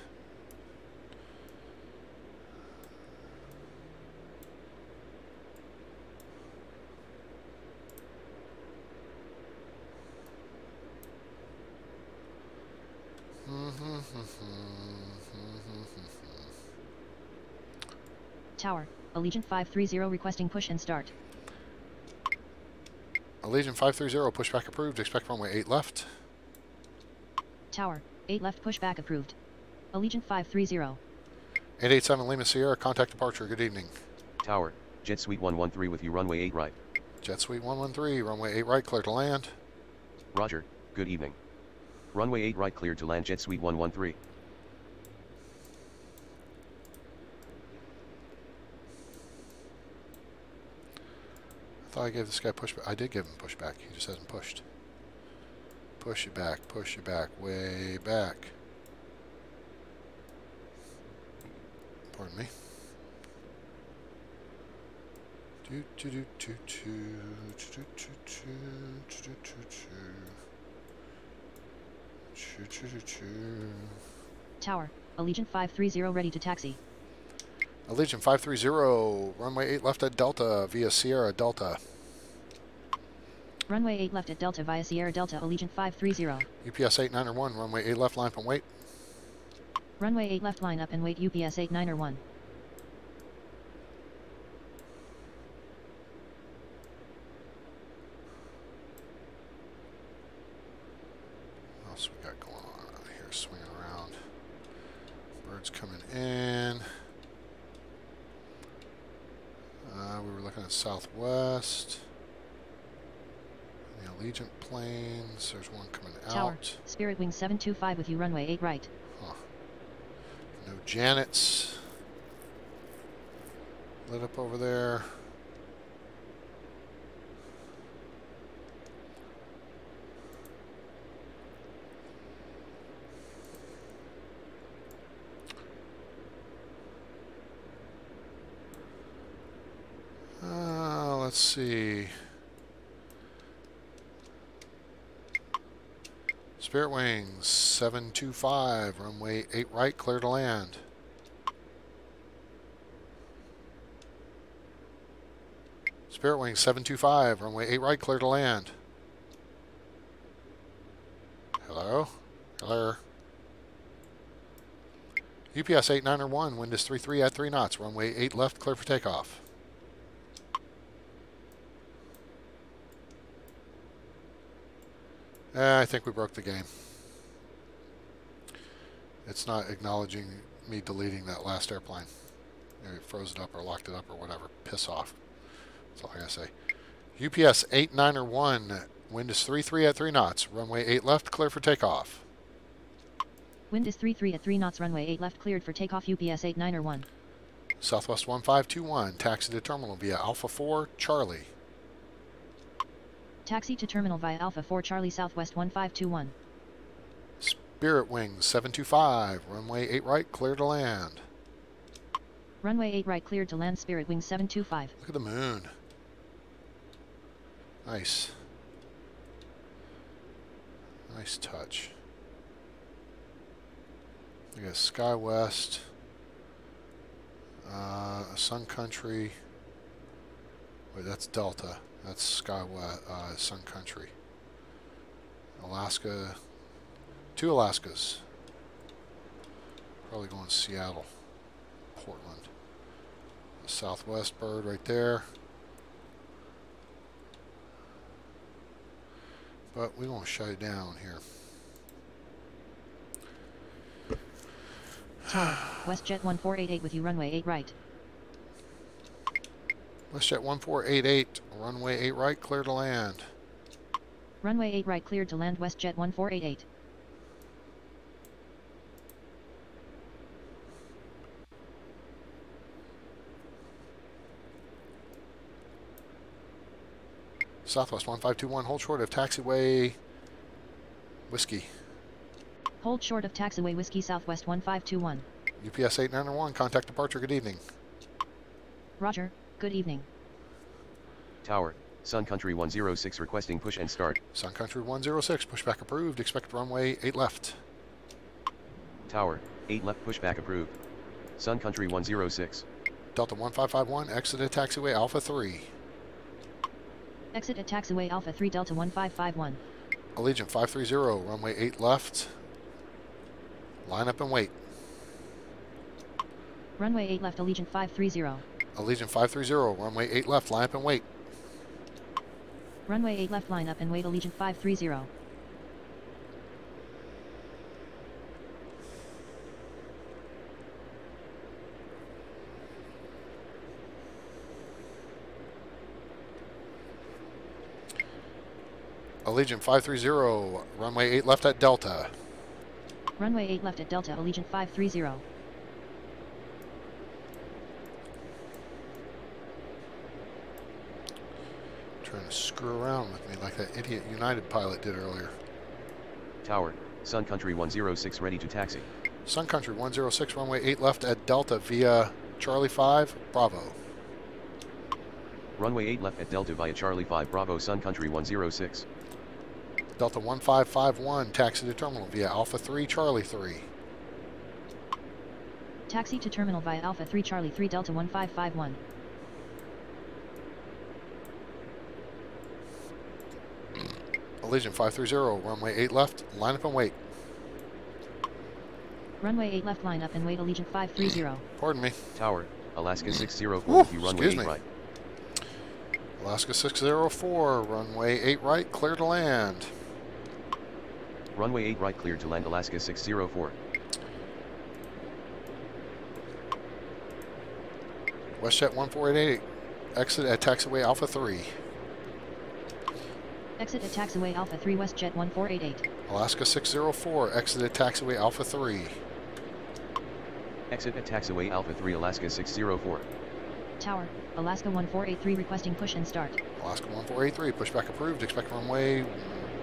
Tower, Allegiant 530 requesting push and start. Allegiant 530, pushback approved. Expect runway 8 left. Tower, 8 left pushback approved. Allegiant 530. 887 Lima Sierra, contact departure. Good evening. Tower, Jet Suite 113 with you, runway 8 right. Jet Suite 113, runway 8 right, clear to land. Roger, good evening. Runway 8 right cleared to land, Jet Suite 113. I thought I gave this guy pushback. I did give him pushback. He just hasn't pushed. Push it back, way back. Pardon me. Do do do do do do do do do do. Tower, Allegiant 530 ready to taxi. Allegiant 530, runway 8 left at Delta via Sierra Delta. Runway 8 left at Delta via Sierra Delta, Allegiant 530. UPS 891, runway 8 left, line up and wait. Runway 8 left, line up and wait, UPS 891. What else we got going on out here? Swinging around. Birds coming in. We were looking at Southwest. The Allegiant planes. There's one coming Tower, out. Spirit Wing 725 with you, runway 8 right. Huh. No Janets. Lit up over there. Let's see. Spirit Wings 725, runway 8 right, clear to land. Spirit Wings 725, runway 8 right, clear to land. Hello? Hello? UPS 891, wind is 33 at 3 knots, runway 8 left, clear for takeoff. I think we broke the game. It's not acknowledging me deleting that last airplane. Maybe it froze it up or locked it up or whatever. Piss off. That's all I gotta say. UPS 891, wind is 33 at 3 knots, runway 8 left, clear for takeoff. Wind is 33 at 3 knots, runway 8 left, cleared for takeoff, UPS 891. Southwest 1521, taxi to terminal via Alpha 4 Charlie. Taxi to terminal via Alpha 4 Charlie, Southwest 1521. Spirit Wings 725, runway 8 right, clear to land. Runway 8 right, cleared to land, Spirit Wings 725. Look at the moon. Nice. Nice touch. We got SkyWest, Sun Country. Wait, that's Delta. That's SkyWest, Sun Country. Alaska. 2 Alaskas. Probably going to Seattle. Portland. The Southwest bird right there. But we won't shut it down here. Tower, WestJet 1488 with you, runway 8 right. WestJet 1488, runway 8 right, clear to land. Runway 8 right, cleared to land, WestJet 1488. Southwest 1521, hold short of taxiway whiskey. Hold short of taxiway whiskey, Southwest 1521. UPS 891, contact departure, good evening. Roger, good evening. Tower, Sun Country 106 requesting push and start. Sun Country 106, pushback approved, expect runway 8 left. Tower, 8 left pushback approved. Sun Country 106. Delta 1551, exit at taxiway Alpha 3. Exit at taxiway Alpha 3 Delta 1551. Allegiant 530, runway 8 left. Line up and wait. Runway 8 left, Allegiant 530. Allegiant 530, runway 8 left, line up and wait. Runway 8 left, line up and wait, Allegiant 530. Allegiant 530, runway 8 left at Delta. Runway 8 left at Delta, Allegiant 530. Trying to screw around with me like that idiot United pilot did earlier. Tower, Sun Country 106 ready to taxi. Sun Country 106, runway 8 left at Delta via Charlie 5, Bravo. Runway 8 left at Delta via Charlie 5 Bravo, Sun Country 106. Delta 1551, taxi to terminal via Alpha 3, Charlie 3. Taxi to terminal via Alpha 3 Charlie 3 Delta 1551. Allegiant 530, runway 8 left, line up and wait. Runway 8 left, line up and wait. Allegiant 530. Pardon me. Tower, Alaska 604 Woo, with you runway 8 excuse me. right. Alaska 604, runway 8 right, clear to land. Runway 8 right cleared to land Alaska 604. WestJet 1488, exit at taxiway Alpha 3. Exit at taxiway Alpha 3 WestJet 1488. Alaska 604, exit at taxiway Alpha 3. Exit at taxiway Alpha 3 Alaska 604. Tower, Alaska 1483 requesting push and start. Alaska 1483, pushback approved, expect runway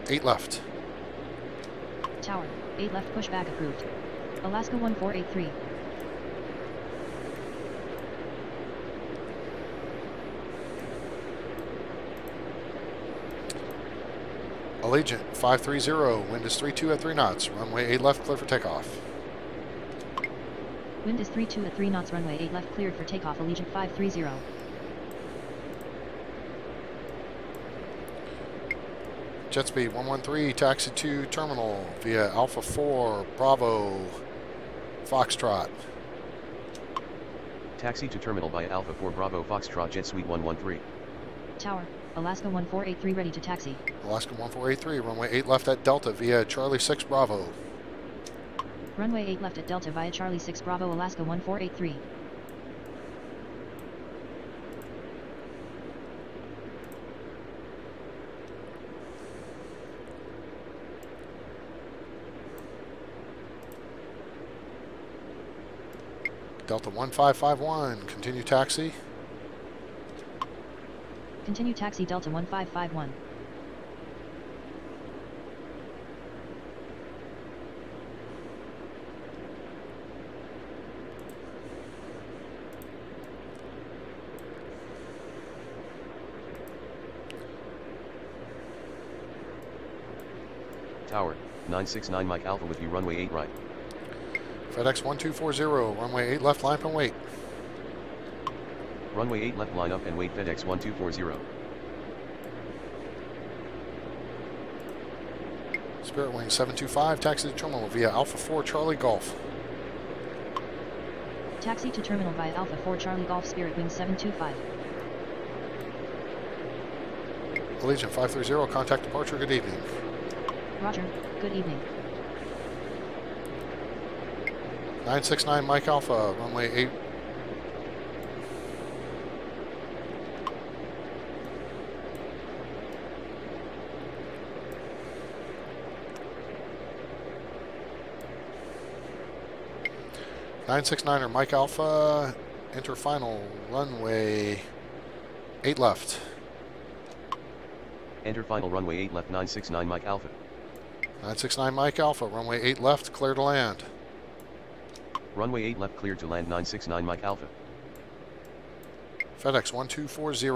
8 left. Tower, 8 left pushback approved. Alaska 1483. Allegiant 530, wind is 32 at 3 knots, runway 8 left, clear for takeoff. Wind is 32 at 3 knots, runway 8 left cleared for takeoff. Allegiant 530. Jet speed 113, taxi to terminal via Alpha 4, Bravo, Foxtrot. Taxi to terminal by Alpha 4 Bravo Foxtrot Jet Suite 113. Tower, Alaska 1483 ready to taxi. Alaska 1483, runway 8 left at Delta via Charlie 6 Bravo. Runway 8 left at Delta via Charlie 6 Bravo Alaska 1483. Delta 1551, continue taxi. Continue taxi Delta 1551. Tower, 969 Mike Alpha with you runway 8 right. FedEx 1240, runway 8 left, line up and wait. Runway 8 left line up and wait FedEx 1240. Spirit Wing 725, taxi to terminal via Alpha 4 Charlie Golf. Taxi to terminal via Alpha 4 Charlie Golf Spirit Wing 725. Allegiant 530, contact departure, good evening. Roger, good evening. 969 Mike Alpha, runway 8. (969er) Mike Alpha, enter final runway 8 left. Enter final runway 8 left 969 Mike Alpha. 969 Mike Alpha, runway 8 left, clear to land. Runway 8 left cleared to land 969 Mike Alpha. FedEx 1240,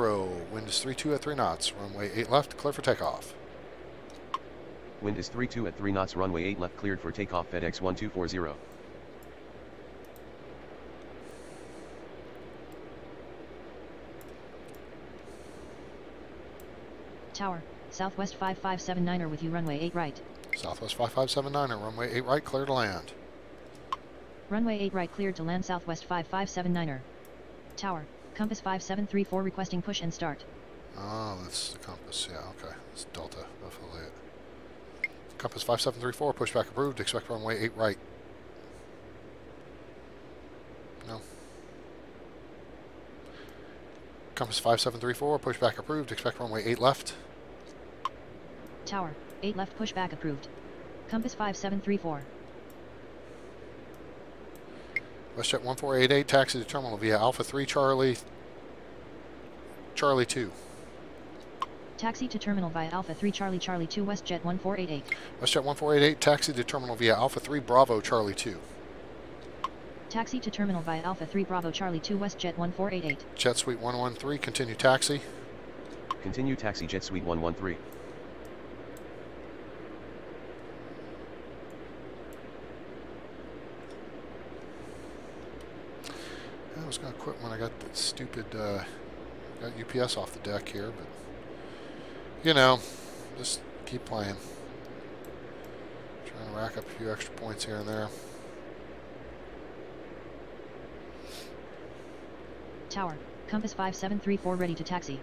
wind is 32 at 3 knots, runway 8 left, clear for takeoff. Wind is 32 at 3 knots runway 8 left cleared for takeoff FedEx 1240. Tower, Southwest 5579er with you runway 8 right. Southwest 5579er, runway 8 right, clear to land. Runway 8 right cleared to land Southwest 5579er. Tower, compass 5734 requesting push and start. Oh, that's the compass, yeah, okay. It's Delta, affiliate. Compass 5734, pushback approved, expect runway 8 right. No. Compass 5734, pushback approved, expect runway 8 left. Tower, 8 left pushback approved. Compass 5734. WestJet 1488, taxi to terminal via Alpha 3 Charlie 2. Taxi to terminal via Alpha 3 Charlie 2 WestJet 1488. WestJet 1488, taxi to terminal via Alpha 3 Bravo Charlie 2. Taxi to terminal via Alpha 3 Bravo Charlie 2 WestJet 1488. Jet Suite 113, continue taxi. Continue taxi Jet Suite 113. I was going to quit when I got the stupid, got UPS off the deck here, but, you know, just keep playing. Trying to rack up a few extra points here and there. Tower, compass 5734 ready to taxi.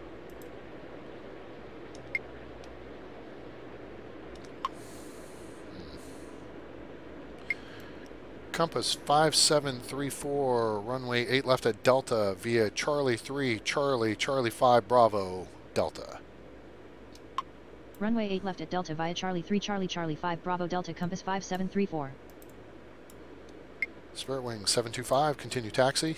Compass 5734, runway 8 left at Delta via Charlie 3, Charlie, Charlie 5, Bravo, Delta. Runway 8 left at Delta via Charlie 3, Charlie, Charlie 5, Bravo, Delta, compass 5734. Spirit Wing 725, continue taxi.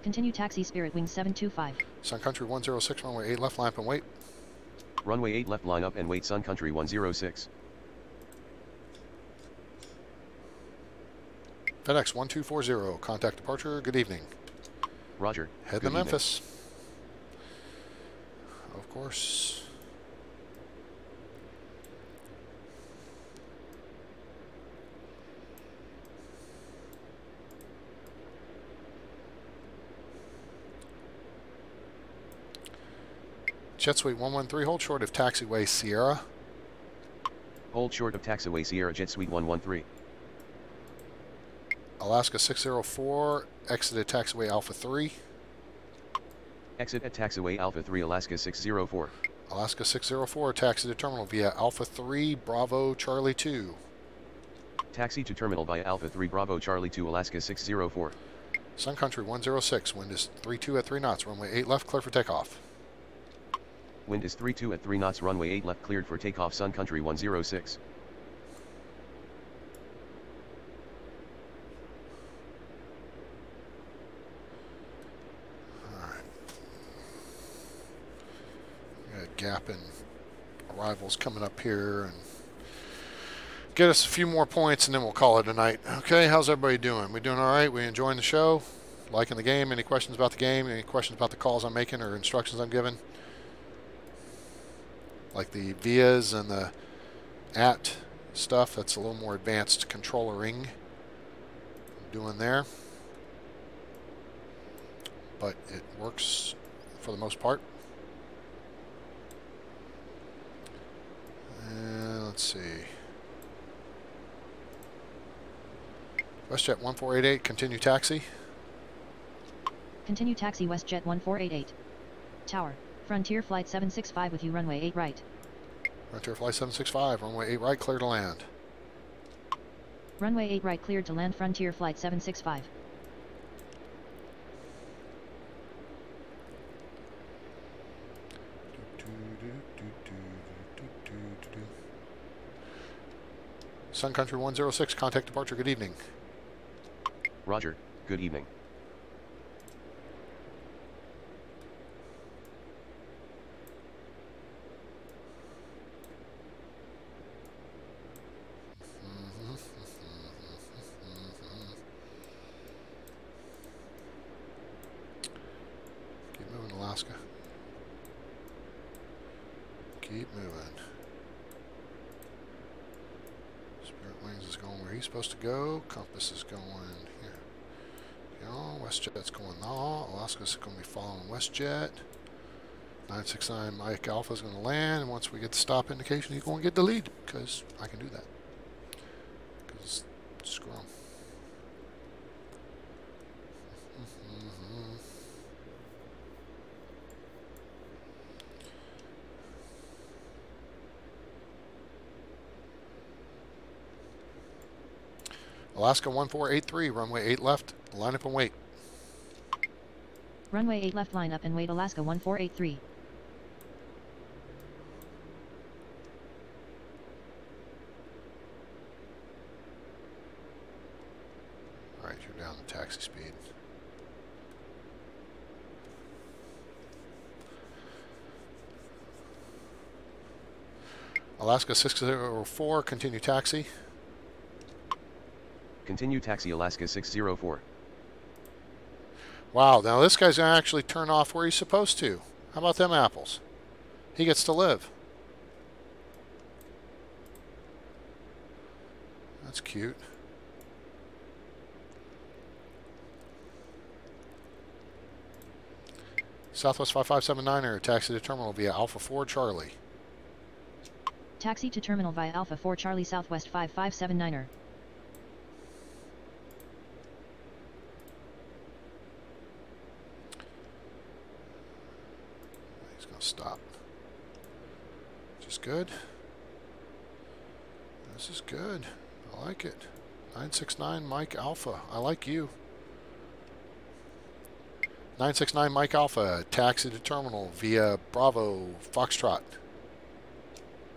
Continue taxi, Spirit Wing 725. Sun Country 106, runway 8 left, line up and wait. Runway 8 left, line up and wait. Sun Country 106. FedEx 1240, contact departure, good evening. Roger. Head to Memphis. Of course. Jet Suite 113, hold short of taxiway Sierra. Hold short of taxiway Sierra, Jet Suite 113. Alaska 604, exited taxiway Alpha 3. Exit at taxiway Alpha 3, Alaska 604. Alaska 604, taxi to terminal via Alpha 3, Bravo, Charlie 2. Taxi to terminal via Alpha 3, Bravo, Charlie 2, Alaska 604. Sun Country 106, wind is 32 at 3 knots, runway 8 left, clear for takeoff. Wind is 32 at 3 knots, runway 8 left, cleared for takeoff. Sun Country 106. Gap in arrivals coming up here and get us a few more points and then we'll call it a night. Okay, how's everybody doing? We doing all right? We enjoying the show? Liking the game? Any questions about the game? Any questions about the calls I'm making or instructions I'm giving? Like the vias and the at stuff, that's a little more advanced controllering I'm doing there. But it works for the most part. Let's see. WestJet 1488, continue taxi. Continue taxi WestJet 1488. Tower, Frontier Flight 765 with you, runway 8 right. Frontier Flight 765, runway 8 right, clear to land. Runway 8 right, cleared to land. Frontier Flight 765. Sun Country 106, contact departure, good evening. Roger, good evening. Keep moving, Alaska. Keep moving. Spirit Wings is going where he's supposed to go. Compass is going here. You know, WestJet's going now. Alaska's going to be following WestJet. 969 Mike Alpha is going to land. And once we get the stop indication, he's going to get the lead because I can do that. Because screw him. Alaska 1483, runway 8 left, line up and wait. Runway 8 left, line up and wait. Alaska 1483. Alright, you're down to taxi speed. Alaska 604, continue taxi. Continue taxi Alaska 604. Wow, now this guy's going to actually turn off where he's supposed to. How about them apples? He gets to live. That's cute. Southwest 5579er, taxi to terminal via Alpha 4 Charlie. Taxi to terminal via Alpha 4 Charlie Southwest 5579er. He's going to stop. Which is good. This is good. I like it. 969 Mike Alpha. I like you. 969 Mike Alpha, taxi to terminal via Bravo Foxtrot.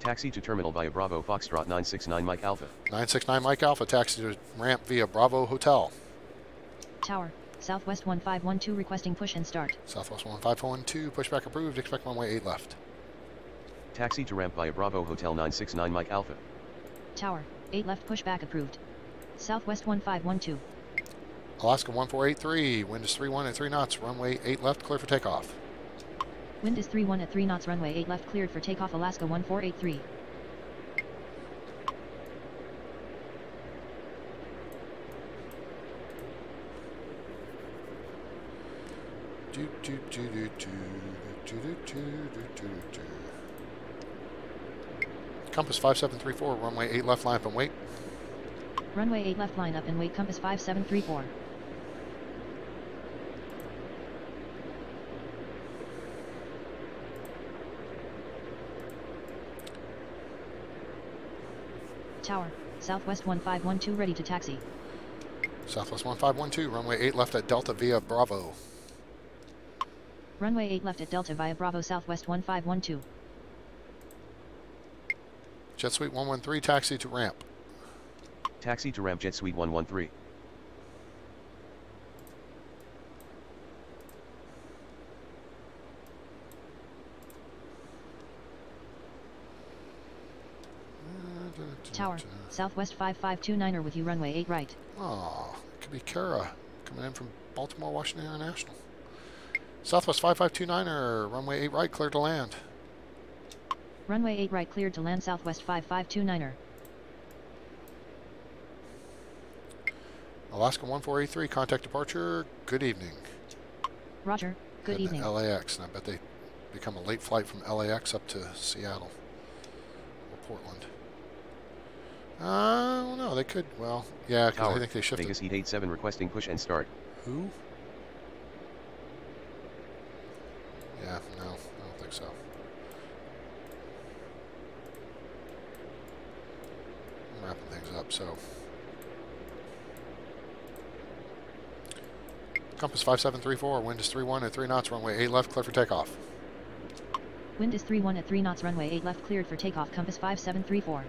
Taxi to terminal via Bravo Foxtrot 969 Mike Alpha. 969 Mike Alpha, taxi to ramp via Bravo Hotel. Tower, Southwest 1512 requesting push and start. Southwest 1512, pushback approved, expect runway 8 left. Taxi to ramp via Bravo Hotel 969 Mike Alpha. Tower, 8 left pushback approved. Southwest 1512. Alaska 1483, wind is 31 at 3 knots, runway 8 left, clear for takeoff. Wind is 31 at 3 knots, runway 8 left, cleared for takeoff, Alaska 1483. Compass 5734, runway 8 left, line up and wait. Runway 8 left, line up and wait, compass 5734. Tower, Southwest 1512 ready to taxi. Southwest 1512, runway 8 left at Delta via Bravo. Runway 8 left at Delta via Bravo Southwest 1512. Jet Suite 113, taxi to ramp. Taxi to ramp Jet Suite 113. Tower, Southwest 5529er with you, runway 8 right. Oh, it could be Kara coming in from Baltimore, Washington International. Southwest 5529er, runway 8 right, clear to land. Runway 8 right cleared to land, Southwest 5529er. Alaska 1483, contact departure, good evening. Roger, good Heading evening. to LAX, and I bet they become a late flight from LAX up to Seattle or Portland. I don't know, they could, well, yeah, because I think they shifted. Vegas Heat 87 requesting push and start. Who? Yeah, no, I don't think so. I'm wrapping things up, so. Compass 5734, wind is 31 at 3 knots, runway 8 left, clear for takeoff. Wind is 31 at 3 knots, runway 8 left, cleared for takeoff, compass 5734.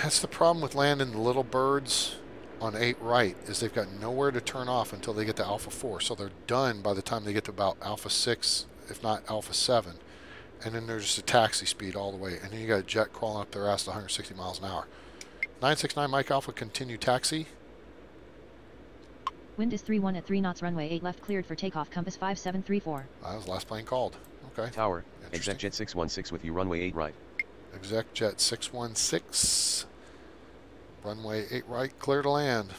That's the problem with landing the little birds on 8 right, is they've got nowhere to turn off until they get to Alpha 4. So they're done by the time they get to about Alpha 6, if not Alpha 7. And then there's just a taxi speed all the way. And then you got a jet crawling up their ass at 160 miles an hour. 969 Mike Alpha, continue taxi. Wind is 31 at 3 knots, runway 8 left, cleared for takeoff, compass 5734. That was the last plane called. Okay. Tower, Exec Jet 616 with you, runway 8 right. Exec Jet 616. Runway 8 right, clear to land.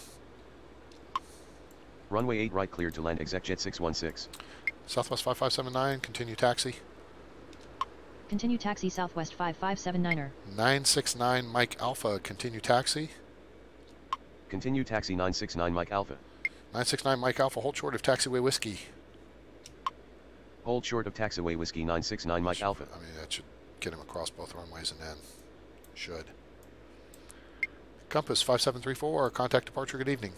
Runway 8 right cleared to land, Exec Jet 616. Southwest 5579, continue taxi. Continue taxi, Southwest 5579er. 969 Mike Alpha, continue taxi. Continue taxi 969 Mike Alpha. 969 Mike Alpha, hold short of taxiway whiskey. Hold short of taxiway whiskey 969 Mike Alpha. I mean, that should get him across both runways and then. Should. Compass 5734, contact departure, good evening.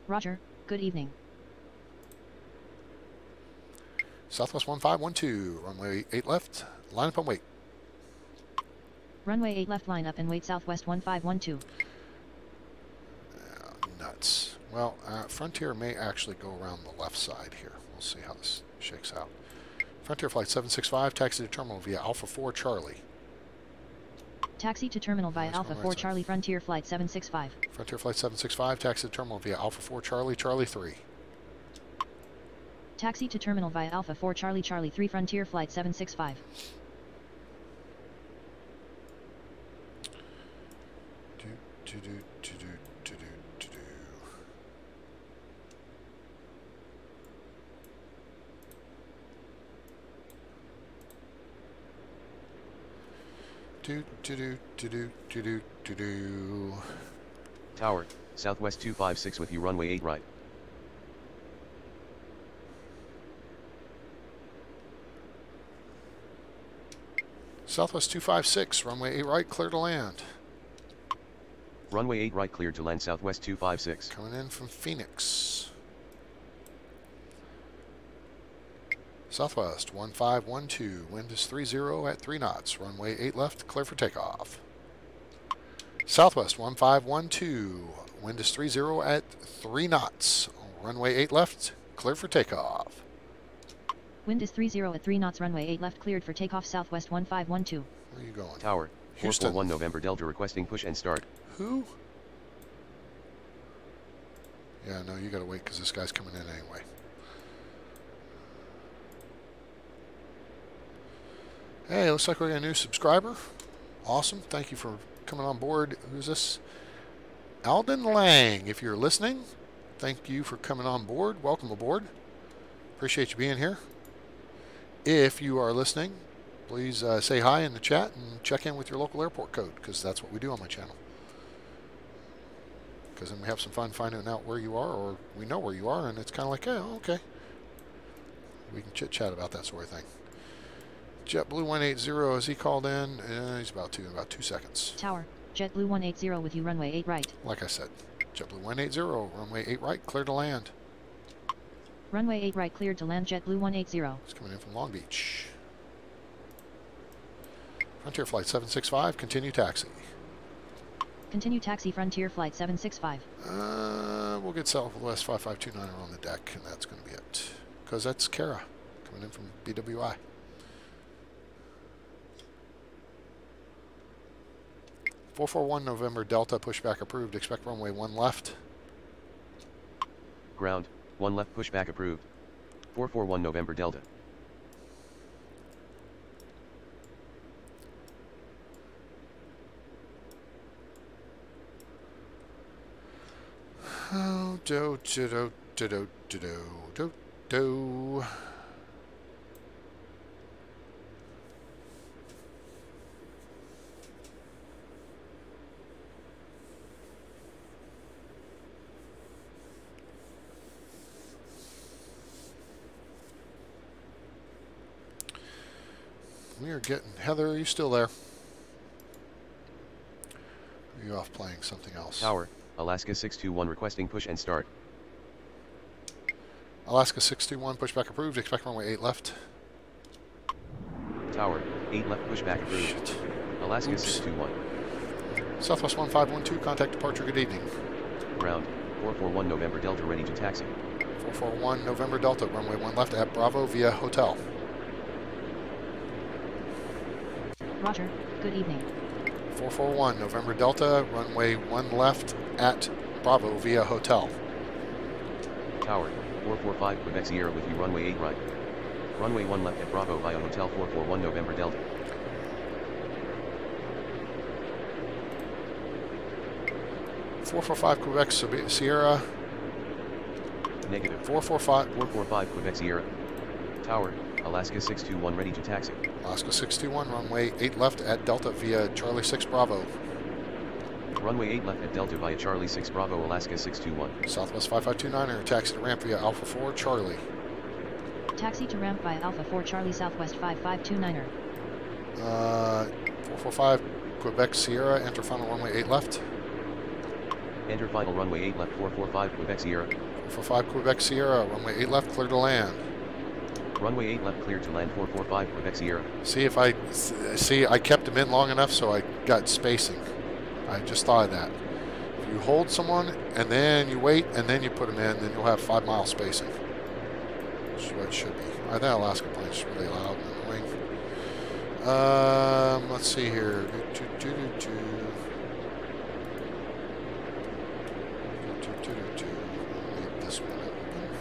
Roger, good evening. Southwest 1512, runway 8 left, line up and wait. Runway 8 left, line up and wait, Southwest 1512. Nuts. Well, Frontier may actually go around the left side here. We'll see how this shakes out. Frontier Flight 765, taxi to terminal via Alpha 4 Charlie. Taxi to terminal via Alpha 4 Charlie, Frontier Flight 765. Frontier Flight 765, taxi to terminal via Alpha 4 Charlie, Charlie 3. Taxi to terminal via Alpha 4 Charlie Charlie 3 Frontier Flight 765. Do, do, do, do, do, do, do, do. Do, do, do, do, do, do, do, do, do. Tower, Southwest 256 with you runway 8 right. Southwest 256, runway 8 right, clear to land. Runway 8 right cleared to land Southwest 256. Coming in from Phoenix. Southwest 1512, wind is 30 at 3 knots, runway 8 left, clear for takeoff. Southwest 1512, wind is 30 at 3 knots, runway 8 left, clear for takeoff. Wind is 30 at 3 knots, runway 8 left cleared for takeoff, Southwest 1512. Where are you going? Tower, Houston. 441 November Delta requesting push and start. Who? Yeah, no, you gotta wait because this guy's coming in anyway. Hey, looks like we got a new subscriber. Awesome. Thank you for coming on board. Who's this? Alden Lang. If you're listening, thank you for coming on board. Welcome aboard. Appreciate you being here. If you are listening, please say hi in the chat and check in with your local airport code, because that's what we do on my channel. Because then we have some fun finding out where you are, or we know where you are, and it's kind of like, oh, okay. We can chit-chat about that sort of thing. JetBlue 180, is he called in? He's about to, in about 2 seconds. Tower, JetBlue 180 with you runway 8 right. Like I said, JetBlue 180, runway 8 right, clear to land. Runway 8 right cleared to land, JetBlue 180. It's coming in from Long Beach. Frontier Flight 765, continue taxi. Continue taxi Frontier Flight 765. We'll get Southwest 5529 on the deck, and that's going to be it. Because that's Kara, coming in from BWI. (441) November Delta, pushback approved. Expect runway 1 left. Ground, 1 left pushback approved. 441 November Delta. Oh, do do do do do do do do. We are getting... Heather, are you still there? Or are you off playing something else? Tower, Alaska 621 requesting push and start. Alaska 621, pushback approved. Expect runway 8 left. Tower, 8 left pushback approved. Shit. Alaska Oops. 621. Southwest 1512, contact departure, good evening. Ground, 441 November Delta ready to taxi. 441 November Delta, runway 1 left at Bravo via hotel. Roger, good evening. 441 November Delta, runway 1 left at Bravo via hotel. Tower, 445 Quebec Sierra with you runway 8 right. Runway 1 left at Bravo via hotel 441 November Delta. (445 Quebec Sierra). Negative. 445 Quebec Sierra. Tower, Alaska 621 ready to taxi. Alaska 621, runway 8 left at Delta via Charlie 6 Bravo. Runway 8 left at Delta via Charlie 6 Bravo, Alaska 621. Southwest 5529er, taxi to ramp via Alpha 4 Charlie. Taxi to ramp via Alpha 4 Charlie Southwest 5529er. 445 Quebec Sierra, enter final runway 8 left. Enter final runway 8 left 445 Quebec Sierra. 445 Quebec Sierra, runway 8 left, clear to land. Runway 8 left cleared to land 445 Quebec Sierra. See, I kept them in long enough so I got spacing. I just thought of that. If you hold someone and then you wait and then you put them in, then you'll have 5 mile spacing. Which is what it should be. I think Alaska plane's is really loud and annoying. Let's see here.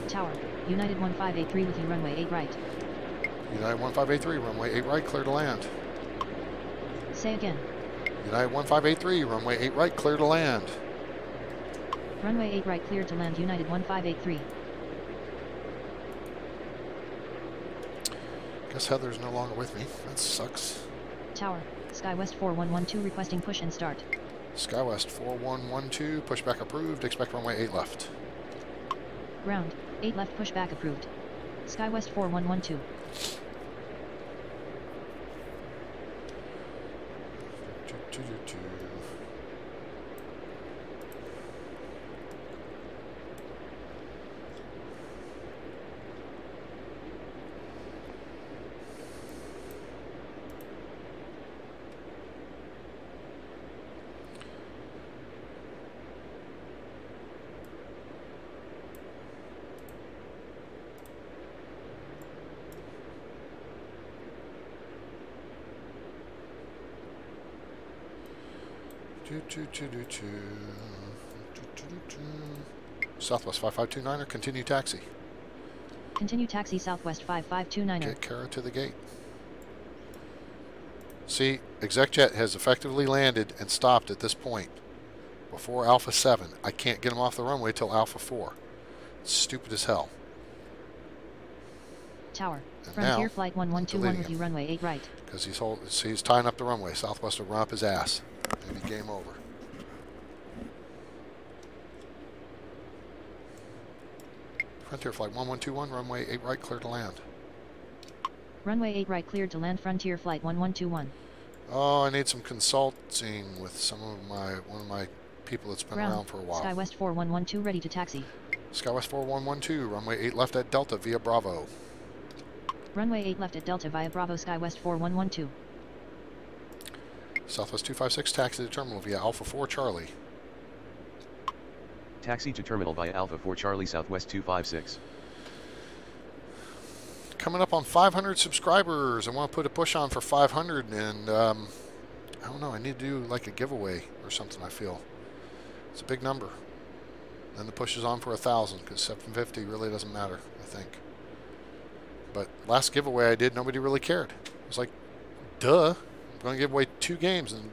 Tower, United 1583 with you runway 8 right. United 1583, runway 8 right, clear to land. Say again. United 1583, runway 8 right, clear to land. Runway 8 right cleared to land United 1583. Guess Heather's no longer with me. That sucks. Tower, SkyWest 4112 requesting push and start. SkyWest 4112, pushback approved, expect runway 8 left. Ground, 8 left pushback approved. SkyWest 4112. Southwest 5529er, continue taxi. Continue taxi Southwest 5529er. Get Kara to the gate. See, ExecJet has effectively landed and stopped at this point before Alpha 7. I can't get him off the runway till Alpha 4. It's stupid as hell. Tower, And Frontier now, Flight 1121 with you runway 8 right. Because he's tying up the runway. Southwest will run up his ass. Maybe game over. Frontier Flight 1121, runway 8 right, clear to land. Runway 8 right cleared to land Frontier Flight 1121. Oh, I need some consulting with one of my people that's been around for a while. SkyWest 4112 ready to taxi. SkyWest 4112, runway 8 left at Delta via Bravo. Runway 8 left at Delta via Bravo SkyWest 4112. Southwest 256, taxi to terminal via Alpha 4 Charlie. Taxi to terminal via Alpha 4 Charlie Southwest 256. Coming up on 500 subscribers. I want to put a push on for 500, and I don't know, I need to do like a giveaway or something, I feel. It's a big number. Then the push is on for 1,000, because 750 really doesn't matter, I think. But last giveaway I did, nobody really cared. It was like, duh, I'm going to give away 2 games. And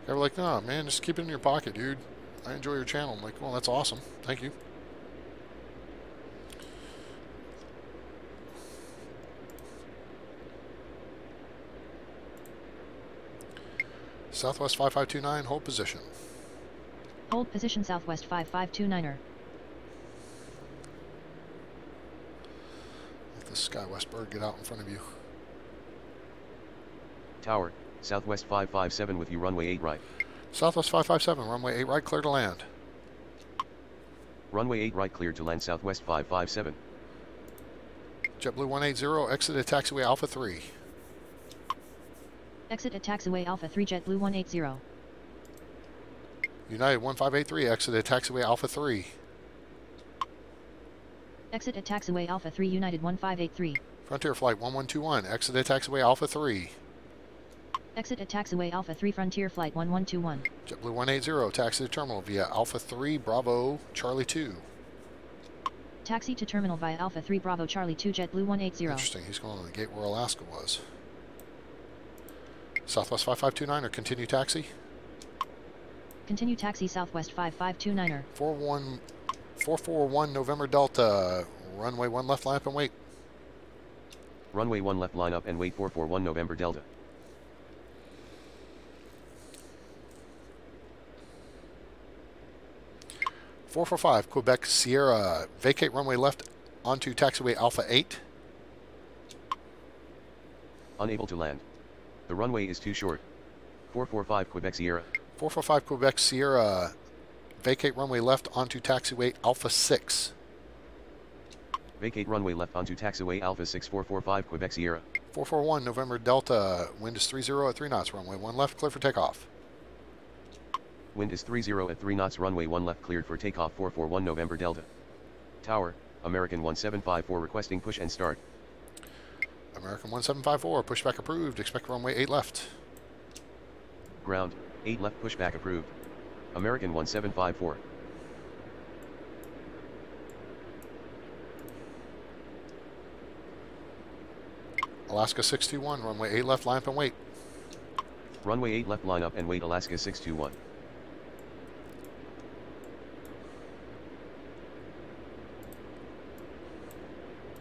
they were like, no, man, just keep it in your pocket, dude. I enjoy your channel. I'm like, well, that's awesome. Thank you. Southwest 5529, hold position. Hold position Southwest 5529er. Let the SkyWest bird get out in front of you. Tower, Southwest 557 with you runway 8 right. Southwest 557, runway 8 right, clear to land. Runway 8 right cleared to land Southwest 557. JetBlue 180, exit at taxiway Alpha 3. Exit at taxiway Alpha 3 JetBlue 180. United 1583, exit at taxiway Alpha 3. Exit at taxiway Alpha 3 United 1583. Frontier Flight 1121, exit at taxiway Alpha 3. Exit at taxiway Alpha 3 Frontier Flight 1121. JetBlue 180, taxi to terminal via Alpha 3 Bravo Charlie 2. Taxi to terminal via Alpha 3 Bravo Charlie 2 JetBlue 180. Interesting, he's going to the gate where Alaska was. Southwest 5529er, continue taxi. Continue taxi Southwest 5529er. 441 November Delta, runway 1 left, line up and wait. Runway 1 left line up and wait 441 November Delta. .445 Quebec Sierra, vacate runway left onto taxiway Alpha 8. Unable to land. The runway is too short. 445 Quebec Sierra. 445 Quebec Sierra, vacate runway left onto taxiway Alpha 6. Vacate runway left onto taxiway Alpha 6 445 Quebec Sierra. 441 November Delta, wind is 30 at 3 knots, runway 1 left, clear for takeoff. Wind is 30 at 3 knots, runway 1 left cleared for takeoff 441 November Delta. Tower, American 1754 requesting push and start. American 1754, pushback approved, expect runway 8 left. Ground, 8 left pushback approved. American 1754. Alaska 621, runway 8 left, line up and wait. Runway 8 left, line up and wait. Alaska 621.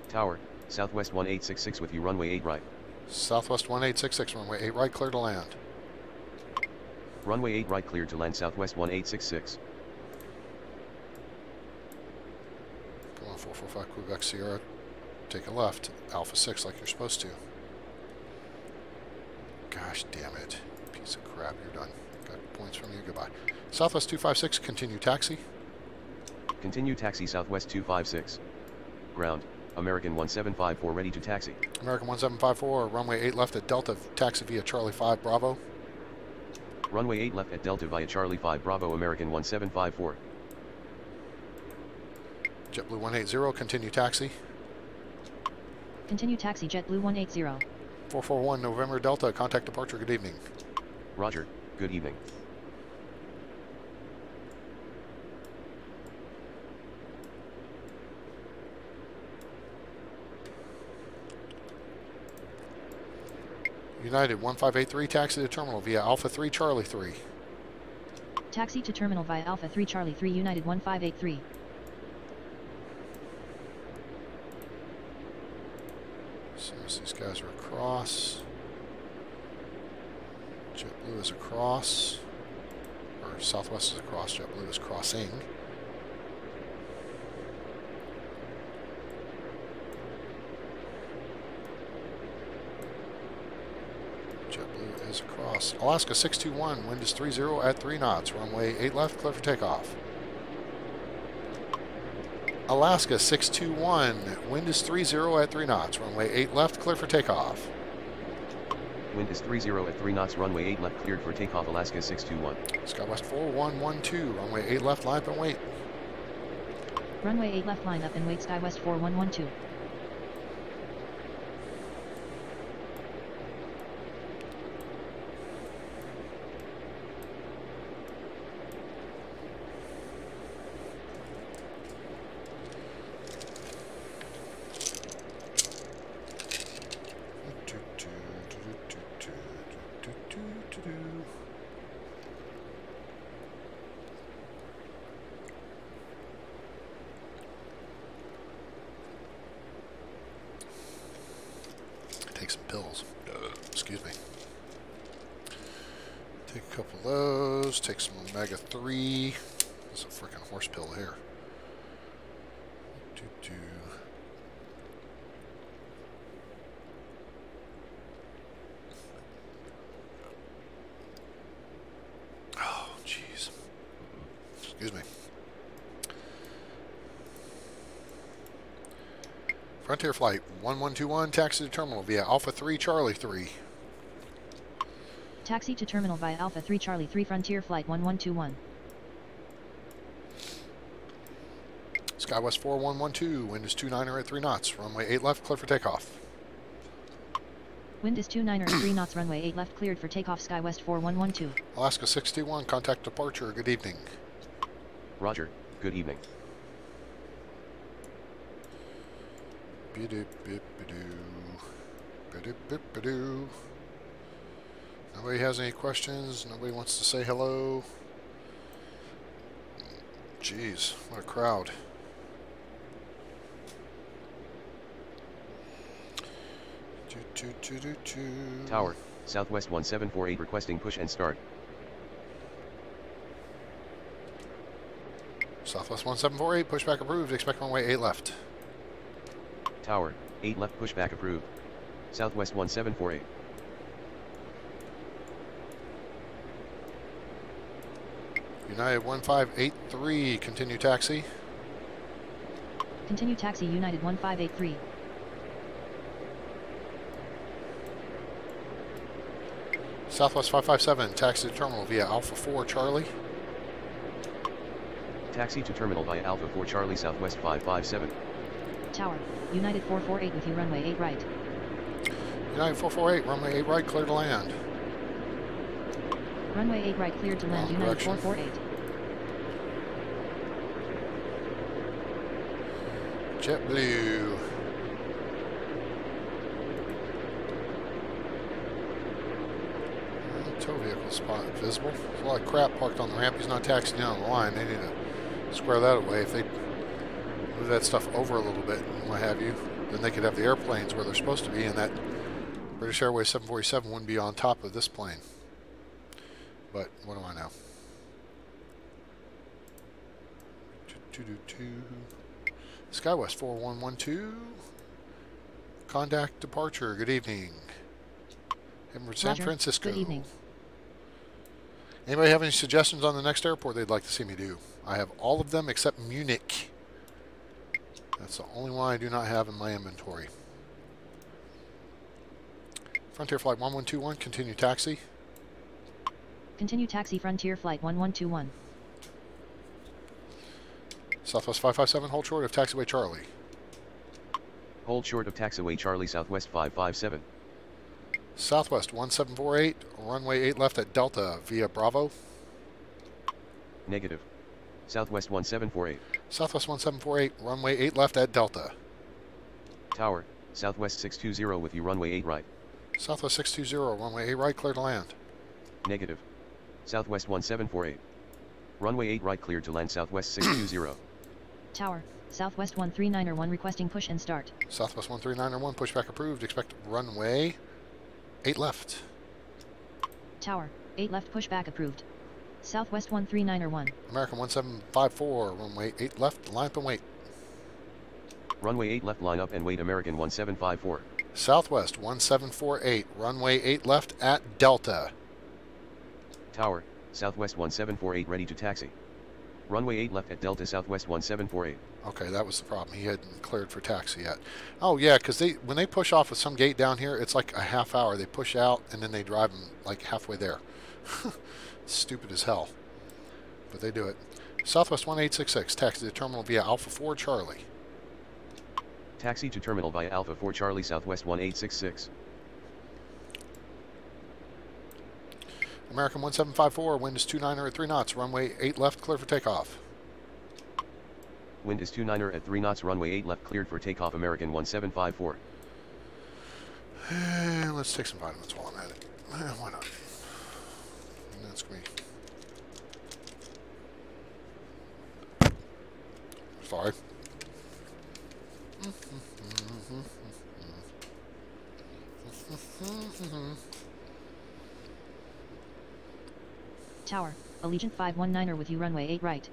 Tower, Southwest 1866 with you, runway 8 right. Southwest 1866, runway 8 right, clear to land. Runway 8 right, cleared to land. Southwest 1866. Come on, 445 Quebec Sierra. Take a left, Alpha 6 like you're supposed to. Gosh damn it. Piece of crap, you're done. Got points from you, goodbye. Southwest 256, continue taxi. Continue taxi Southwest 256. Ground, American 1754 ready to taxi. American 1754, runway 8 left at Delta, taxi via Charlie 5 Bravo. Runway 8 left at Delta via Charlie 5 Bravo, American 1754. JetBlue 180, continue taxi. Continue taxi JetBlue 180. 441 November Delta, contact departure, good evening. Roger, good evening. United 1583, taxi to terminal via Alpha 3 Charlie 3. Taxi to terminal via Alpha 3 Charlie 3 United 1583. As soon as these guys are across. JetBlue is across. Or Southwest is across, JetBlue is crossing. JetBlue is across. Alaska 621, wind is 30 at 3 knots. Runway 8 left, clear for takeoff. Alaska 621, wind is 30 at 3 knots. Runway 8 left, clear for takeoff. Wind is 30 at 3 knots, runway 8 left, cleared for takeoff. Alaska 621. SkyWest 4112, runway 8 left, line up and wait. Runway 8 left, line up and wait. SkyWest 4112. Take some pills. Excuse me. Take a couple of those. Take some omega-3. There's a freaking horse pill here. Oh, jeez. Excuse me. Frontier Flight 1121, taxi to terminal via Alpha 3 Charlie 3. Taxi to terminal via Alpha 3 Charlie 3 Frontier Flight 1121. SkyWest 4112, wind is 29 at 3 knots. Runway 8 left, clear for takeoff. Wind is 29 at 3 knots. Runway 8 left, cleared for takeoff. SkyWest 4112. Alaska 61, contact departure, good evening. Roger, good evening. Nobody has any questions? Nobody wants to say hello? Jeez, what a crowd. Tower, Southwest 1748 requesting push and start. Southwest 1748, pushback approved, expect runway 8 left. Tower, 8 left, pushback approved. Southwest 1748. United 1583, continue taxi. Continue taxi United 1583. Southwest 557, taxi to terminal via Alpha 4 Charlie. Taxi to terminal via Alpha 4 Charlie Southwest 557. Tower, United 448 with you, runway 8 right. United 448, runway 8 right, clear to land. Runway 8 right, cleared to land. Wrong United direction. 448. JetBlue. tow vehicle spot visible. There's a lot of crap parked on the ramp. He's not taxiing down the line. They need to square that away. If they move that stuff over a little bit and what have you, then they could have the airplanes where they're supposed to be, and that British Airways 747 wouldn't be on top of this plane. But what do I know? SkyWest 4112. Contact departure. Good evening. Heading for San Roger. Francisco. Good evening. Anybody have any suggestions on the next airport they'd like to see me do? I have all of them except Munich. That's the only one I do not have in my inventory. Frontier Flight 1121, continue taxi. Continue taxi Frontier Flight 1121. Southwest 557, hold short of taxiway Charlie. Hold short of taxiway Charlie Southwest 557. Southwest 1748, runway 8 left at Delta via Bravo. Negative. Southwest 1748. Southwest 1748, runway 8 left at Delta. Tower, Southwest 620 with you runway 8 right. Southwest 620, runway 8 right, clear to land. Negative. Southwest 1748. Runway 8 right cleared to land Southwest 620. Tower, Southwest 139er1 requesting push and start. Southwest 13901, pushback approved, expect runway 8 left. Tower, 8 left pushback approved. Southwest 139er1. American 1754, runway 8 left, line up and wait. Runway 8 left line up and wait American 1754. Southwest 1748, runway 8 left at Delta. Tower, Southwest 1748 ready to taxi. Runway 8 left at Delta Southwest 1748. Okay, that was the problem. He hadn't cleared for taxi yet. Oh yeah, because when they push off of some gate down here, it's like a half hour. They push out and then they drive them like halfway there. Stupid as hell, but they do it. Southwest 1866, taxi to terminal via Alpha 4 Charlie. Taxi to terminal via Alpha 4 Charlie Southwest 1866. American 1754, wind is 29er at 3 knots, runway 8 left, clear for takeoff. Wind is 29er at 3 knots, runway 8 left cleared for takeoff American 1754. Let's take some vitamins while I'm at it. Why not? And that's me. Sorry. Tower, Allegiant 519er with you runway 8 right.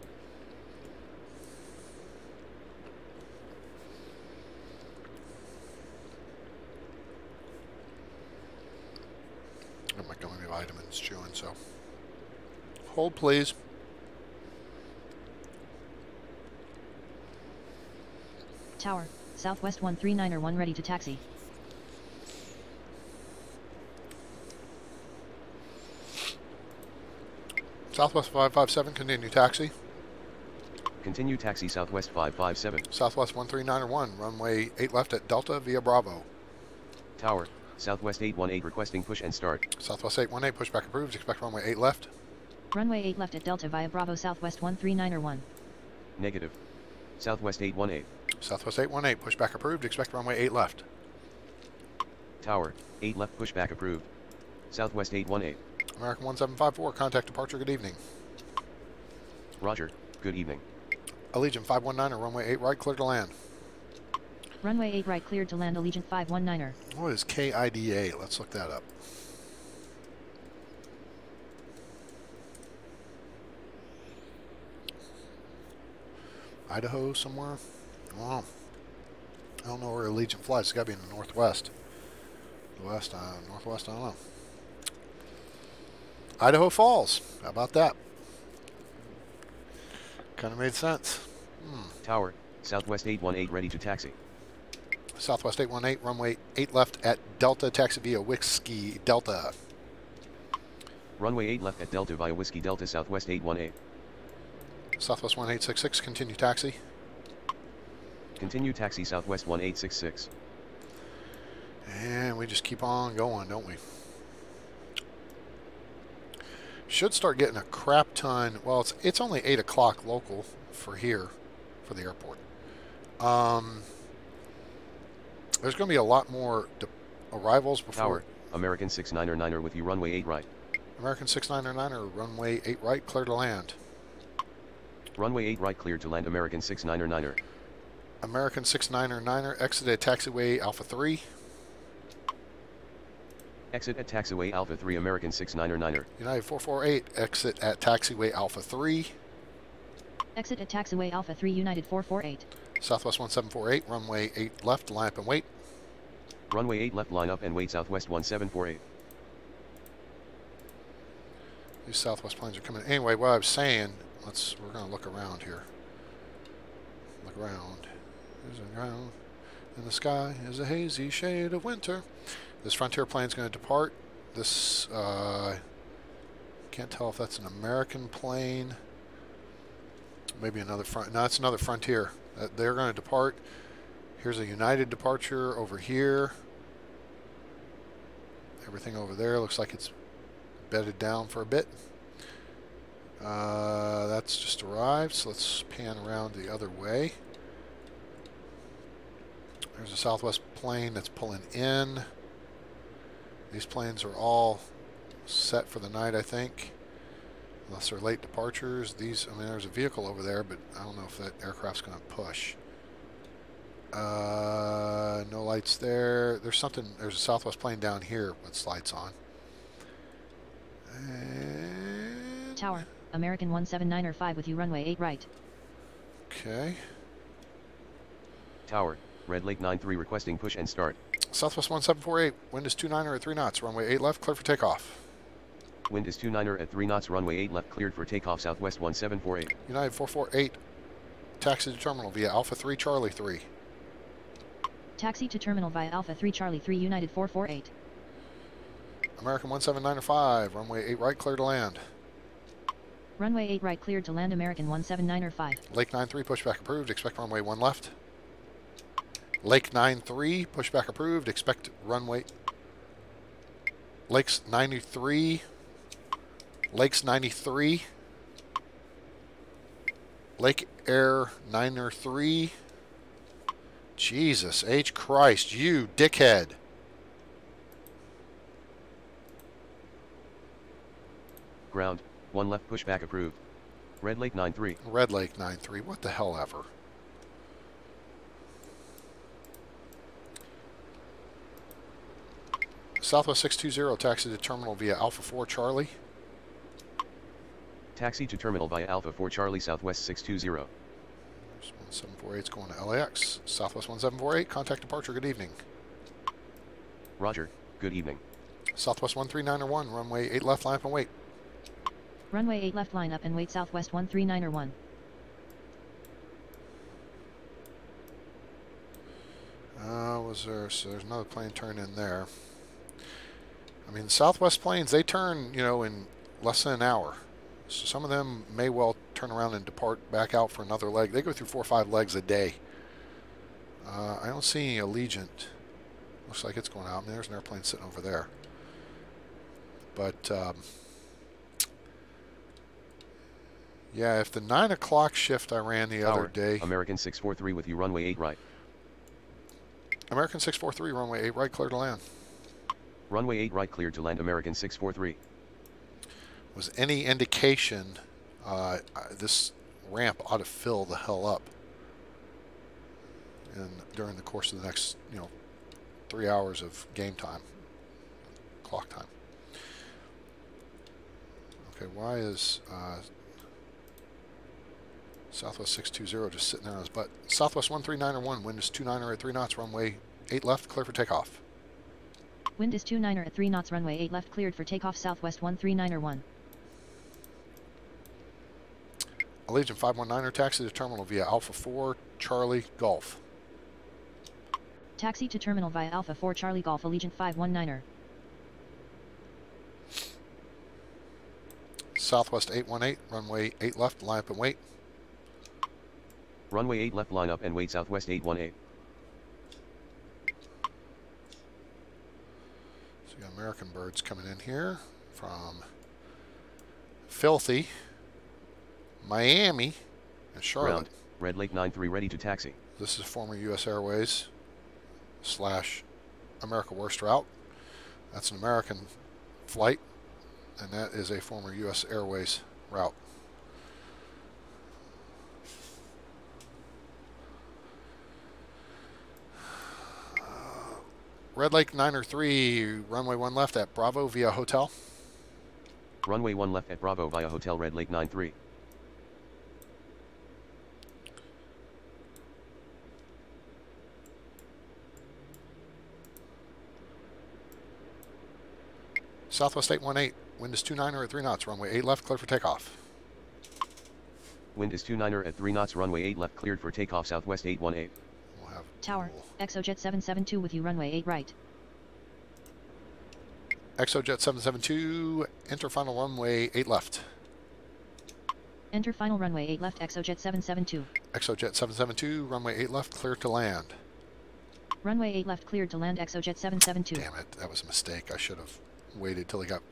Got my gummy vitamins chewing, so hold please. Tower, Southwest 139er1 ready to taxi. Southwest 557, continue taxi. Continue taxi Southwest 557. Southwest 13901, runway 8 left at Delta via Bravo. Tower, Southwest 818 requesting push and start. Southwest 818, pushback approved, expect runway 8 left. Runway 8 left at Delta via Bravo Southwest 139er1. Negative. Southwest 818. Southwest 818, pushback approved, expect runway 8 left. Tower, 8 left pushback approved. Southwest 818. American 1754, contact departure, good evening. Roger, good evening. Allegiant 519er, runway 8 right, clear to land. Runway 8 right cleared to land Allegiant 519er. What is KIDA? Let's look that up. Idaho somewhere? Oh, I don't know where Allegiant flies. It's got to be in the northwest. The west, northwest, I don't know. Idaho Falls. How about that? Kind of made sense. Tower, Southwest 818 ready to taxi. Southwest 818, runway 8 left at Delta, taxi via Whiskey Delta. Runway 8 left at Delta via Whiskey Delta Southwest 818. Southwest 1866, continue taxi. Continue taxi Southwest 1866. And we just keep on going, don't we? Should start getting a crap ton. Well, it's only 8 o'clock local for here, for the airport. There's going to be a lot more arrivals before. Tower, American 699er with you runway 8 right. American 699er, runway 8 right, clear to land. Runway 8 right cleared to land American 699er. American 699er, exit at taxiway Alpha 3. Exit at taxiway Alpha 3 American 699er. United 448, exit at taxiway Alpha 3. Exit at taxiway Alpha 3 United 448. Southwest 1748, runway 8 left, line up and wait. Runway 8 left, line up and wait Southwest 1748. These Southwest planes are coming. Anyway, what I was saying, we're going to look around here. Look around. There's a ground. In the sky is a hazy shade of winter. This Frontier plane is going to depart. This, can't tell if that's an American plane. Maybe another no, it's another Frontier. They're going to depart. Here's a United departure over here. Everything over there looks like it's bedded down for a bit. That's just arrived, so let's pan around the other way. There's a Southwest plane that's pulling in. These planes are all set for the night, I think. Unless they're late departures. These, I mean, there's a vehicle over there, but I don't know if that aircraft's going to push. No lights there. There's a Southwest plane down here with lights on. And Tower, American 179er 5 with you runway 8 right. okay. Tower, Red Lake 93 requesting push and start. Southwest 1748, wind is 29er at 3 knots, runway 8 left, clear for takeoff. Wind is 29er at 3 knots, runway 8 left cleared for takeoff Southwest 1748. United 448, taxi to terminal via Alpha 3 Charlie 3. Taxi to terminal via Alpha 3 Charlie 3 United 448. American 179er 5, runway 8 right, clear to land. Runway 8 right cleared to land American 179er 5. Lake 93, pushback approved, expect runway 1 left. Lake 93, pushback approved, expect runway. Lakes 93, Lakes 93, Lake Air 93. Jesus H. Christ, you dickhead. Ground, 1 left pushback approved. Red Lake 93. Red Lake 93, what the hell ever. Southwest 620, taxi to terminal via Alpha 4 Charlie. Taxi to terminal via Alpha 4 Charlie Southwest 620. 1748 is going to LAX. Southwest 1748, contact departure, good evening. Roger, good evening. Southwest 13901, runway 8 left, line up and wait. Runway 8 left line up and wait Southwest 139er 1. So there's another plane turn in there. I mean, Southwest planes, they turn, in less than an hour. So some of them may well turn around and depart back out for another leg. They go through 4 or 5 legs a day. I don't see any Allegiant. Looks like it's going out. I mean, there's an airplane sitting over there. But, yeah, if the 9 o'clock shift I ran the Tower, other day... American 643 with you runway 8 right. American 643, runway 8 right, clear to land. Runway 8 right cleared to land American 643. Was any indication this ramp ought to fill the hell up during the course of the next 3 hours of game time, clock time. Okay, why is Southwest 620 just sitting there on his butt? Southwest 13901, wind is 29er at 3 knots, runway 8 left, clear for takeoff. Wind is 29er at 3 knots runway 8 left cleared for takeoff Southwest 139er 1. Allegiant 519er, taxi to terminal via Alpha 4 Charlie Golf. Taxi to terminal via Alpha 4 Charlie Golf Allegiant 519er. Southwest 818, runway 8 left, line up and wait. Runway 8 left line up and wait Southwest 818. So you got American birds coming in here from filthy Miami and Charlotte. Ground, Red Lake 93 ready to taxi. This is former U.S. Airways / America Worst Route. That's an American flight. and that is a former U.S. Airways route. Red Lake 903, runway 1 left at Bravo via hotel. Runway 1 left at Bravo via Hotel Red Lake 93. Southwest 818, wind is 29er at 3 knots, runway 8 left, clear for takeoff. Wind is 29er at 3 knots, runway 8 left, cleared for takeoff, Southwest 818. We'll have Tower, Exojet 772 with you runway 8 right. Exojet 772, enter final runway 8 left. Enter final runway 8 left Exojet 772. Exojet 772, runway 8 left, clear to land. Runway 8 left cleared to land Exojet 772. Damn it, that was a mistake. I should have waited till they got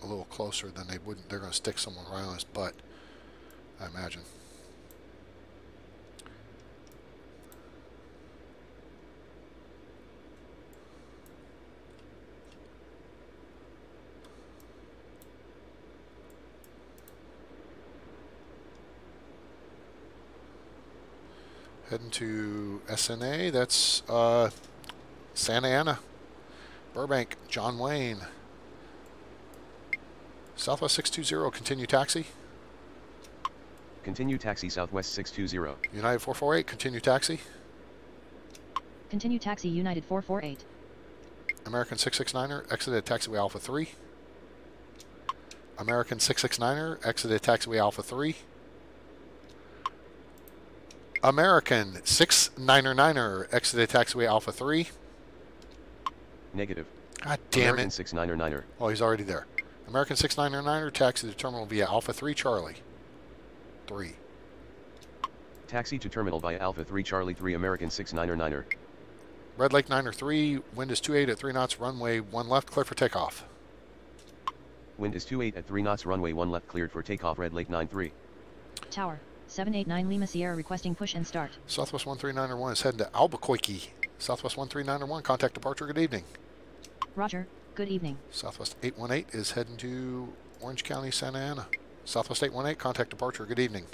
a little closer. Then they wouldn't. They're going to stick someone right on his butt, I imagine. Heading to SNA. That's Santa Ana, Burbank, John Wayne. Southwest 620, continue taxi. Continue taxi, Southwest 620. United 448, continue taxi. Continue taxi United 448. American 669er, exited taxiway Alpha 3. American 669er, exited taxiway Alpha 3. American 699er, exited taxiway Alpha 3. Negative. God damn American it. 699er. Oh, he's already there. American 699er, taxi to terminal via Alpha 3 Charlie. 3. Taxi to terminal via Alpha 3 Charlie 3, American 699er. Red Lake 903, wind is 28 at 3 knots, runway 1 left, clear for takeoff. Wind is 28 at 3 knots, runway 1 left, cleared for takeoff, Red Lake 93. Tower, 789 Lima Sierra requesting push and start. Southwest 13901 is heading to Albuquerque. Southwest 13901, contact departure, good evening. Roger, good evening. Southwest 818 is heading to Orange County, Santa Ana. Southwest 818, contact departure, good evening.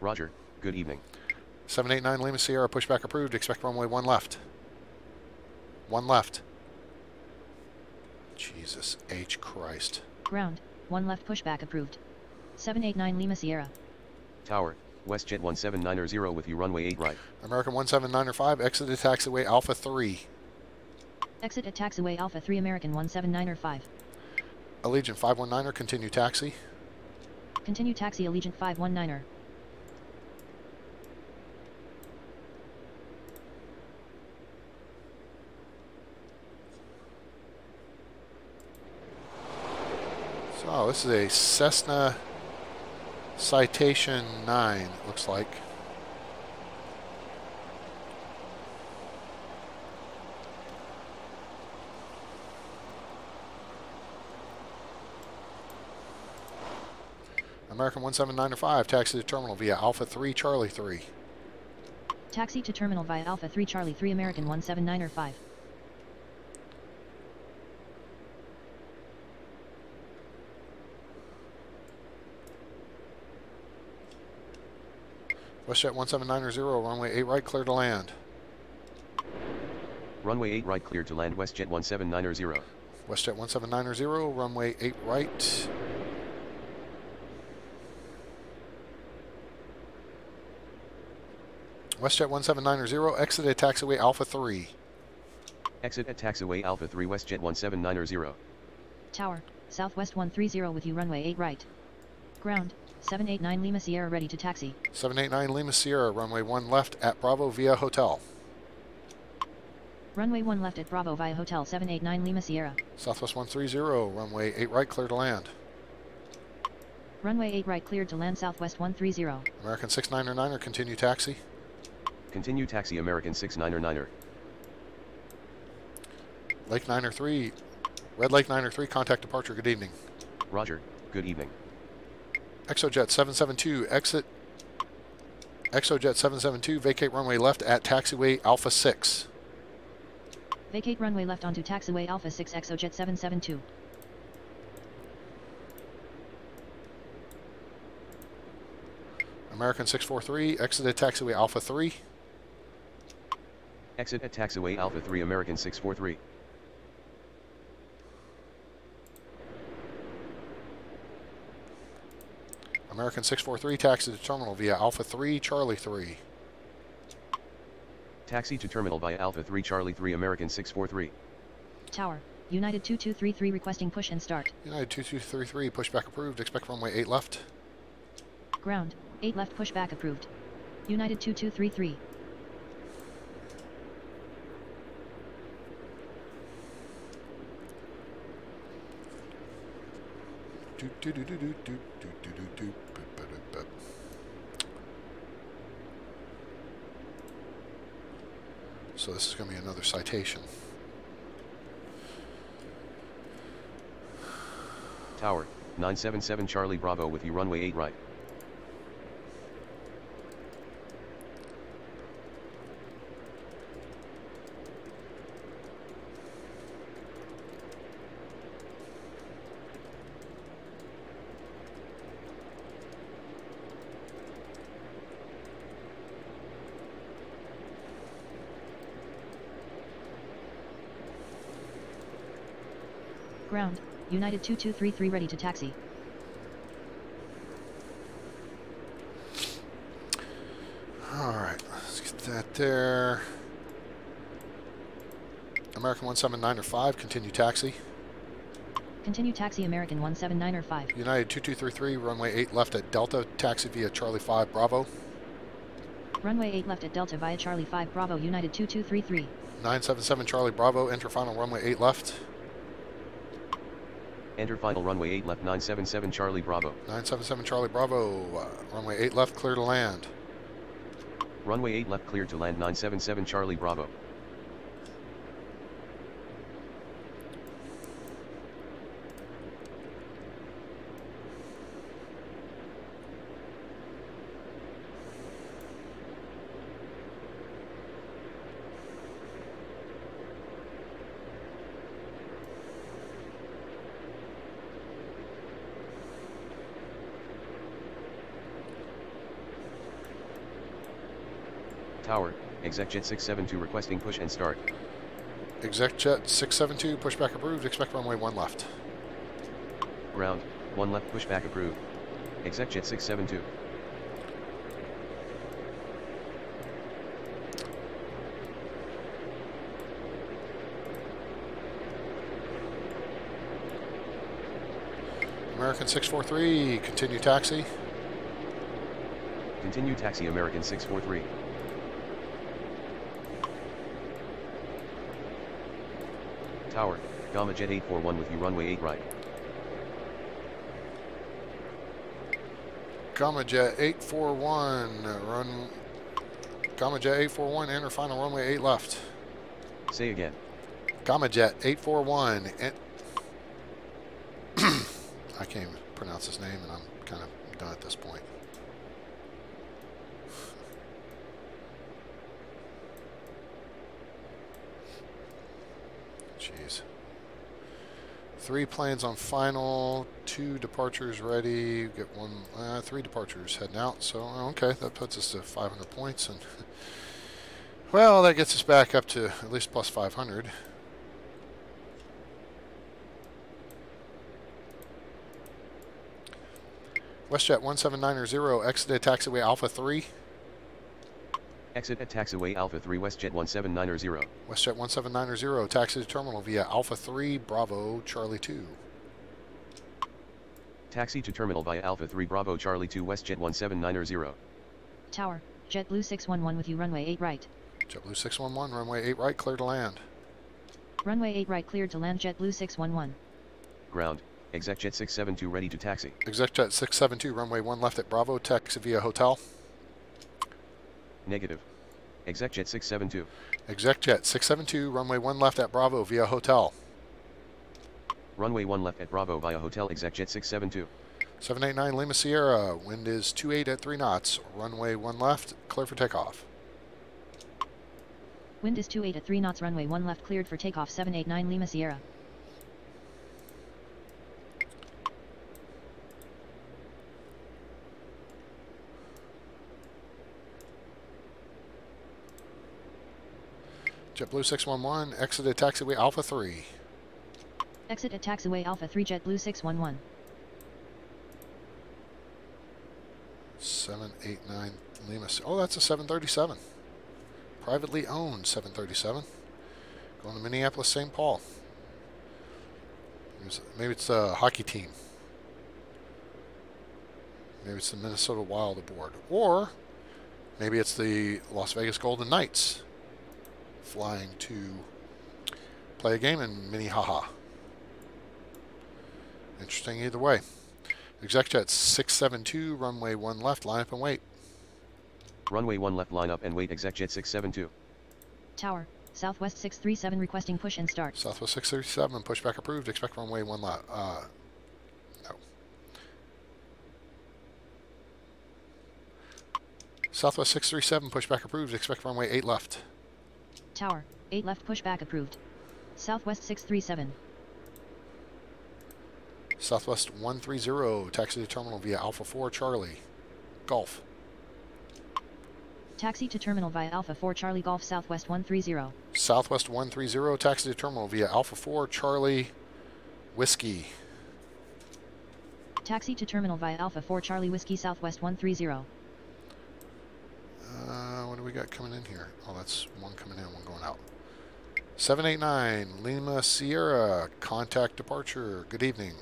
Roger, good evening. 789 Lima Sierra, pushback approved, expect runway 1 left. 1 left. Jesus H. Christ. Ground, 1 left pushback approved. 789 Lima Sierra. Tower, WestJet 1790 with you, runway 8 right. American 1795, exited taxiway Alpha 3. Exit at taxiway Alpha 3 American 17905. Allegiant 519er, continue taxi. Continue taxi Allegiant 519er. So this is a Cessna Citation 9, it looks like. American 1795, taxi to terminal via Alpha 3 Charlie 3. Taxi to terminal via Alpha 3 Charlie 3 American 17905. WestJet 1790, runway 8 right, clear to land. Runway 8 right, cleared to land, WestJet 1790. WestJet 1790, runway 8 right. WestJet 1790, exit at taxiway Alpha 3. Exit at taxiway Alpha 3, WestJet 1790. Tower, Southwest 130 with you runway 8 right. Ground, 789 Lima Sierra ready to taxi. 789 Lima Sierra, runway 1 left at Bravo via hotel. Runway 1 left at Bravo via hotel 789 Lima Sierra. Southwest 130, runway 8 right, clear to land. Runway 8 right cleared to land Southwest 130. American 699er, continue taxi. Continue taxi, American 699er. Lake 903, Red Lake 903, contact departure, good evening. Roger, good evening. Exojet 772, exit. Exojet 772, vacate runway left at taxiway Alpha 6. Vacate runway left onto taxiway Alpha 6 Exojet 772. American 643, exit at taxiway Alpha 3. Exit at taxiway Alpha 3 American 643. American 643, taxi to terminal via Alpha 3, Charlie 3. Taxi to terminal via Alpha 3 Charlie 3 American 643. Tower, United 2233 requesting push and start. United 2233, pushback approved, expect runway 8 left. Ground, 8 left pushback approved. United 2233. So this is going to be another citation. Tower, 977 Charlie Bravo with you runway 8 right. Ground, United 2233 ready to taxi. Alright, let's get that there. American 17905, continue taxi. Continue taxi American 17905. United 2233, runway 8 left at Delta, taxi via Charlie 5 Bravo. Runway 8 left at Delta via Charlie 5 Bravo United 2233. 977 Charlie Bravo, enter final runway 8 left. Enter final runway 8 left 977 Charlie Bravo. 977 Charlie Bravo, runway 8 left, clear to land. Runway 8 left cleared to land 977 Charlie Bravo. Tower, ExecJet 672 requesting push and start. ExecJet 672, pushback approved, expect runway 1 left. Ground, 1 left pushback approved. ExecJet 672. American 643, continue taxi. Continue taxi American 643. Tower, Gamma Jet 841 with you runway 8 right. Gamma Jet 841, Gamma Jet 841, enter final runway 8 left. Say again. Gamma Jet 841, I can't even pronounce his name and I'm kind of done at this point. Jeez. 3 planes on final, 2 departures ready, get 3 departures heading out, so okay, that puts us to 500 points, and well, that gets us back up to at least plus 500. WestJet 17990, exit at taxiway Alpha 3. Exit at taxiway Alpha 3 WestJet 17990. WestJet 17990, taxi to terminal via Alpha 3 Bravo Charlie 2. Taxi to terminal via Alpha 3 Bravo Charlie 2 WestJet 1790. Tower, JetBlue 611 with you runway 8 right. JetBlue 611, runway 8 right, clear to land. Runway 8 right cleared to land JetBlue 611. Ground, ExecJet 672 ready to taxi. ExecJet 672, runway 1 left at Bravo, taxi via hotel. Negative. ExecJet 672. ExecJet 672, runway 1 left at Bravo via hotel. Runway 1 left at Bravo via hotel ExecJet 672. 789 Lima Sierra, wind is 28 at 3 knots, runway 1 left, clear for takeoff. Wind is 28 at 3 knots runway 1 left cleared for takeoff 789 Lima Sierra. JetBlue 611, exit at taxiway Alpha 3. Exit at taxiway Alpha 3 JetBlue 611. 789 Lima. Oh, that's a 737. Privately owned 737. Going to Minneapolis, St. Paul. Maybe it's a hockey team. Maybe it's the Minnesota Wild aboard. Or maybe it's the Las Vegas Golden Knights flying to play a game in Minnehaha. Interesting either way. ExecJet 672, runway 1 left, line up and wait. Runway 1 left, line up and wait. ExecJet 672. Tower, Southwest 637 requesting push and start. Southwest 637, pushback approved. Expect runway 1 left. No. Southwest 637, pushback approved. Expect runway 8 left. Tower, 8 left pushback approved. Southwest 637. Southwest 130, taxi to terminal via Alpha 4 Charlie. Golf. Taxi to terminal via Alpha 4 Charlie Golf Southwest 130. Southwest 130, taxi to terminal via Alpha 4 Charlie Whiskey. Taxi to terminal via Alpha 4 Charlie Whiskey Southwest 130. What do we got coming in here? Oh, that's one coming in, one going out. 789 Lima Sierra, contact departure. Good evening.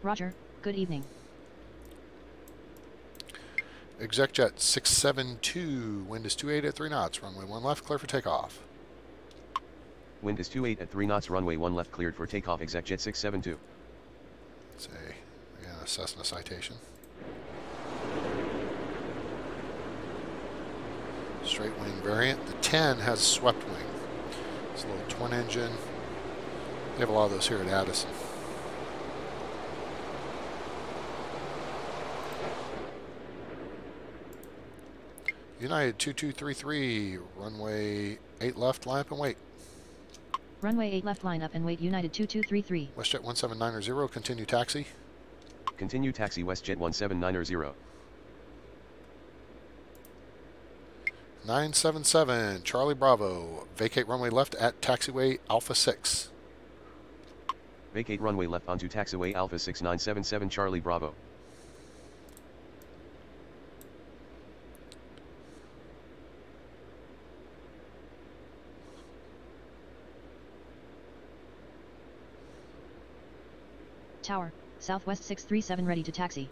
Roger, good evening. ExecJet 672, wind is 28 at 3 knots, runway 1 left, clear for takeoff. Wind is 28 at 3 knots, runway 1 left, cleared for takeoff. ExecJet 672. It's again, a Cessna citation. Straight wing variant. The 10 has swept wing. It's a little twin engine. They have a lot of those here at Addison. United 2233, runway 8 left, line up and wait. Runway 8 left, line up and wait. United 2233. WestJet 179er, continue taxi. Continue taxi WestJet 179er. 977, Charlie Bravo, vacate runway left at taxiway Alpha 6. Vacate runway left onto taxiway Alpha 6977 Charlie Bravo. Tower, Southwest 637 ready to taxi.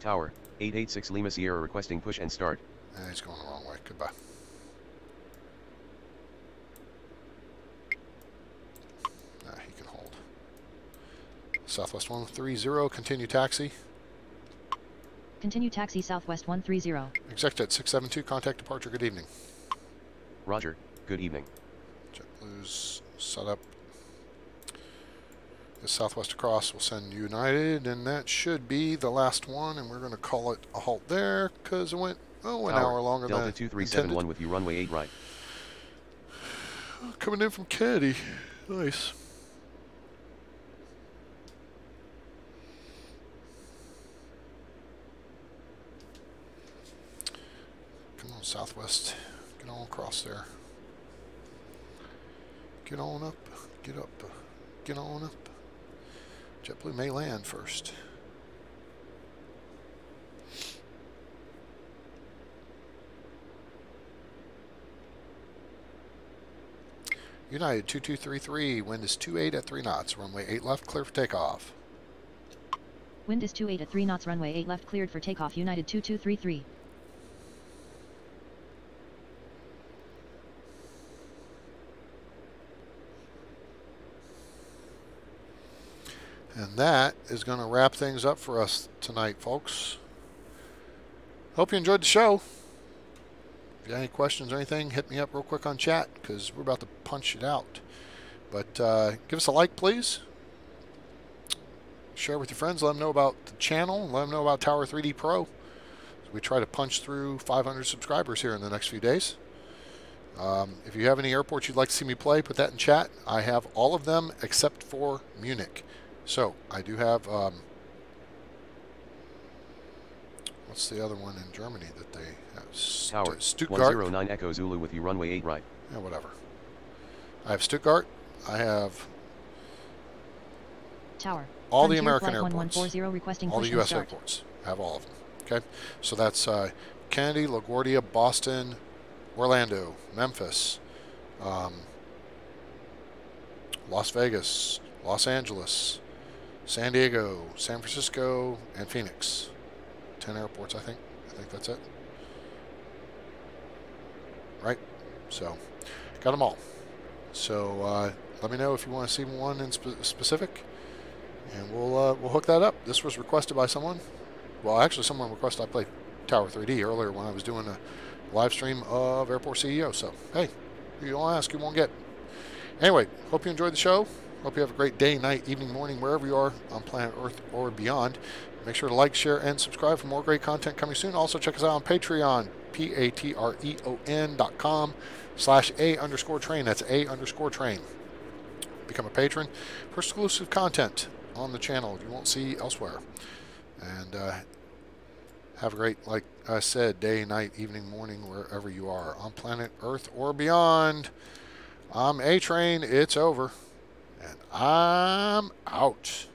Tower, 886 Lima Sierra requesting push and start. He's going the wrong way. Goodbye. He can hold. Southwest 130, continue taxi. Continue taxi Southwest 130. ExecJet 672, contact departure. Good evening. Roger, good evening. JetBlue's set up. The Southwest across will send United, and that should be the last one, and we're going to call it a halt there because it went, an hour longer Delta than 2371 with you, runway 8 right. Coming in from Caddy. Nice. Come on, Southwest. Get on across there. Get on up. Get up. Get on up. JetBlue may land first. United 2233, wind is 28 at 3 knots, runway 8 left, clear for takeoff. Wind is 28 at 3 knots, runway 8 left, cleared for takeoff. United 2233. And that is going to wrap things up for us tonight, folks. Hope you enjoyed the show. If you got any questions or anything, hit me up real quick on chat because we're about to punch it out. But give us a like, please. Share with your friends. Let them know about the channel. Let them know about Tower 3D Pro. We try to punch through 500 subscribers here in the next few days. If you have any airports you'd like to see me play, put that in chat. I have all of them except for Munich. So I do have, what What's the other one in Germany that they have? Tower, Stuttgart. 109 Echo Zulu with you, runway 8 right. Yeah, whatever. I have Stuttgart. I have Tower. all the Frontier American Flight airports. 1140 requesting All push the and U.S. start. airports. I have all of them. Okay, so that's Kennedy, LaGuardia, Boston, Orlando, Memphis, Las Vegas, Los Angeles, San Diego, San Francisco, and Phoenix. 10 airports, I think. I think that's it. Right? So, got them all. So, let me know if you want to see one in specific, and we'll hook that up. This was requested by someone. Well, actually, someone requested I play Tower 3D earlier when I was doing a live stream of Airport CEO. So, hey, you don't ask, you won't get. Anyway, hope you enjoyed the show. Hope you have a great day, night, evening, morning, wherever you are on planet Earth or beyond. Make sure to like, share, and subscribe for more great content coming soon. Also, check us out on Patreon, patreon.com/A_train. That's A_train. Become a patron for exclusive content on the channel you won't see elsewhere. And have a great, like I said, day, night, evening, morning, wherever you are on planet Earth or beyond. I'm A-Train. It's over. And I'm out.